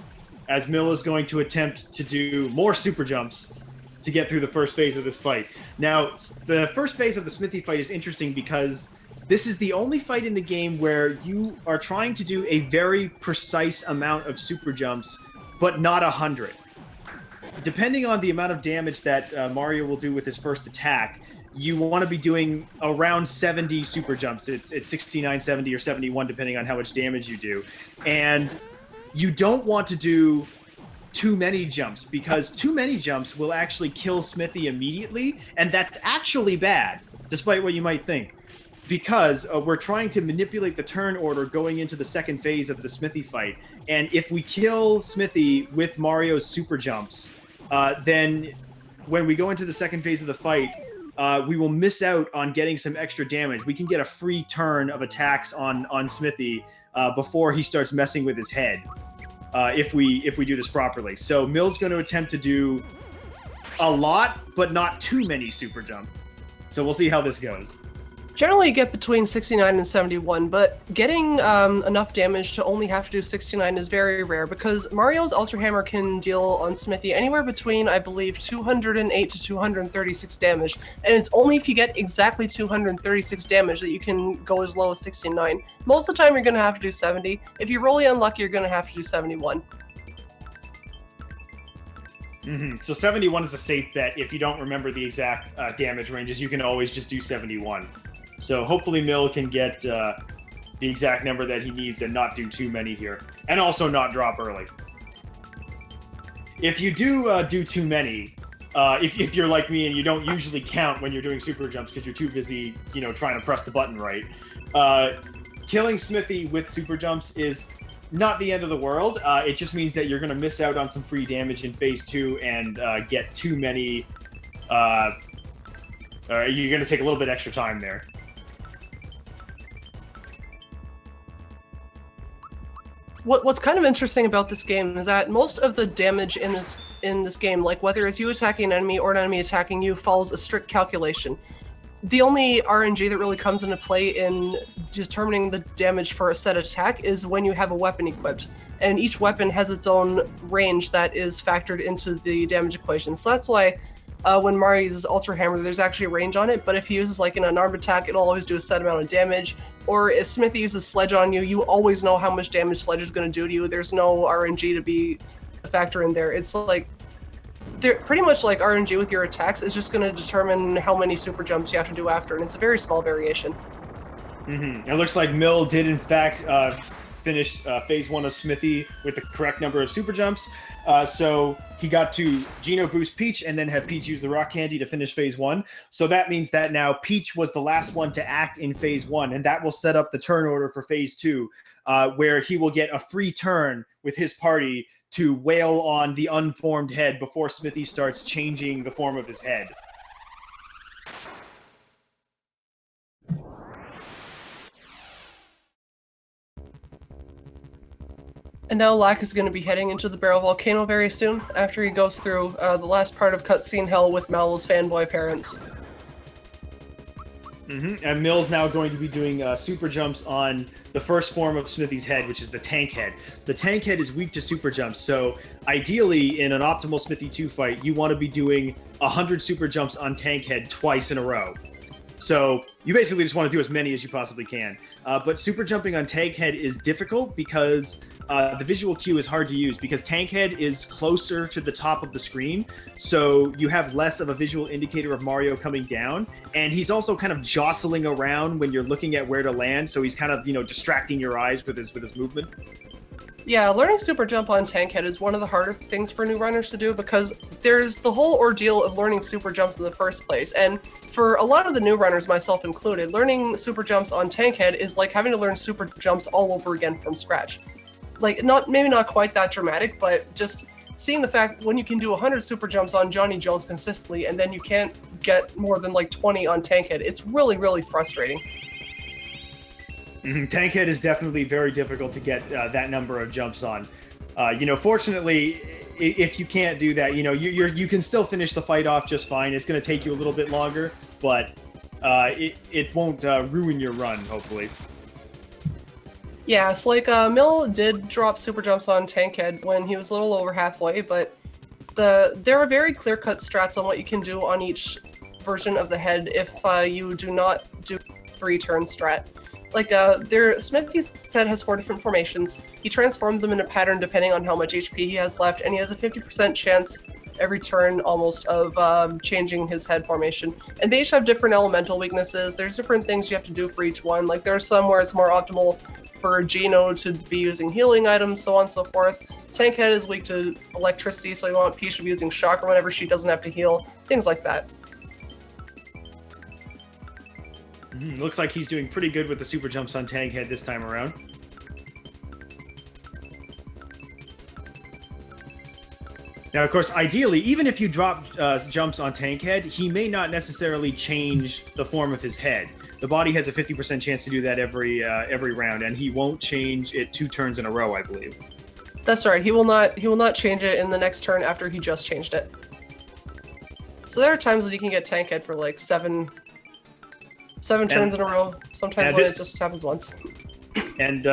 as Mill is going to attempt to do more super jumps to get through the first phase of this fight. Now, the first phase of the Smithy fight is interesting because this is the only fight in the game where you are trying to do a very precise amount of super jumps, but not 100. Depending on the amount of damage that Mario will do with his first attack, you want to be doing around 70 super jumps. It's 69, 70, or 71, depending on how much damage you do. And you don't want to do too many jumps, because too many jumps will actually kill Smithy immediately, and that's actually bad, despite what you might think. Because we're trying to manipulate the turn order going into the second phase of the Smithy fight. And if we kill Smithy with Mario's super jumps, then when we go into the second phase of the fight, we will miss out on getting some extra damage. We can get a free turn of attacks on Smithy before he starts messing with his head, if we do this properly. So Mill's going to attempt to do a lot, but not too many super jumps. So we'll see how this goes. Generally you get between 69 and 71, but getting enough damage to only have to do 69 is very rare, because Mario's Ultra Hammer can deal on Smithy anywhere between, I believe, 208 to 236 damage, and it's only if you get exactly 236 damage that you can go as low as 69. Most of the time you're going to have to do 70. If you're really unlucky, you're going to have to do 71. So 71 is a safe bet. If you don't remember the exact damage ranges, you can always just do 71. So hopefully Mill can get the exact number that he needs and not do too many here. And also not drop early. If you do too many, if you're like me and you don't usually count when you're doing super jumps because you're too busy, trying to press the button right, killing Smithy with super jumps is not the end of the world. It just means that you're going to miss out on some free damage in Phase 2 and get too many... you're going to take a little bit extra time there. What's kind of interesting about this game is that most of the damage in this game, like whether it's you attacking an enemy or an enemy attacking you, follows a strict calculation. The only RNG that really comes into play in determining the damage for a set attack is when you have a weapon equipped, and each weapon has its own range that is factored into the damage equation. So that's why when Mario uses Ultra Hammer, there's actually a range on it, but if he uses like an unarmed attack, it'll always do a set amount of damage. Or if Smithy uses Sledge on you, you always know how much damage Sledge is going to do to you. There's no RNG to be factor in there. It's like they're pretty much like RNG with your attacks is just going to determine how many super jumps you have to do after, and it's a very small variation. It looks like Mill did in fact finish phase 1 of Smithy with the correct number of super jumps. So he got to Geno boost Peach and then have Peach use the rock candy to finish phase 1. So that means that now Peach was the last one to act in phase 1, and that will set up the turn order for phase 2, where he will get a free turn with his party to wail on the unformed head before Smithy starts changing the form of his head. And now Lack is going to be heading into the Barrel Volcano very soon, after he goes through the last part of Cutscene Hell with Mal's fanboy parents. And Mill's now going to be doing super jumps on the first form of Smithy's head, which is the tank head. The tank head is weak to super jumps, so ideally in an optimal Smithy 2 fight, you want to be doing 100 super jumps on tank head twice in a row. So you basically just want to do as many as you possibly can. But super jumping on tank head is difficult because the visual cue is hard to use because tank head is closer to the top of the screen, so you have less of a visual indicator of Mario coming down, and he's also kind of jostling around when you're looking at where to land, so he's kind of, you know, distracting your eyes with his movement. Yeah, learning super jump on tank head is one of the harder things for new runners to do because there's the whole ordeal of learning super jumps in the first place, and for a lot of the new runners, myself included, learning super jumps on tank head is like having to learn super jumps all over again from scratch. Like, maybe not quite that dramatic, but just seeing the fact when you can do 100 super jumps on Johnny Jones consistently and then you can't get more than like 20 on tank head, it's really, really frustrating. Tank head is definitely very difficult to get that number of jumps on. You know, fortunately, if you can't do that, you know, you can still finish the fight off just fine. It's going to take you a little bit longer, but it won't ruin your run, hopefully. Yeah, it's like Mill did drop super jumps on tank head when he was a little over halfway, but there are very clear-cut strats on what you can do on each version of the head if you do not do 3-turn strat. Like, Smithy's head has 4 different formations. He transforms them in a pattern depending on how much HP he has left, and he has a 50% chance every turn almost of changing his head formation. And they each have different elemental weaknesses. There's different things you have to do for each one. Like, there are some where it's more optimal for Geno to be using healing items, so on and so forth. Tank head is weak to electricity, so you want Peach to be using chakra whenever she doesn't have to heal. Things like that. Looks like he's doing pretty good with the super jumps on tank head this time around. Now, of course, ideally, even if you drop jumps on tank head, he may not necessarily change the form of his head. The body has a 50% chance to do that every round, and he won't change it 2 turns in a row, I believe. That's right. He will not change it in the next turn after he just changed it. So there are times when you can get tank head for like 7 turns in a row. Sometimes it just happens once. And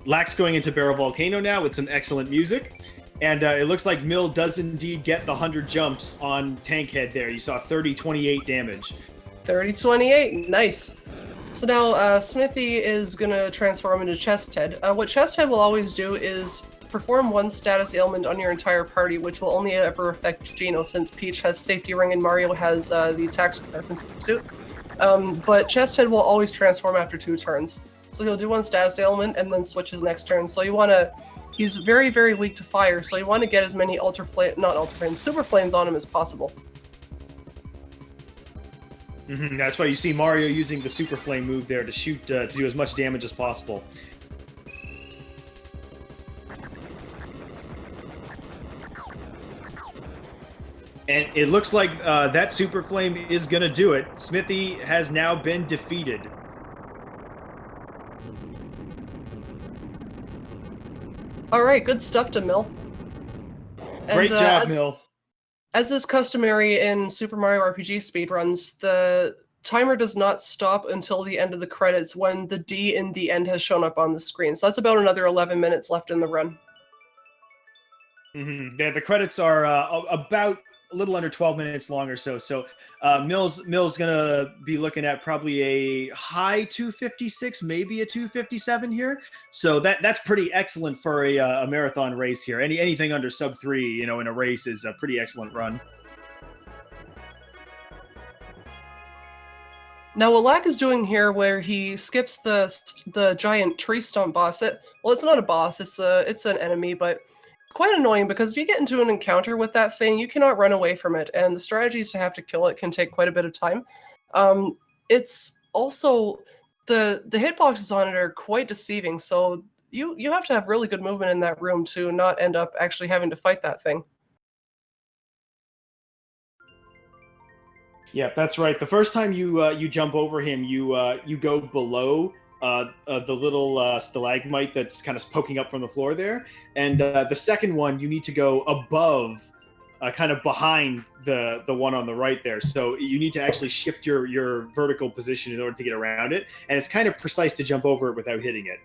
Lack's going into Barrel Volcano now with some excellent music. And it looks like Mill does indeed get the 100 jumps on tank head there. You saw 30-28 damage. 30-28, nice. So now Smithy is going to transform into Chest Head. What Chest Head will always do is perform 1 status ailment on your entire party, which will only ever affect Geno since Peach has Safety Ring and Mario has the attack suit. But Chest Head will always transform after 2 turns. So he'll do 1 status ailment and then switch his next turn. So you want to... He's very, very weak to fire, so you want to get as many Super Flames on him as possible. That's why you see Mario using the Super Flame move there to shoot, to do as much damage as possible. And it looks like that Super Flame is going to do it. Smithy has now been defeated. Alright, good stuff to Mill. And, Great job, Mill. As is customary in Super Mario RPG speedruns, the timer does not stop until the end of the credits when the D in the end has shown up on the screen. So that's about another 11 minutes left in the run. Yeah, the credits are about little under 12 minutes long or so. So Mill's gonna be looking at probably a high 256, maybe a 257 here. So that's pretty excellent for a marathon race here. Anything under sub 3, you know, in a race is a pretty excellent run. Now, what Lack is doing here, where he skips the giant tree stump boss, well, it's not a boss, it's an enemy, but it's quite annoying because if you get into an encounter with that thing, you cannot run away from it, and the strategies to have to kill it can take quite a bit of time. It's also the hitboxes on it are quite deceiving, so you have to have really good movement in that room to not end up actually having to fight that thing. Yeah, that's right. The first time you jump over him, you go below the little stalagmite that's kind of poking up from the floor there, and the second one you need to go above, kind of behind the one on the right there. So you need to actually shift your vertical position in order to get around it, and it's kind of precise to jump over it without hitting it.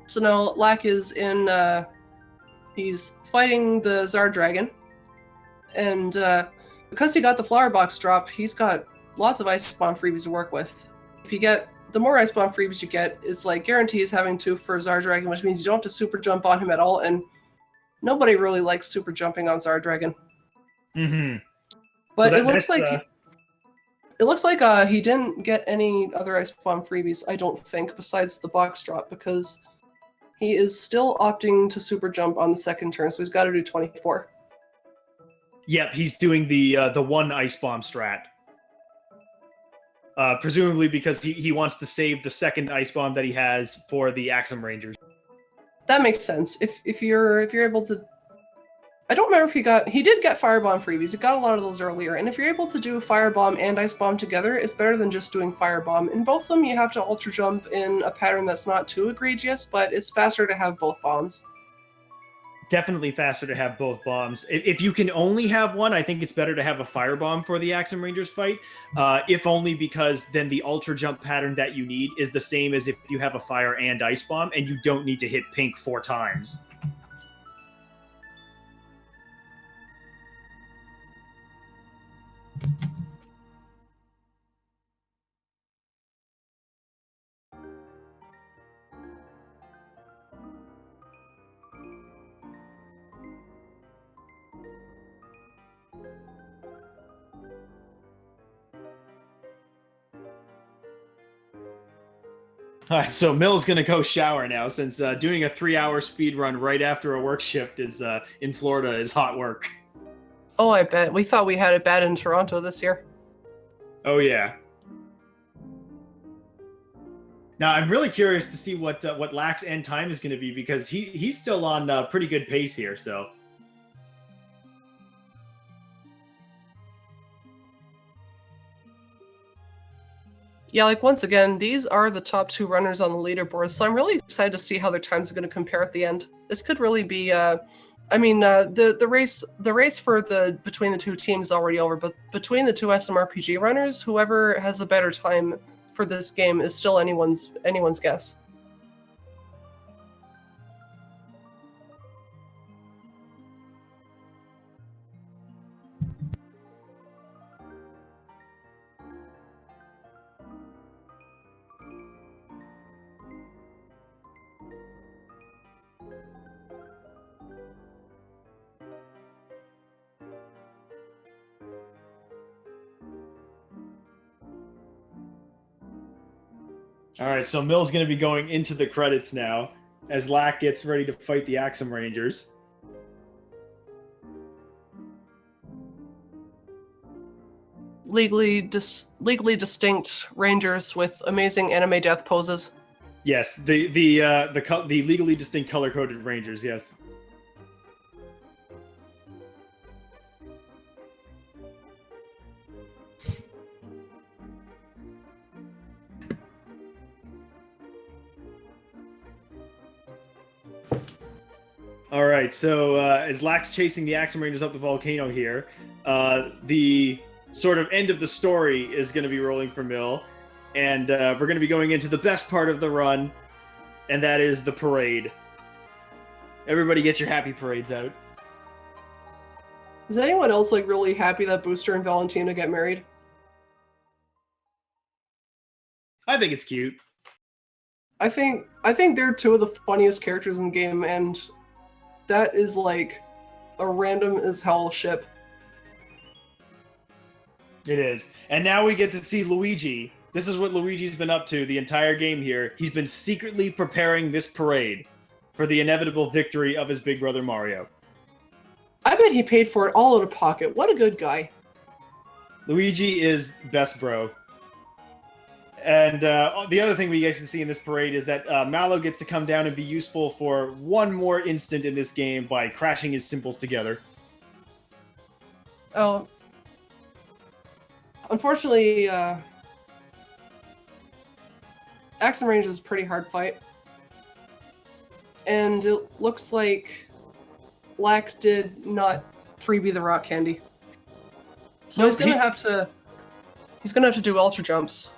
So now Lack is in. He's fighting the Tsar Dragon, and because he got the flower box drop, he's got lots of ice bomb freebies to work with. If you get the more ice bomb freebies you get, it's like guarantees having to for Tsar Dragon, which means you don't have to super jump on him at all, and nobody really likes super jumping on Tsar Dragon. Mm-hmm. But so it looks like he didn't get any other ice bomb freebies, I don't think, besides the box drop, because he is still opting to super jump on the second turn, so he's got to do 24. Yep, he's doing the one ice bomb strat. Presumably because he wants to save the second ice bomb that he has for the Axum Rangers. That makes sense. If you're able to, I don't remember if he did get Firebomb freebies. He got a lot of those earlier, and if you're able to do Firebomb and Ice Bomb together, it's better than just doing Firebomb. In both of them, you have to Ultra Jump in a pattern that's not too egregious, but it's faster to have both bombs. Definitely faster to have both bombs. If you can only have one, I think it's better to have a Firebomb for the Axum Rangers fight, if only because then the Ultra Jump pattern that you need is the same as if you have a Fire and Ice Bomb, and you don't need to hit pink 4 times. All right, so Mill's going to go shower now, since doing a 3-hour speed run right after a work shift is in Florida is hot work. Oh, I bet. We thought we had it bad in Toronto this year. Oh, yeah. Now, I'm really curious to see what Lack's end time is going to be, because he's still on pretty good pace here, so... Yeah, like once again, these are the top 2 runners on the leaderboard, so I'm really excited to see how their times are going to compare at the end. This could really be, the race for between the 2 teams is already over, but between the 2 SMRPG runners, whoever has a better time for this game is still anyone's guess. All right, so Mill's going to be going into the credits now as Lack gets ready to fight the Axum Rangers. Legally distinct rangers with amazing anime death poses. Yes, the legally distinct color-coded Rangers, yes. All right, so as Lack's chasing the Axum Rangers up the volcano here, the sort of end of the story is going to be rolling for Mill, and we're going to be going into the best part of the run, and that is the parade. Everybody get your happy parades out. Is anyone else like really happy that Booster and Valentina get married? I think it's cute. I think they're two of the funniest characters in the game, and that is like a random as hell ship. It is. And now we get to see Luigi. This is what Luigi's been up to the entire game here. He's been secretly preparing this parade for the inevitable victory of his big brother Mario. I bet he paid for it all out of pocket. What a good guy. Luigi is best bro. And the other thing we guys can see in this parade is that Mallow gets to come down and be useful for one more instant in this game by crashing his simples together. Oh. Unfortunately, Axe and Range is a pretty hard fight. And it looks like Lack did not freebie the rock candy. So Nope, he's gonna have to do ultra jumps.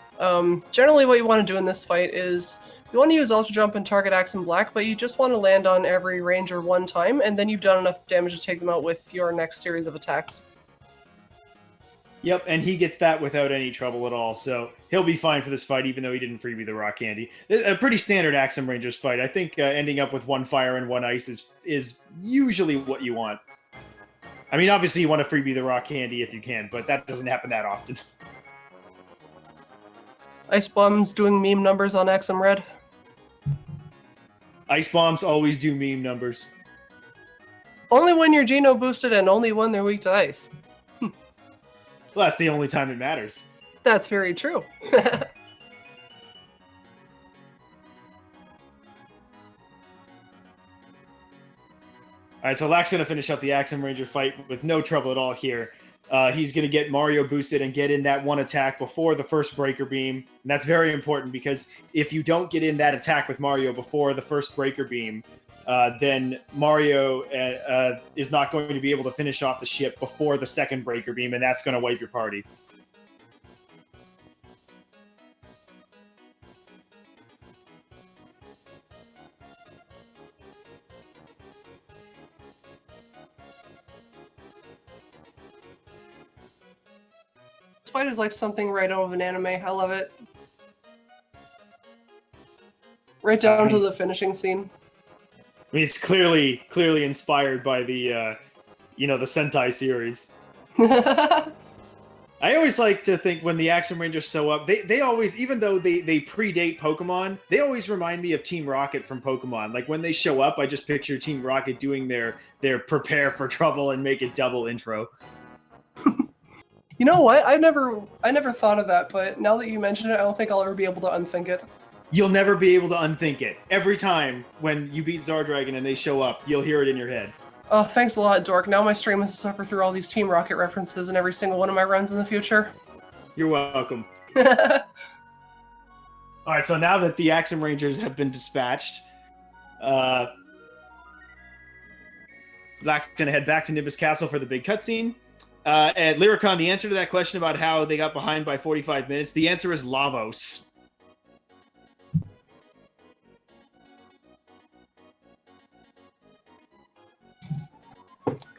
Generally what you want to do in this fight is you want to use ultra jump and target Axe and Black, but you just want to land on every ranger one time, and then you've done enough damage to take them out with your next series of attacks. Yep, and he gets that without any trouble at all, so he'll be fine for this fight, even though he didn't freebie the rock candy. A pretty standard Axum Rangers fight. I think ending up with one fire and one ice is usually what you want. I mean, obviously you want to freebie the rock candy if you can, but that doesn't happen that often. Ice Bomb's doing meme numbers on Axum Red. Ice bombs always do meme numbers. Only when you're Geno boosted and only when they're weak to ice. Well, that's the only time it matters. That's very true. Alright, so Lack's going to finish up the Axum Ranger fight with no trouble at all here. He's going to get Mario boosted and get in that one attack before the first Breaker Beam. And that's very important because if you don't get in that attack with Mario before the first Breaker Beam, then Mario is not going to be able to finish off the ship before the second Breaker Beam, and that's going to wipe your party. This fight is like something right out of an anime. I love it. Right down to the finishing scene. I mean, it's clearly inspired by the, the Sentai series. I always like to think when the Axum Rangers show up, they always, even though they predate Pokemon, they always remind me of Team Rocket from Pokemon. Like when they show up, I just picture Team Rocket doing their prepare for trouble and make it double intro. You know what? I never thought of that, but now that you mention it, I don't think I'll ever be able to unthink it. You'll never be able to unthink it. Every time when you beat Zardragon and they show up, you'll hear it in your head. Oh, thanks a lot, Dork. Now my stream has to suffer through all these Team Rocket references in every single one of my runs in the future. You're welcome. Alright, so now that the Axum Rangers have been dispatched, Black's gonna head back to Nimbus Castle for the big cutscene. And Lyricon, the answer to that question about how they got behind by 45 minutes, the answer is Lavos.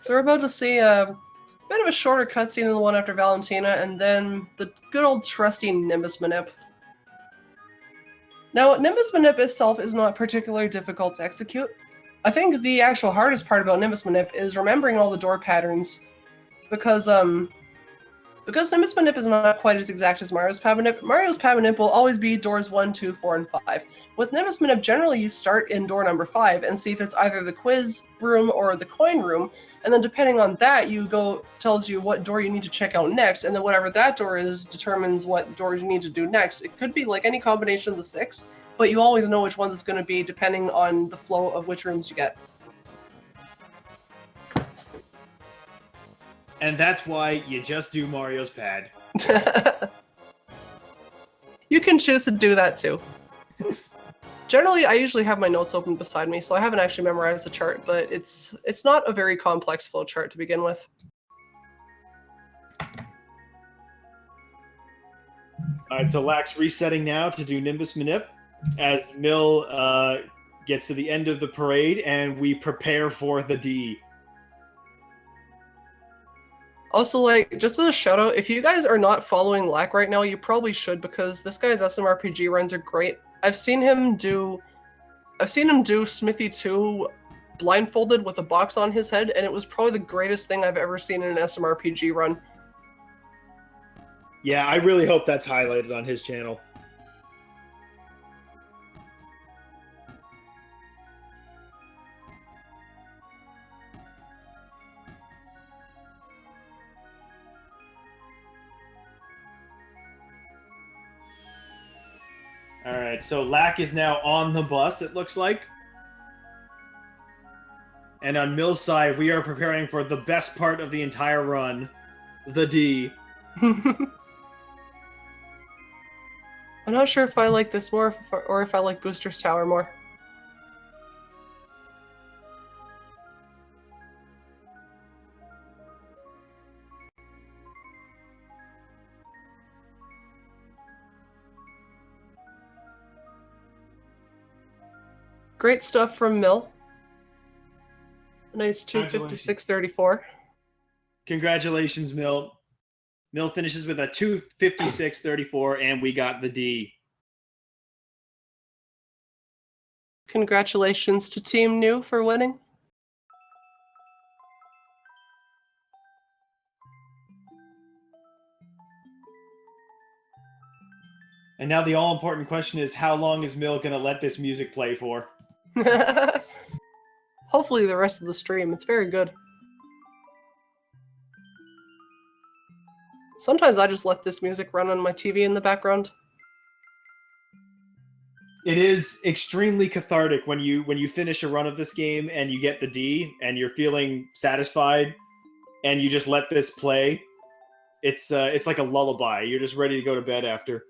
So we're about to see a bit of a shorter cutscene than the one after Valentina, and then the good old trusty Nimbus Manip. Now, Nimbus Manip itself is not particularly difficult to execute. I think the actual hardest part about Nimbus Manip is remembering all the door patterns, because Nimbus Manip is not quite as exact as Mario's Pabanip. Mario's Pabanip will always be doors 1, 2, 4, and 5. With Nimbus Manip, generally you start in door number 5 and see if it's either the quiz room or the coin room, and then depending on that, tells you what door you need to check out next, and then whatever that door is determines what doors you need to do next. It could be like any combination of the 6, but you always know which one it's going to be depending on the flow of which rooms you get. And that's why you just do Mario's pad. You can choose to do that too. Generally, I usually have my notes open beside me, so I haven't actually memorized the chart, but it's not a very complex flow chart to begin with. Alright, so Lack's resetting now to do Nimbus Manip, as Mill gets to the end of the parade, and we prepare for the D. Also, like, just as a shout out, if you guys are not following Lack right now, you probably should, because this guy's SMRPG runs are great. I've seen him do Smithy 2 blindfolded with a box on his head, and it was probably the greatest thing I've ever seen in an SMRPG run. Yeah, I really hope that's highlighted on his channel. Alright, so Lack is now on the bus, it looks like. And on Mill's side, we are preparing for the best part of the entire run, the D. I'm not sure if I like this more or if I like Booster's Tower more. Great stuff from Mill. Nice 256.34. Congratulations, Mill. Mill finishes with a 256.34, and we got the D. Congratulations to Team New for winning. And now the all-important question is, how long is Mill going to let this music play for? Hopefully the rest of the stream. It's very good. Sometimes I just let this music run on my TV in the background. It is extremely cathartic when you finish a run of this game and you get the D and you're feeling satisfied and you just let this play. It's like a lullaby. You're just ready to go to bed after.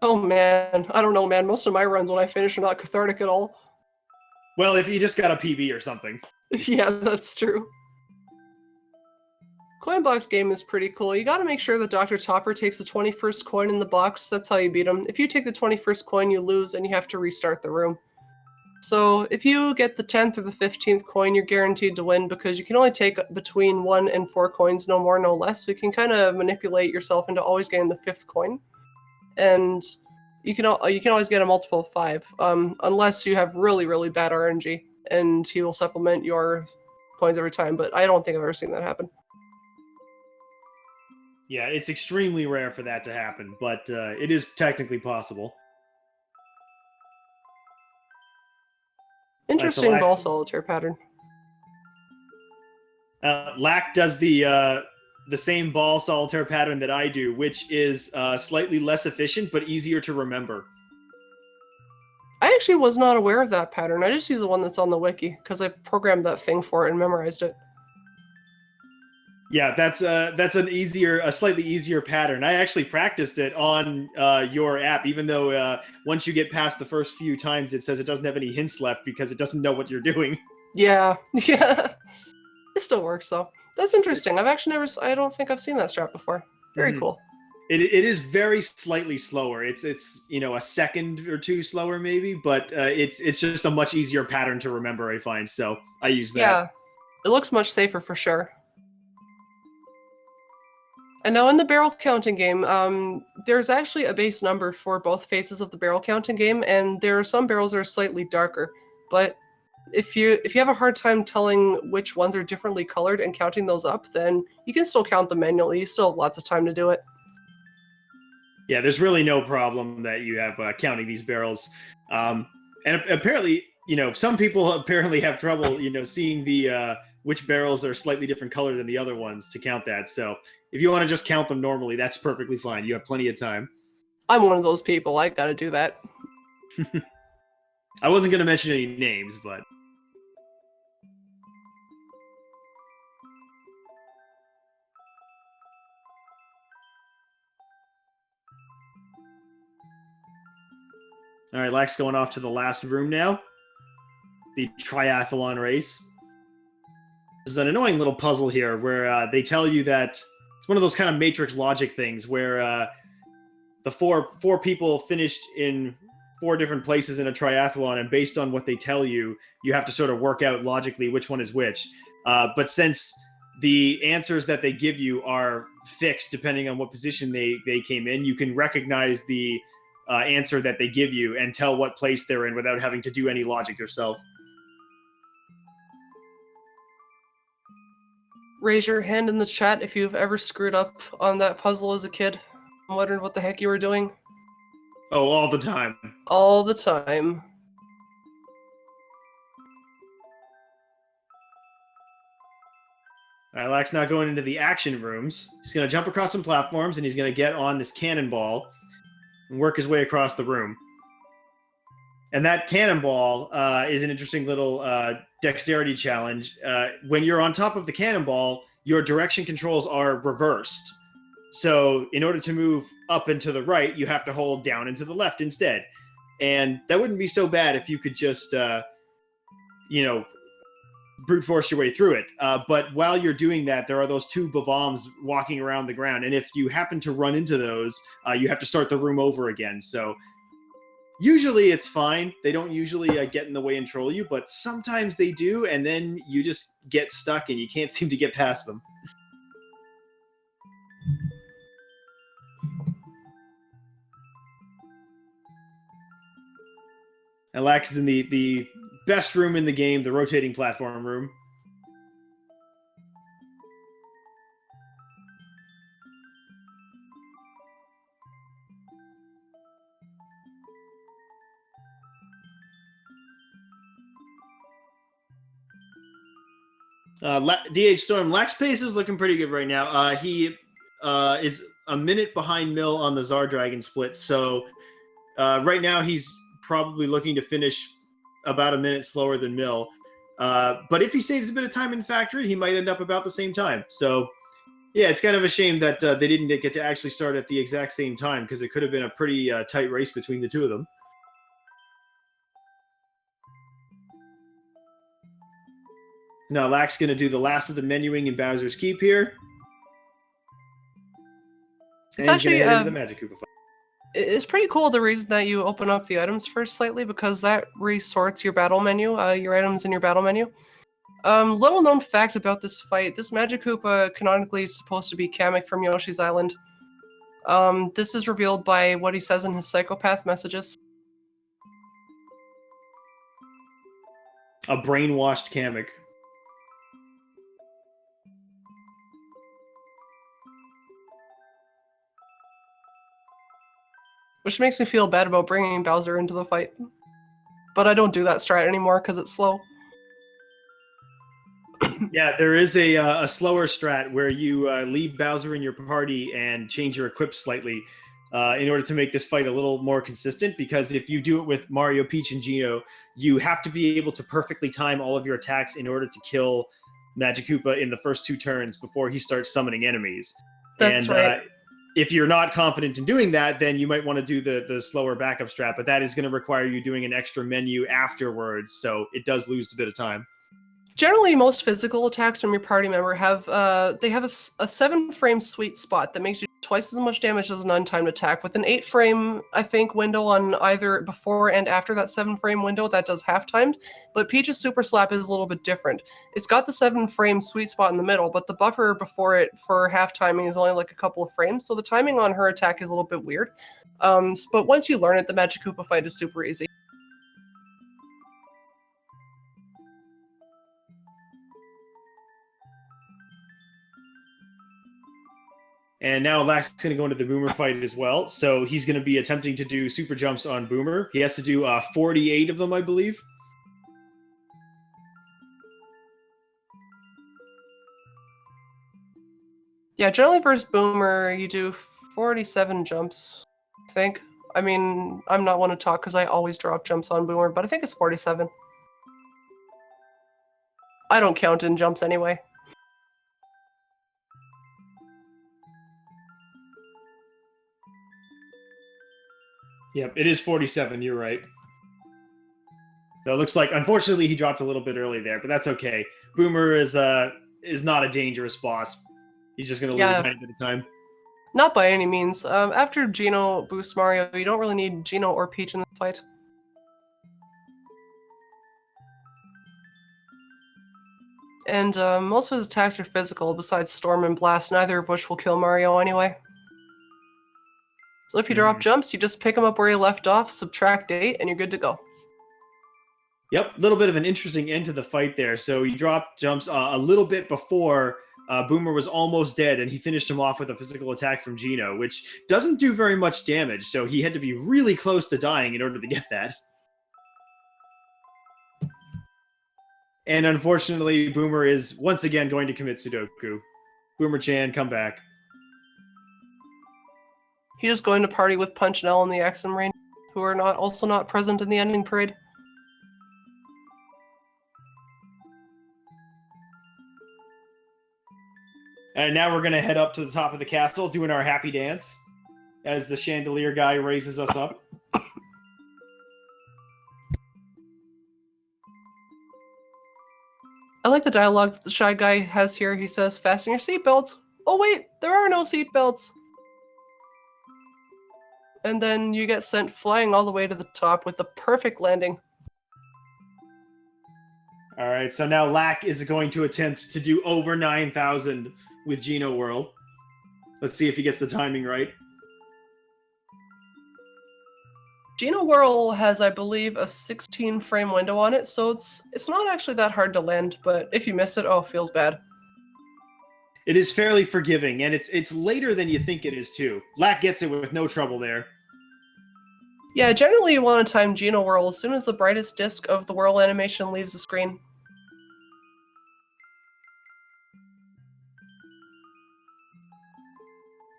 Oh man, I don't know, man. Most of my runs when I finish are not cathartic at all. Well, if you just got a PB or something. Yeah, that's true. Coin box game is pretty cool. You gotta make sure that Dr. Topper takes the 21st coin in the box. That's how you beat him. If you take the 21st coin, you lose and you have to restart the room. So if you get the 10th or the 15th coin, you're guaranteed to win because you can only take between 1 and 4 coins, no more, no less. So you can kind of manipulate yourself into always getting the 5th coin. And you can always get a multiple of 5, unless you have really, really bad RNG, and he will supplement your coins every time. But I don't think I've ever seen that happen. Yeah, it's extremely rare for that to happen, but it is technically possible. Interesting Lack, ball solitaire pattern. Lack does the same ball solitaire pattern that I do, which is slightly less efficient but easier to remember. I actually was not aware of that pattern. I just use the one that's on the wiki because I programmed that thing for it and memorized it. Yeah, that's a slightly easier pattern. I actually practiced it on your app, even though once you get past the first few times, it says it doesn't have any hints left because it doesn't know what you're doing. Yeah, yeah. It still works though. That's interesting. I don't think I've seen that strat before. Very cool. It is very slightly slower. It's a second or two slower maybe, but it's just a much easier pattern to remember, I find. So I use that. Yeah, it looks much safer for sure. And now in the barrel counting game, there's actually a base number for both phases of the barrel counting game, and there are some barrels that are slightly darker. But if you have a hard time telling which ones are differently colored and counting those up, then you can still count them manually. You still have lots of time to do it. Yeah, there's really no problem that you have counting these barrels. And apparently, some people apparently have trouble, seeing the which barrels are slightly different color than the other ones to count that. So if you want to just count them normally, that's perfectly fine. You have plenty of time. I'm one of those people. I gotta do that. I wasn't going to mention any names, but... All right, Lack's going off to the last room now. The triathlon race. There's an annoying little puzzle here where they tell you that it's one of those kind of matrix logic things where the four people finished in 4 different places in a triathlon, and based on what they tell you, you have to sort of work out logically which one is which. But since the answers that they give you are fixed depending on what position they came in, you can recognize the answer that they give you and tell what place they're in without having to do any logic yourself. Raise your hand in the chat if you've ever screwed up on that puzzle as a kid. I'm wondering what the heck you were doing. Oh, all the time. All the time. All right, Lack's now going into the action rooms. He's going to jump across some platforms, and he's going to get on this cannonball and work his way across the room. And that cannonball is an interesting little dexterity challenge. When you're on top of the cannonball, your direction controls are reversed. So in order to move up and to the right, you have to hold down and to the left instead. And that wouldn't be so bad if you could just, brute force your way through it. But while you're doing that, there are those 2 bombs walking around the ground. And if you happen to run into those, you have to start the room over again. So usually it's fine. They don't usually get in the way and troll you, but sometimes they do. And then you just get stuck and you can't seem to get past them. And Lax is in the best room in the game, the rotating platform room. DH Storm, Lax pace is looking pretty good right now. He is a minute behind Mill on the Zar Dragon split, so right now he's probably looking to finish about a minute slower than Mill. But if he saves a bit of time in factory, he might end up about the same time. So yeah, it's kind of a shame that they didn't get to actually start at the exact same time, because it could have been a pretty tight race between the 2 of them. Now Lack's going to do the last of the menuing in Bowser's Keep here. And he's going to head into the Magic Koopa fight. It's pretty cool the reason that you open up the items first slightly, because that resorts your battle menu, your items in your battle menu. Little known fact about this fight, this Magic Koopa canonically is supposed to be Kamek from Yoshi's Island. This is revealed by what he says in his psychopath messages. A brainwashed Kamek. Which makes me feel bad about bringing Bowser into the fight. But I don't do that strat anymore because it's slow. Yeah, there is a slower strat where you leave Bowser in your party and change your equip slightly in order to make this fight a little more consistent, because if you do it with Mario, Peach, and Geno, you have to be able to perfectly time all of your attacks in order to kill Magic Koopa in the first 2 turns before he starts summoning enemies. That's right. If you're not confident in doing that, then you might want to do the slower backup strat, but that is going to require you doing an extra menu afterwards, so it does lose a bit of time. Generally, most physical attacks from your party member have a 7-frame sweet spot that makes you twice as much damage as an untimed attack, with an 8-frame, I think, window on either before and after that 7-frame window that does half-timed, but Peach's Super Slap is a little bit different. It's got the 7-frame sweet spot in the middle, but the buffer before it for half-timing is only like a couple of frames, so the timing on her attack is a little bit weird. But once you learn it, the Magic Koopa fight is super easy. And now Lax is going to go into the Boomer fight as well. So he's going to be attempting to do super jumps on Boomer. He has to do 48 of them, I believe. Yeah, generally versus Boomer, you do 47 jumps, I think. I mean, I'm not one to talk because I always drop jumps on Boomer, but I think it's 47. I don't count in jumps anyway. Yep, it is 47, you're right. So it looks like, unfortunately, he dropped a little bit early there, but that's okay. Boomer is not a dangerous boss. He's just going to lose a tiny bit of time. Not by any means. After Geno boosts Mario, you don't really need Geno or Peach in fight. And most of his attacks are physical, besides Storm and Blast, neither of which will kill Mario anyway. So if you drop jumps, you just pick them up where you left off, subtract 8, and you're good to go. Yep, a little bit of an interesting end to the fight there. So he dropped jumps a little bit before Boomer was almost dead, and he finished him off with a physical attack from Geno, which doesn't do very much damage, so he had to be really close to dying in order to get that. And unfortunately, Boomer is once again going to commit Sudoku. Boomer-chan, come back. He's just going to party with Punch and L and the XM Rain, who are also not present in the ending parade. And now we're going to head up to the top of the castle, doing our happy dance, as the chandelier guy raises us up. I like the dialogue that the Shy Guy has here. He says, "Fasten your seatbelts." Oh wait, there are no seatbelts. And then you get sent flying all the way to the top with the perfect landing. All right, so now Lack is going to attempt to do over 9,000 with Geno Whirl. Let's see if he gets the timing right. Geno Whirl has, I believe, a 16 frame window on it, so it's not actually that hard to land, but if you miss it, oh, it feels bad. It is fairly forgiving, and it's later than you think it is, too. Lack gets it with no trouble there. Yeah, generally you want to time Geno Whirl as soon as the brightest disk of the whirl animation leaves the screen.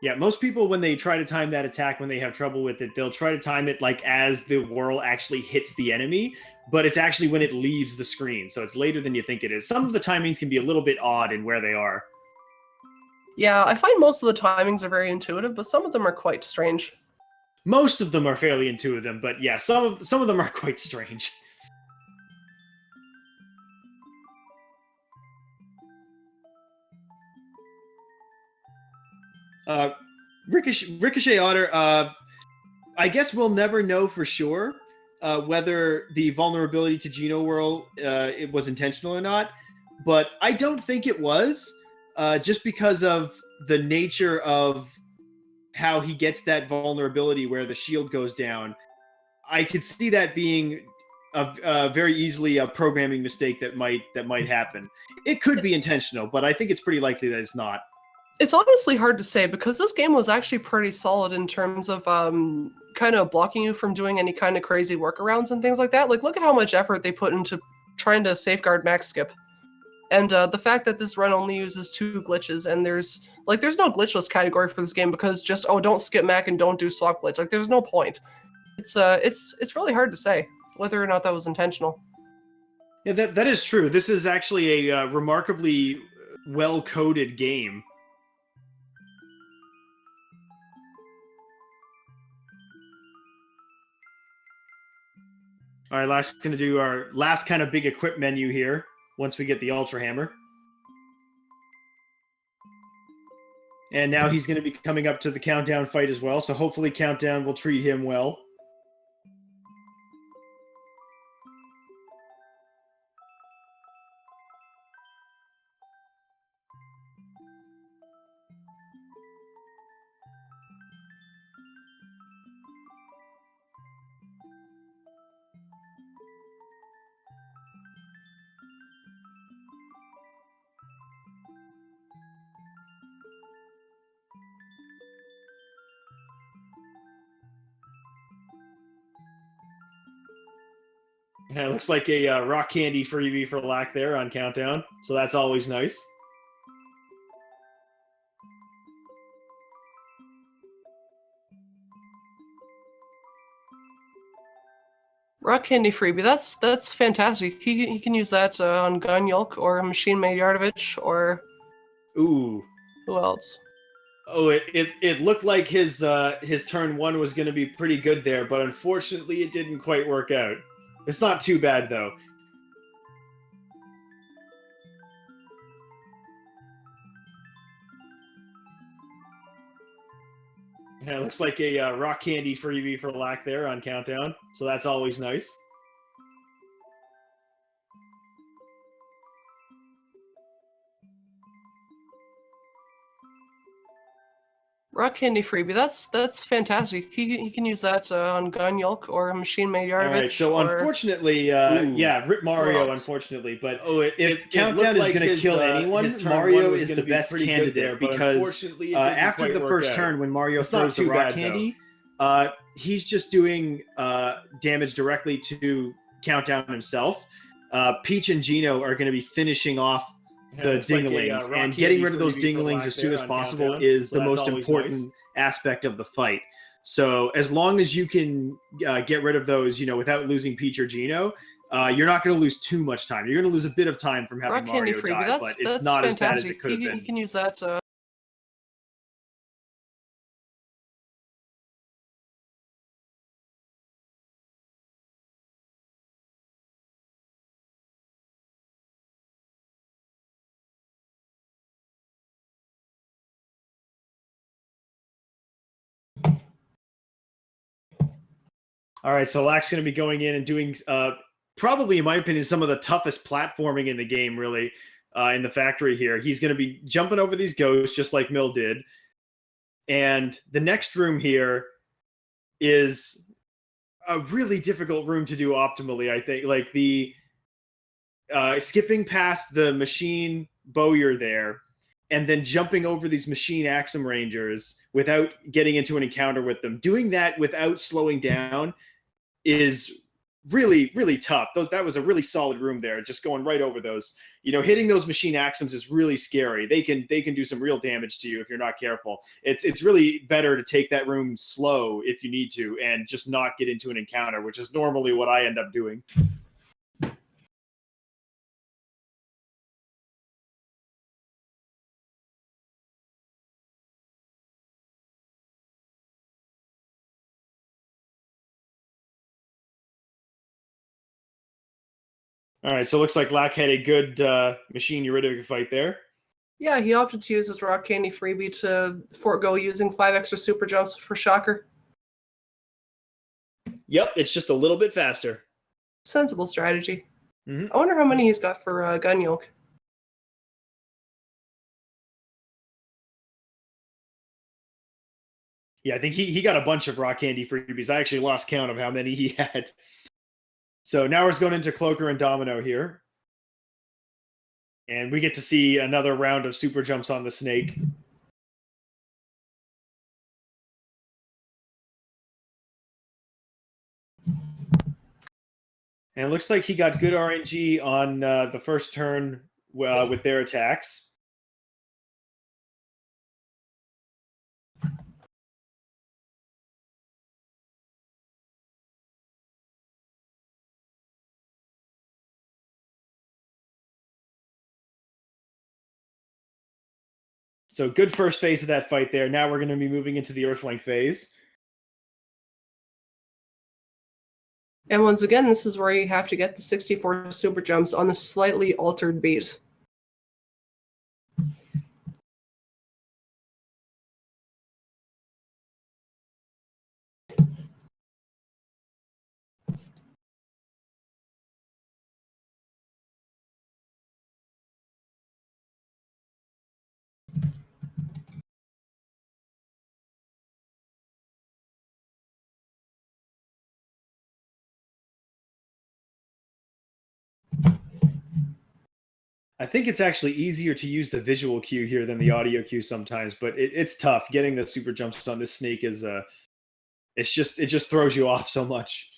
Yeah, most people, when they try to time that attack, when they have trouble with it, they'll try to time it like as the whirl actually hits the enemy, but it's actually when it leaves the screen, so it's later than you think it is. Some of the timings can be a little bit odd in where they are. Yeah, I find most of the timings are very intuitive, but some of them are quite strange. Most of them are fairly intuitive, but yeah, some of them are quite strange. Ricochet Otter, I guess we'll never know for sure whether the vulnerability to Geno Whirl it was intentional or not, but I don't think it was, just because of the nature of how he gets that vulnerability where the shield goes down. I could see that being a very easily a programming mistake that might happen. It could be intentional, but I think it's pretty likely that it's not. It's honestly hard to say because this game was actually pretty solid in terms of kind of blocking you from doing any kind of crazy workarounds and things like that. Like, look at how much effort they put into trying to safeguard max skip. And the fact that this run only uses 2 glitches, and there's no glitchless category for this game because just, oh, don't skip Mac and don't do swap glitch. Like, there's no point. It's really hard to say whether or not that was intentional. Yeah, that is true. This is actually a remarkably well-coded game. All right, last going to do our last kind of big equip menu here once we get the Ultra Hammer. And now he's going to be coming up to the Countdown fight as well, so hopefully Countdown will treat him well. Yeah, it looks like a rock candy freebie for Lack there on Countdown, so that's always nice. Rock Candy Freebie, that's fantastic. He can use that on Gun Yolk or Machine Made Yardovich or... Ooh. Who else? Oh, it looked like his turn 1 was going to be pretty good there, but unfortunately it didn't quite work out. It's not too bad, though. Yeah, it looks like a rock candy freebie for Lack there on Countdown, so that's always nice. Rock candy freebie. That's fantastic. He can use that on Gun Yolk or Machine Made Yardage. All right, so or... unfortunately, yeah, Rip Mario, unfortunately, but if Countdown is going to kill anyone, Mario is the best candidate there because after the first turn, when Mario throws the rock candy, he's just doing damage directly to Countdown himself. Peach and Geno are going to be finishing off the dinglings, and getting rid of those dinglings as soon as possible is the most important aspect of the fight. So as long as you can get rid of those, without losing Peach or Geno, you're not going to lose too much time. You're going to lose a bit of time from having Mario die, but it's not fantastic. As bad as it could have been. You can use that. All right, so Lack's going to be going in and doing, probably, in my opinion, some of the toughest platforming in the game, really, in the factory here. He's going to be jumping over these ghosts, just like Mill did. And the next room here is a really difficult room to do optimally, I think. Like, the skipping past the machine bowyer there, and then jumping over these machine Axum Rangers without getting into an encounter with them. Doing that without slowing down is really, really tough. That was a really solid room there, just going right over those. Hitting those machine Axums is really scary. They can do some real damage to you if you're not careful. It's really better to take that room slow if you need to, and just not get into an encounter, which is normally what I end up doing. All right, so it looks like Lack had a good machine Eurydica fight there. Yeah, he opted to use his rock candy freebie to forego using 5 extra super jumps for Shocker. Yep, it's just a little bit faster. Sensible strategy. Mm-hmm. I wonder how many he's got for Gun Yolk. Yeah, I think he got a bunch of rock candy freebies. I actually lost count of how many he had. So now we're going into Cloaker and Domino here. And we get to see another round of super jumps on the snake. And it looks like he got good RNG on the first turn with their attacks. So good first phase of that fight there. Now we're going to be moving into the Earthlink phase. And once again, this is where you have to get the 64 super jumps on the slightly altered beat. I think it's actually easier to use the visual cue here than the audio cue sometimes, but it's tough. Getting the super jumps on this snake is it just throws you off so much.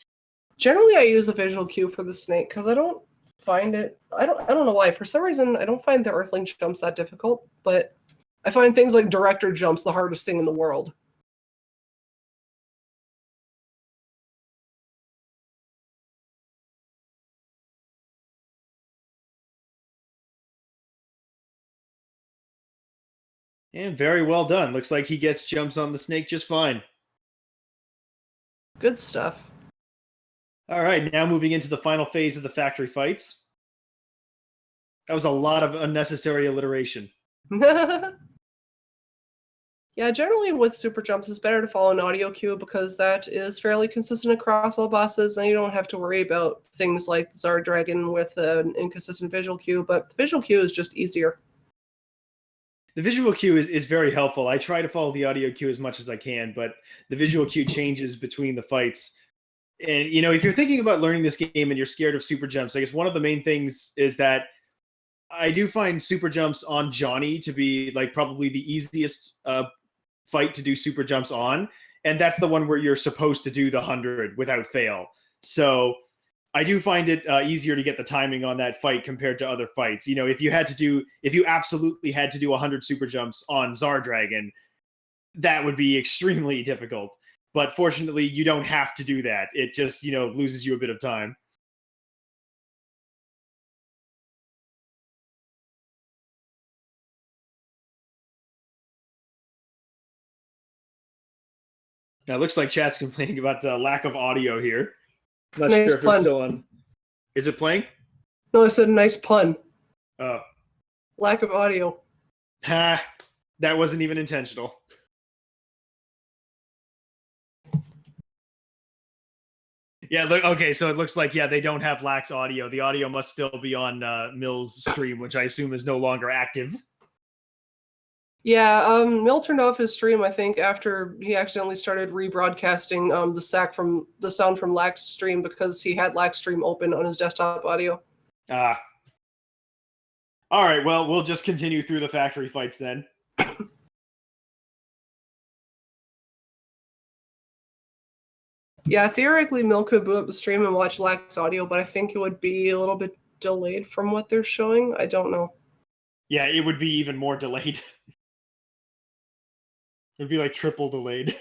Generally, I use the visual cue for the snake because I don't find it. I don't know why. For some reason, I don't find the Earthlink jumps that difficult, but I find things like director jumps the hardest thing in the world. And very well done. Looks like he gets jumps on the snake just fine. Good stuff. All right, now moving into the final phase of the factory fights. That was a lot of unnecessary alliteration. Yeah, Yeah, generally with super jumps, it's better to follow an audio cue because that is fairly consistent across all bosses, and you don't have to worry about things like Zard Dragon with an inconsistent visual cue, but the visual cue is just easier. The visual cue is very helpful. I try to follow the audio cue as much as I can, but the visual cue changes between the fights. And, if you're thinking about learning this game and you're scared of super jumps, I guess one of the main things is that I do find super jumps on Johnny to be like probably the easiest fight to do super jumps on, and that's the one where you're supposed to do the 100 without fail. So I do find it easier to get the timing on that fight compared to other fights. If you absolutely had to do 100 super jumps on Zard Dragon, that would be extremely difficult. But fortunately, you don't have to do that. It just loses you a bit of time. Now, it looks like chat's complaining about the lack of audio here. I'm not Nice sure if pun. it's still on. Is it playing? No, I said nice pun. Oh. Lack of audio. Ha! That wasn't even intentional. Yeah, look, okay, so it looks like, they don't have lax audio. The audio must still be on Mill's stream, which I assume is no longer active. Yeah, Mill turned off his stream, I think, after he accidentally started rebroadcasting the sound from Lack's stream because he had Lack's stream open on his desktop audio. Ah. All right, well, we'll just continue through the factory fights then. Yeah, theoretically, Mill could boot up the stream and watch Lack's audio, but I think it would be a little bit delayed from what they're showing. I don't know. Yeah, it would be even more delayed. It would be like triple delayed.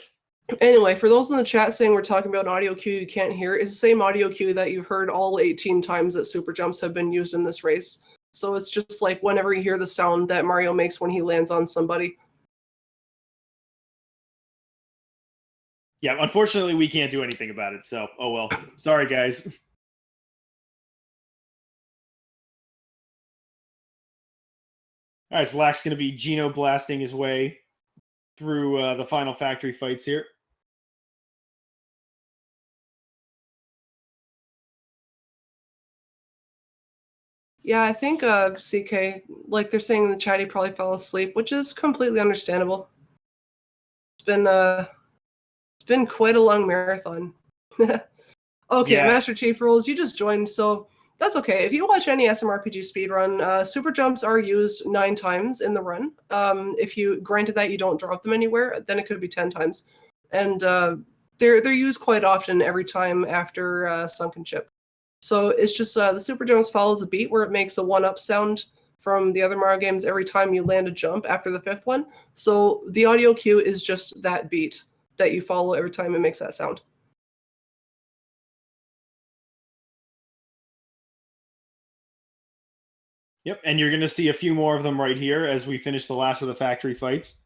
Anyway, for those in the chat saying we're talking about an audio cue you can't hear, it's the same audio cue that you've heard all 18 times that super jumps have been used in this race. So it's just like whenever you hear the sound that Mario makes when he lands on somebody. Yeah, unfortunately, we can't do anything about it, so, oh well. Sorry, guys. All right, so Lack's going to be Geno blasting his way through the final factory fights here. Yeah, I think CK, like they're saying in the chat, he probably fell asleep, which is completely understandable. It's been quite a long marathon. Okay, Yeah. Master Chief Rules, you just joined, so that's okay. If you watch any SMRPG speedrun, super jumps are used 9 times in the run. If you granted that you don't drop them anywhere, then it could be 10 times. And they're used quite often every time after Sunken Ship. So it's just the super jumps follows a beat where it makes a 1-up sound from the other Mario games every time you land a jump after the 5th one. So the audio cue is just that beat that you follow every time it makes that sound. Yep, and you're going to see a few more of them right here as we finish the last of the factory fights.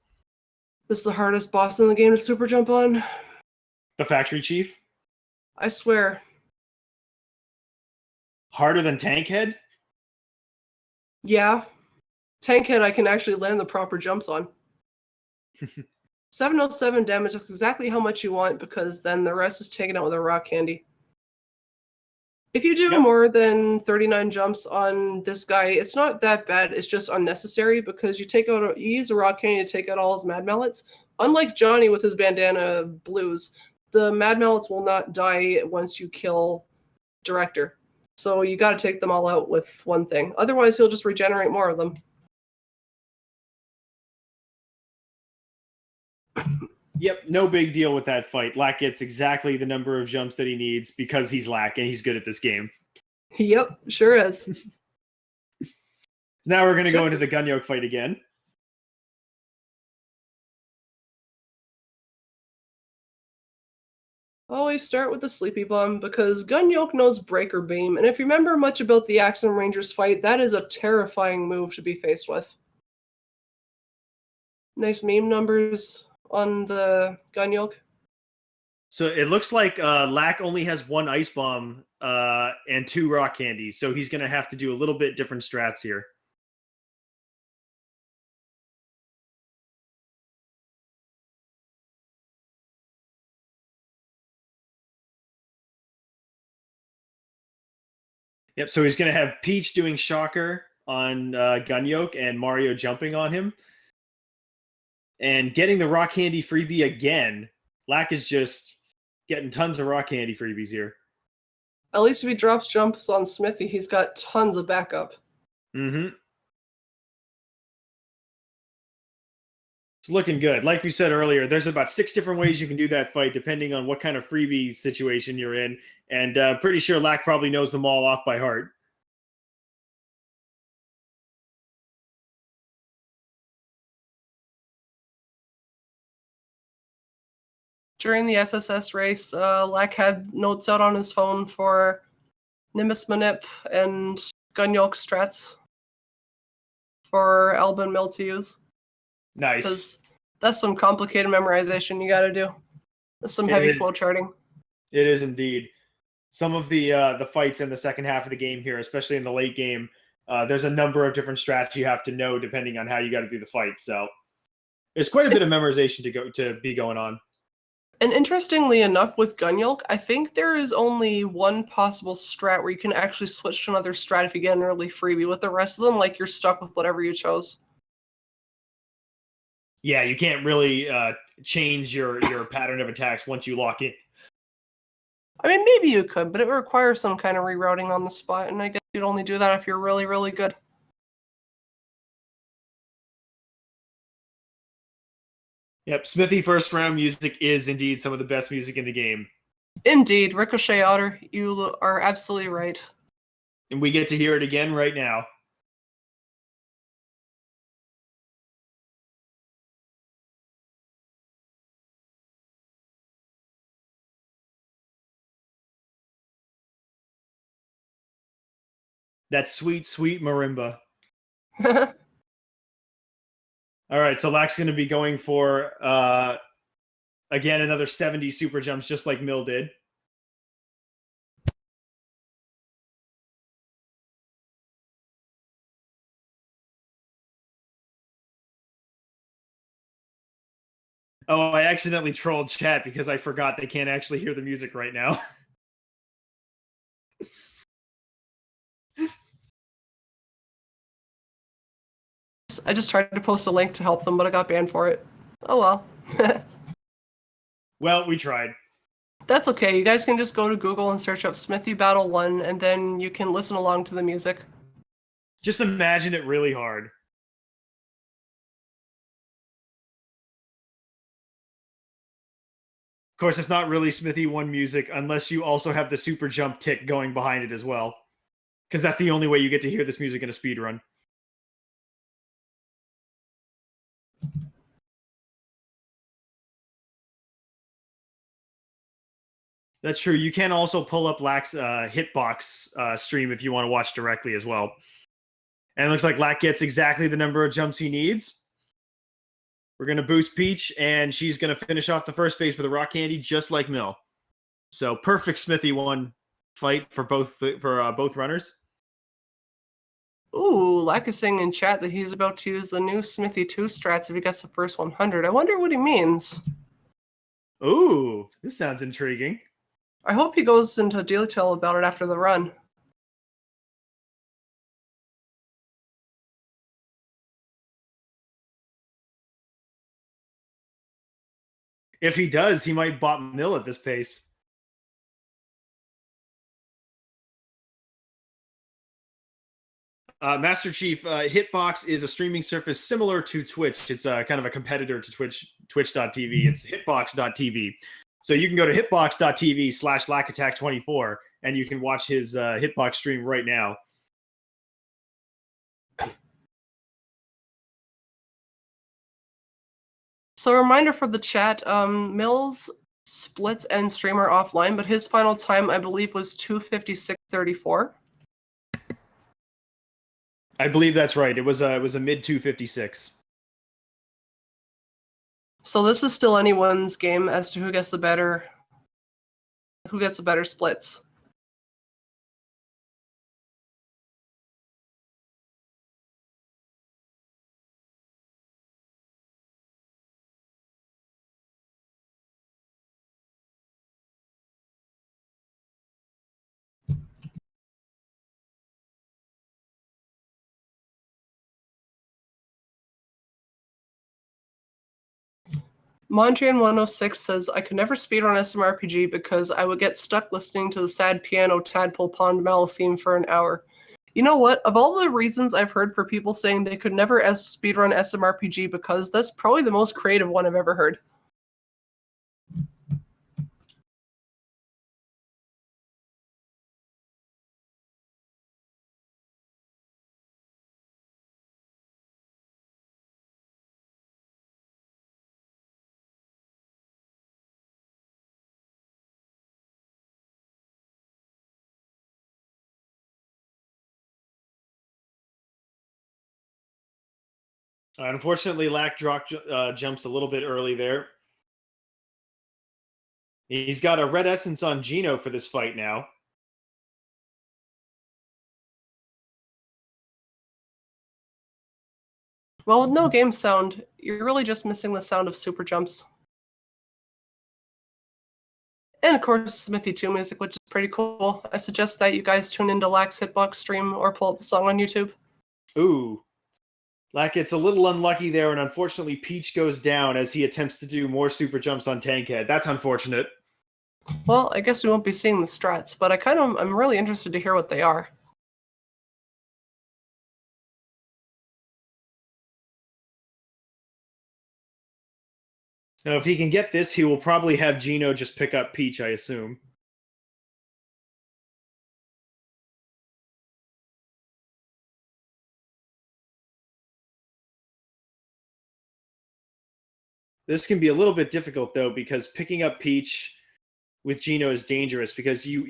This is the hardest boss in the game to super jump on. The factory chief? I swear. Harder than Tankhead? Yeah. Tankhead I can actually land the proper jumps on. 707 damage is exactly how much you want because then the rest is taken out with a rock candy. If you do more than 39 jumps on this guy, it's not that bad. It's just unnecessary because you use a rock candy to take out all his Mad Mallets. Unlike Johnny with his bandana blues, the Mad Mallets will not die once you kill Director. So you got to take them all out with one thing. Otherwise, he'll just regenerate more of them. Yep, no big deal with that fight. Lack gets exactly the number of jumps that he needs because he's Lack and he's good at this game. Yep, sure is. Now we're going to go into the Gunyoke fight again. Always start with the Sleepy Bum because Gunyoke knows Breaker Beam, and if you remember much about the Axum Rangers fight, that is a terrifying move to be faced with. Nice meme numbers on the Gunyoke. So it looks like Lack only has 1 Ice Bomb and 2 Rock Candies, so he's going to have to do a little bit different strats here. Yep. So he's gonna have Peach doing Shocker on Gunyoke and Mario jumping on him, and getting the rock candy freebie again. Lack is just getting tons of rock candy freebies here. At least if he drops jumps on Smithy, he's got tons of backup. Mm-hmm. It's looking good. Like we said earlier, there's about 6 different ways you can do that fight, depending on what kind of freebie situation you're in. And pretty sure Lack probably knows them all off by heart. During the SSS race, Lack had notes out on his phone for Nimbus Manip and Gunyoke strats for Alba and Mill to use. Nice. Because that's some complicated memorization you gotta do. That's some heavy flow charting. It is indeed. Some of the fights in the second half of the game here, especially in the late game, there's a number of different strats you have to know depending on how you got to do the fight. So there's quite a bit of memorization to be going on. And interestingly enough, with Gunyoke, I think there is only one possible strat where you can actually switch to another strat if you get an early freebie. With the rest of them, like, you're stuck with whatever you chose. Yeah, you can't really change your pattern of attacks once you lock in. I mean, maybe you could, but it requires some kind of rerouting on the spot, and I guess you'd only do that if you're really, really good. Yep, Smithy first round music is indeed some of the best music in the game. Indeed, Ricochet Otter, you are absolutely right. And we get to hear it again right now. That sweet, sweet marimba. All right, so Lack's going to be going for, again, another 70 super jumps, just like Mill did. Oh, I accidentally trolled chat because I forgot they can't actually hear the music right now. I just tried to post a link to help them, but I got banned for it. Oh well. Well, we tried. That's okay. You guys can just go to Google and search up Smithy Battle 1, and then you can listen along to the music. Just imagine it really hard. Of course, it's not really Smithy 1 music unless you also have the super jump tick going behind it as well. Because that's the only way you get to hear this music in a speedrun. That's true. You can also pull up Lack's hitbox stream if you want to watch directly as well. And it looks like Lack gets exactly the number of jumps he needs. We're going to boost Peach, and she's going to finish off the first phase with a rock candy, just like Mill. So perfect Smithy 1 fight for both runners. Ooh, Lack is saying in chat that he's about to use the new Smithy 2 strats if he gets the first 100. I wonder what he means. Ooh, this sounds intriguing. I hope he goes into detail about it after the run. If he does, he might bot Mill at this pace. Master Chief, Hitbox is a streaming service similar to Twitch. It's kind of a competitor to Twitch.tv. It's hitbox.tv. So you can go to hitbox.tv/Lackattack24 and you can watch his Hitbox stream right now. So a reminder for the chat, Mills splits and streamer offline, but his final time, I believe, was 2:56:34. I believe that's right. It was a mid 256. So this is still anyone's game as to who gets the better splits. Mondrian106 says, I could never speedrun SMRPG because I would get stuck listening to the sad piano Tadpole Pond Mallow theme for an hour. You know what? Of all the reasons I've heard for people saying they could never speedrun SMRPG because, that's probably the most creative one I've ever heard. Unfortunately, jumps a little bit early there. He's got a red essence on Gino for this fight now. Well, with no game sound, you're really just missing the sound of super jumps. And of course, Smithy 2 music, which is pretty cool. I suggest that you guys tune into Lack's Hitbox stream or pull up the song on YouTube. Ooh. Lack it's a little unlucky there, and unfortunately Peach goes down as he attempts to do more super jumps on Tankhead. That's unfortunate. Well, I guess we won't be seeing the strats, but I'm really interested to hear what they are. Now, if he can get this, he will probably have Gino just pick up Peach, I assume. This can be a little bit difficult, though, because picking up Peach with Gino is dangerous, because you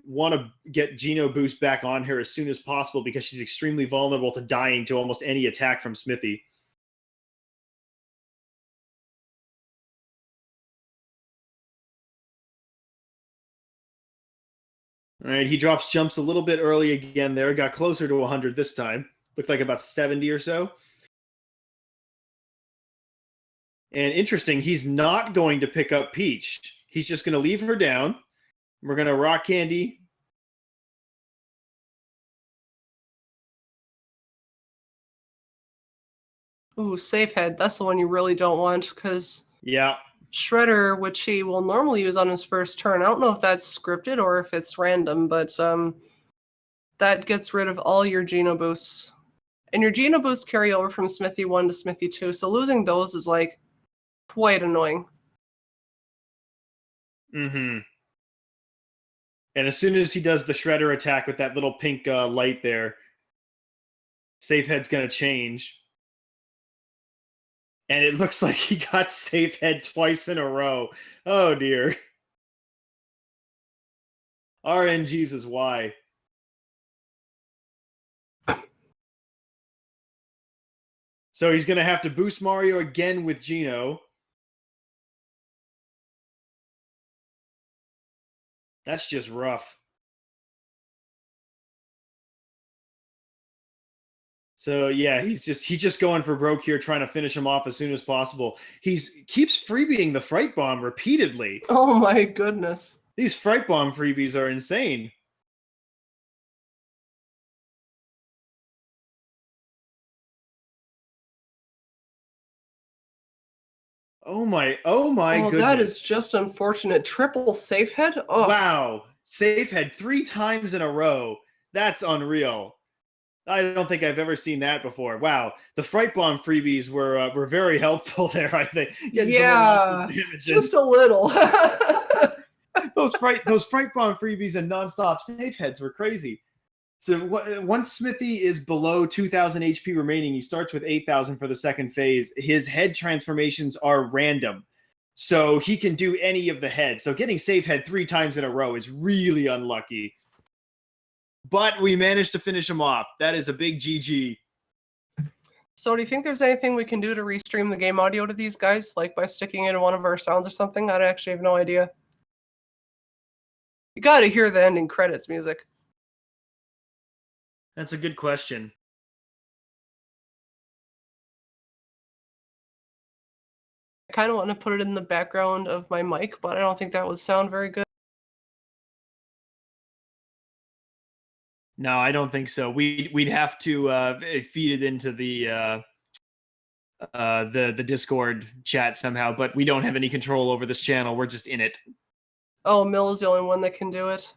want to get Gino boost back on her as soon as possible, because she's extremely vulnerable to dying to almost any attack from Smithy. All right, he drops jumps a little bit early again there. Got closer to 100 this time. Looked like about 70 or so. And interesting, he's not going to pick up Peach. He's just going to leave her down. We're going to rock candy. Ooh, safe head. That's the one you really don't want, because Yeah. Shredder, which he will normally use on his first turn. I don't know if that's scripted or if it's random, but that gets rid of all your Geno boosts. And your Geno boosts carry over from Smithy 1 to Smithy 2, so losing those is, like, quite annoying. Mm-hmm. And as soon as he does the Shredder attack with that little pink light there, Safe Head's going to change. And it looks like he got Safe Head twice in a row. Oh, dear. RNGs is why. So he's going to have to boost Mario again with Geno. That's just rough. So yeah, he's just going for broke here, trying to finish him off as soon as possible. Keeps freebieing the Fright Bomb repeatedly. Oh my goodness. These Fright Bomb freebies are insane. Oh my goodness. That is just unfortunate. Triple safe head? Oh. Wow. Safe head 3 times in a row. That's unreal. I don't think I've ever seen that before. Wow. The Fright Bomb freebies were very helpful there, I think. Yeah, just a little. those Fright Bomb freebies and nonstop safe heads were crazy. So once Smithy is below 2,000 HP remaining, he starts with 8,000 for the second phase. His head transformations are random, so he can do any of the heads. So getting safe head 3 times in a row is really unlucky. But we managed to finish him off. That is a big GG. So do you think there's anything we can do to restream the game audio to these guys, like by sticking it in one of our sounds or something? I actually have no idea. You gotta hear the ending credits music. That's a good question. I kind of want to put it in the background of my mic, but I don't think that would sound very good. No, I don't think so. We'd have to feed it into the the Discord chat somehow, but we don't have any control over this channel. We're just in it. Oh, Mill is the only one that can do it.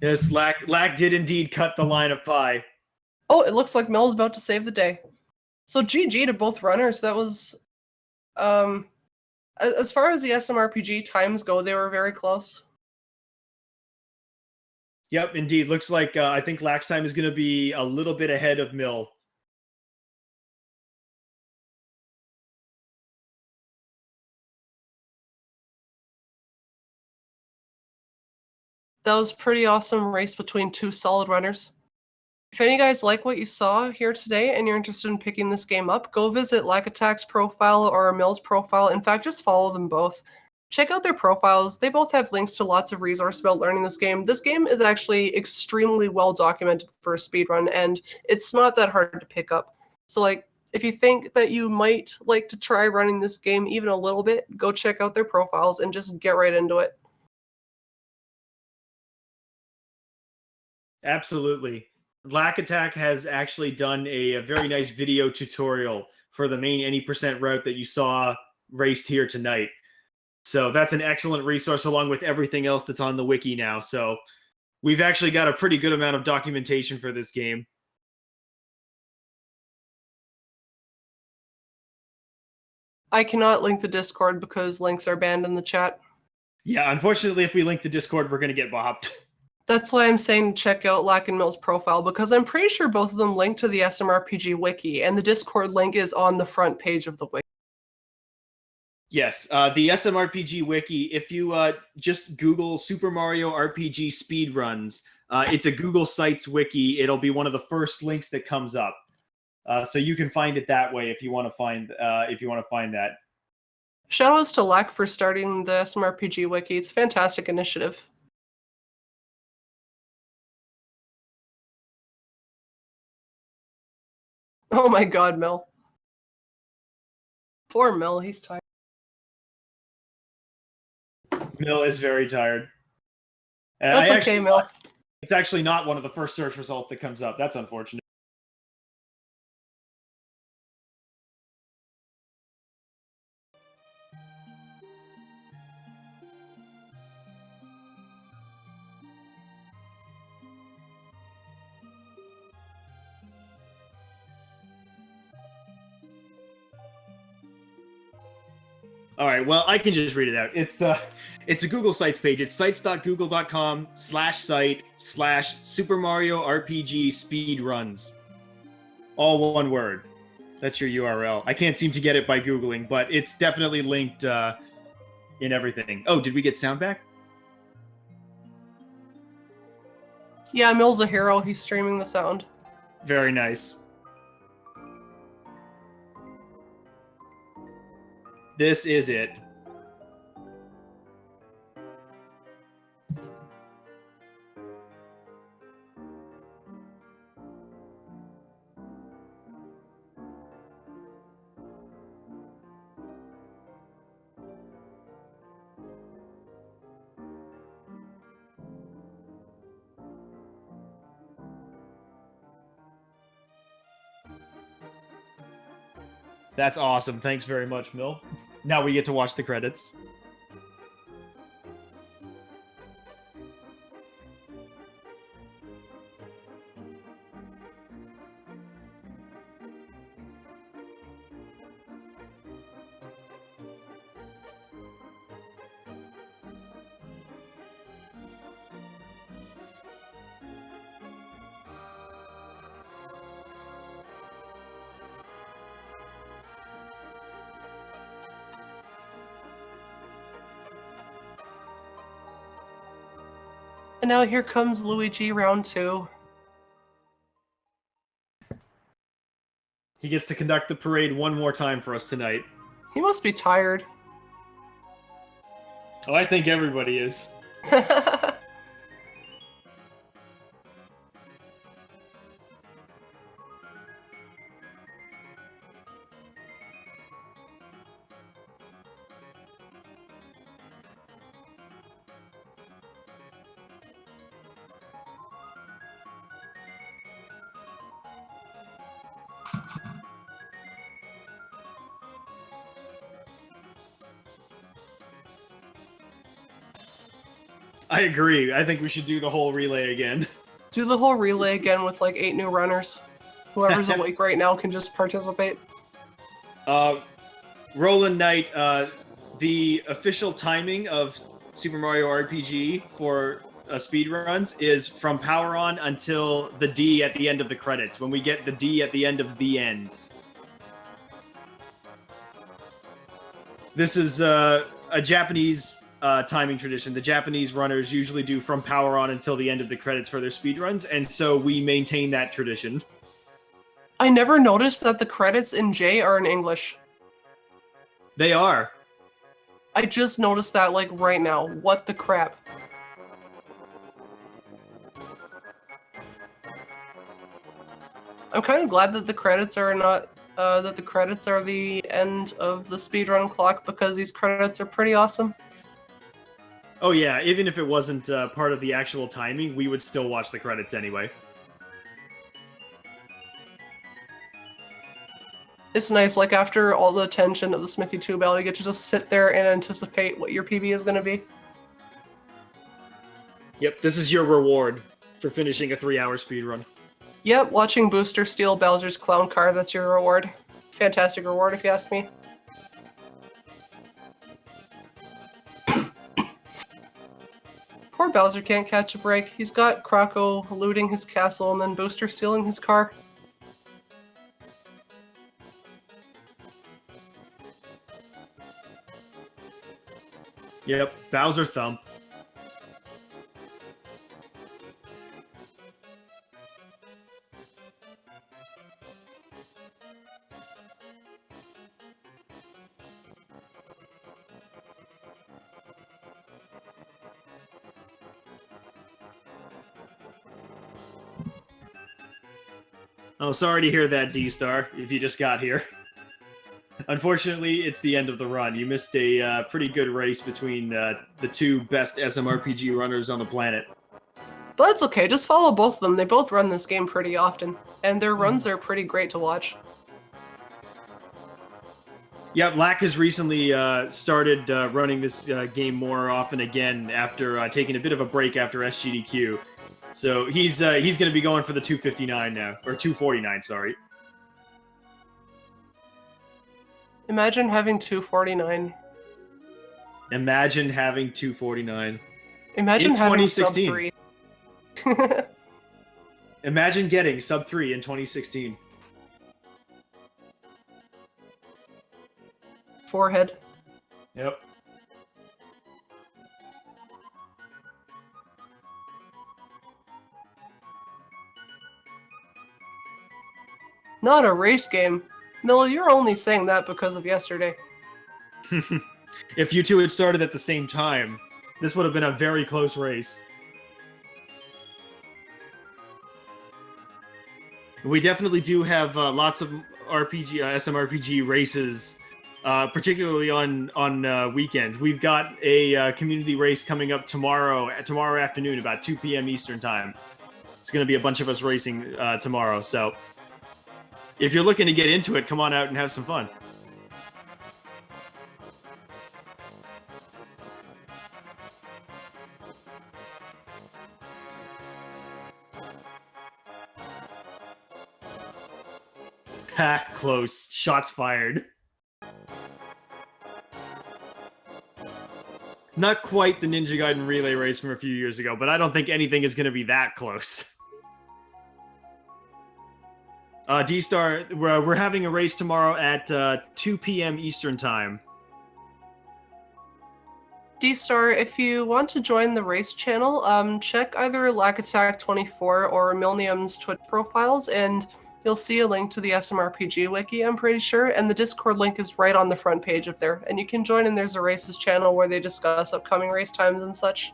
Yes, Lack did indeed cut the line of pie. Oh, it looks like Mill's about to save the day. So GG to both runners. That was, as far as the SMRPG times go, they were very close. Yep, indeed. Looks like I think Lack's time is going to be a little bit ahead of Mill. That was a pretty awesome race between two solid runners. If any of you guys like what you saw here today and you're interested in picking this game up, go visit Lackattack's profile or Mill's profile. In fact, just follow them both. Check out their profiles. They both have links to lots of resources about learning this game. This game is actually extremely well documented for a speedrun, and it's not that hard to pick up. So, like, if you think that you might like to try running this game even a little bit, go check out their profiles and just get right into it. Absolutely. Lackattack has actually done a very nice video tutorial for the main any percent route that you saw raced here tonight. So that's an excellent resource along with everything else that's on the wiki now. So we've actually got a pretty good amount of documentation for this game. I cannot link the Discord because links are banned in the chat. Yeah, unfortunately, if we link the Discord, we're going to get bopped. That's why I'm saying check out Lack and Mill's profile, because I'm pretty sure both of them link to the SMRPG wiki, and the Discord link is on the front page of the wiki. Yes, the SMRPG wiki, if you just Google Super Mario RPG speedruns, it's a Google Sites wiki. It'll be one of the first links that comes up. So you can find it that way if you want to find that. Shoutouts to Lack for starting the SMRPG wiki. It's a fantastic initiative. Oh my god, Mill. Poor Mill, he's tired. Mill is very tired. That's okay, Mill. It's actually not one of the first search results that comes up. That's unfortunate. All right, well, I can just read it out. It's a Google Sites page. It's sites.google.com/site/Super Mario RPG speedruns. All one word. That's your URL. I can't seem to get it by Googling, but it's definitely linked in everything. Oh, did we get sound back? Yeah, Mill's a hero. He's streaming the sound. Very nice. This is it. That's awesome. Thanks very much, Mill. Now we get to watch the credits. And now here comes Luigi round 2. He gets to conduct the parade one more time for us tonight. He must be tired. Oh, I think everybody is. I agree. I think we should do the whole relay again. Do the whole relay again with like 8 new runners. Whoever's awake right now can just participate. Roland Knight, the official timing of Super Mario RPG for speedruns is from power on until the D at the end of the credits, when we get the D at the end of the end. This is a Japanese timing tradition. The Japanese runners usually do from power on until the end of the credits for their speedruns, and so we maintain that tradition. I never noticed that the credits in J are in English. They are. I just noticed that, like, right now. What the crap? I'm kind of glad that the credits are not, that the credits are the end of the speedrun clock, because these credits are pretty awesome. Oh yeah, even if it wasn't part of the actual timing, we would still watch the credits anyway. It's nice, like, after all the tension of the Smithy 2 battle, you get to just sit there and anticipate what your PB is going to be. Yep, this is your reward for finishing a 3-hour speedrun. Yep, watching Booster steal Bowser's clown car, that's your reward. Fantastic reward, if you ask me. Poor Bowser can't catch a break. He's got Krako looting his castle and then Booster stealing his car. Yep, Bowser Thump. Oh, sorry to hear that, D-Star, if you just got here. Unfortunately, it's the end of the run. You missed a pretty good race between the two best SMRPG runners on the planet. But that's okay, just follow both of them. They both run this game pretty often, and their runs are pretty great to watch. Yep, Lack has recently started running this game more often again after taking a bit of a break after SGDQ. So he's going to be going for the 259 now, or 249, sorry. Imagine having 249. Imagine having 249. Imagine in having 2016. sub 3. Imagine getting sub 3 in 2016. Forehead. Yep. Not a race game. Mill, you're only saying that because of yesterday. If you two had started at the same time, this would have been a very close race. We definitely do have lots of SMRPG races, particularly on weekends. We've got a community race coming up tomorrow afternoon, about 2 p.m. Eastern time. It's going to be a bunch of us racing tomorrow, so if you're looking to get into it, come on out and have some fun. Ha, close. Shots fired. Not quite the Ninja Gaiden relay race from a few years ago, but I don't think anything is going to be that close. D-Star, we're having a race tomorrow at 2 p.m. Eastern Time. D-Star, if you want to join the race channel, check either Lackattack24 or Millnium's Twitch profiles, and you'll see a link to the SMRPG wiki, I'm pretty sure, and the Discord link is right on the front page of there. And you can join, and there's a races channel where they discuss upcoming race times and such.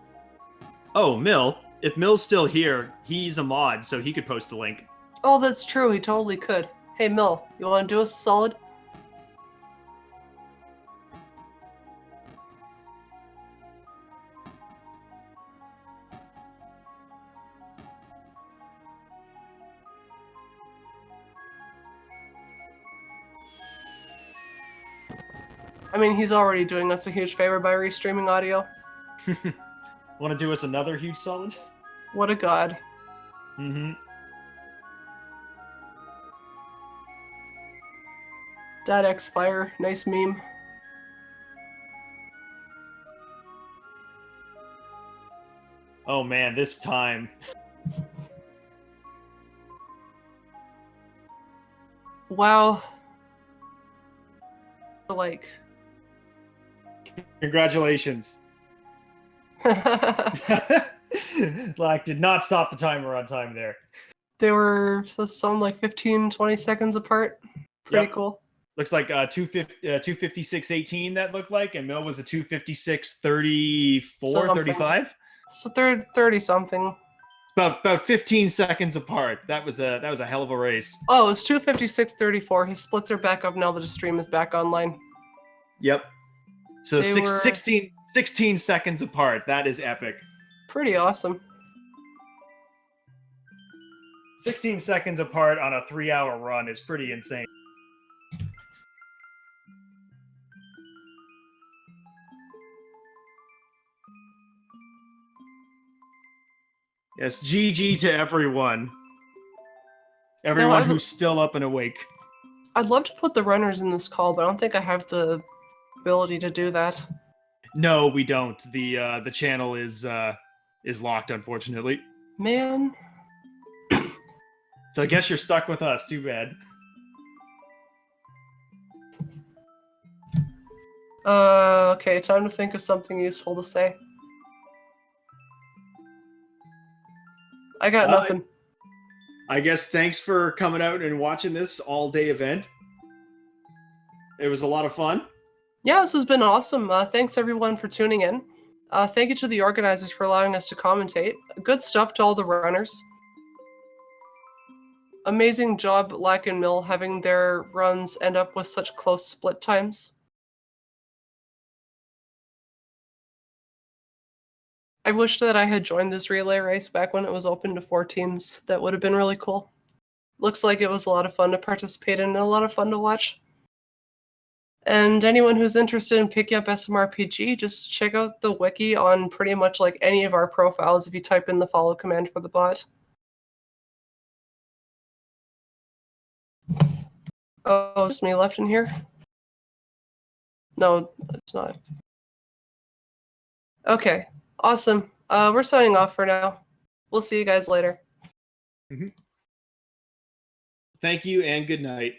Oh, Mill. If Mill's still here, he's a mod, so he could post the link. Oh, that's true, he totally could. Hey, Mill, you want to do us a solid? I mean, he's already doing us a huge favor by restreaming audio. Want to do us another huge solid? What a god. Mm-hmm. Dad X Fire, nice meme. Oh man, this time. Wow. Like. Congratulations. Lack did not stop the timer on time there. They were some like 15, 20 seconds apart. Pretty cool. Looks like 256.18 that looked like, and Mill was a 256.34, 35. So they're 30 something. About 15 seconds apart. That was a hell of a race. Oh, it's 256.34. His splits are back up now that his stream is back online. Yep. So They were 16 seconds apart. That is epic. pretty awesome. 16 seconds apart on a 3-hour run is pretty insane. Yes, GG to everyone. Everyone who's still up and awake. I'd love to put the runners in this call, but I don't think I have the ability to do that. No, we don't. The channel is locked, unfortunately. Man. So I guess you're stuck with us. Too bad. Okay, time to think of something useful to say. I got nothing. I guess thanks for coming out and watching this all-day event. It was a lot of fun. Yeah, this has been awesome. Thanks everyone for tuning in. Thank you to the organizers for allowing us to commentate. Good stuff to all the runners. Amazing job, Lack and Mill, having their runs end up with such close split times. I wish that I had joined this relay race back when it was open to 4 teams. That would have been really cool. Looks like it was a lot of fun to participate in and a lot of fun to watch. And anyone who's interested in picking up SMRPG, just check out the wiki on pretty much like any of our profiles if you type in the follow command for the bot. Oh, just me left in here? No, it's not. Okay, awesome. We're signing off for now. We'll see you guys later. Thank you and good night.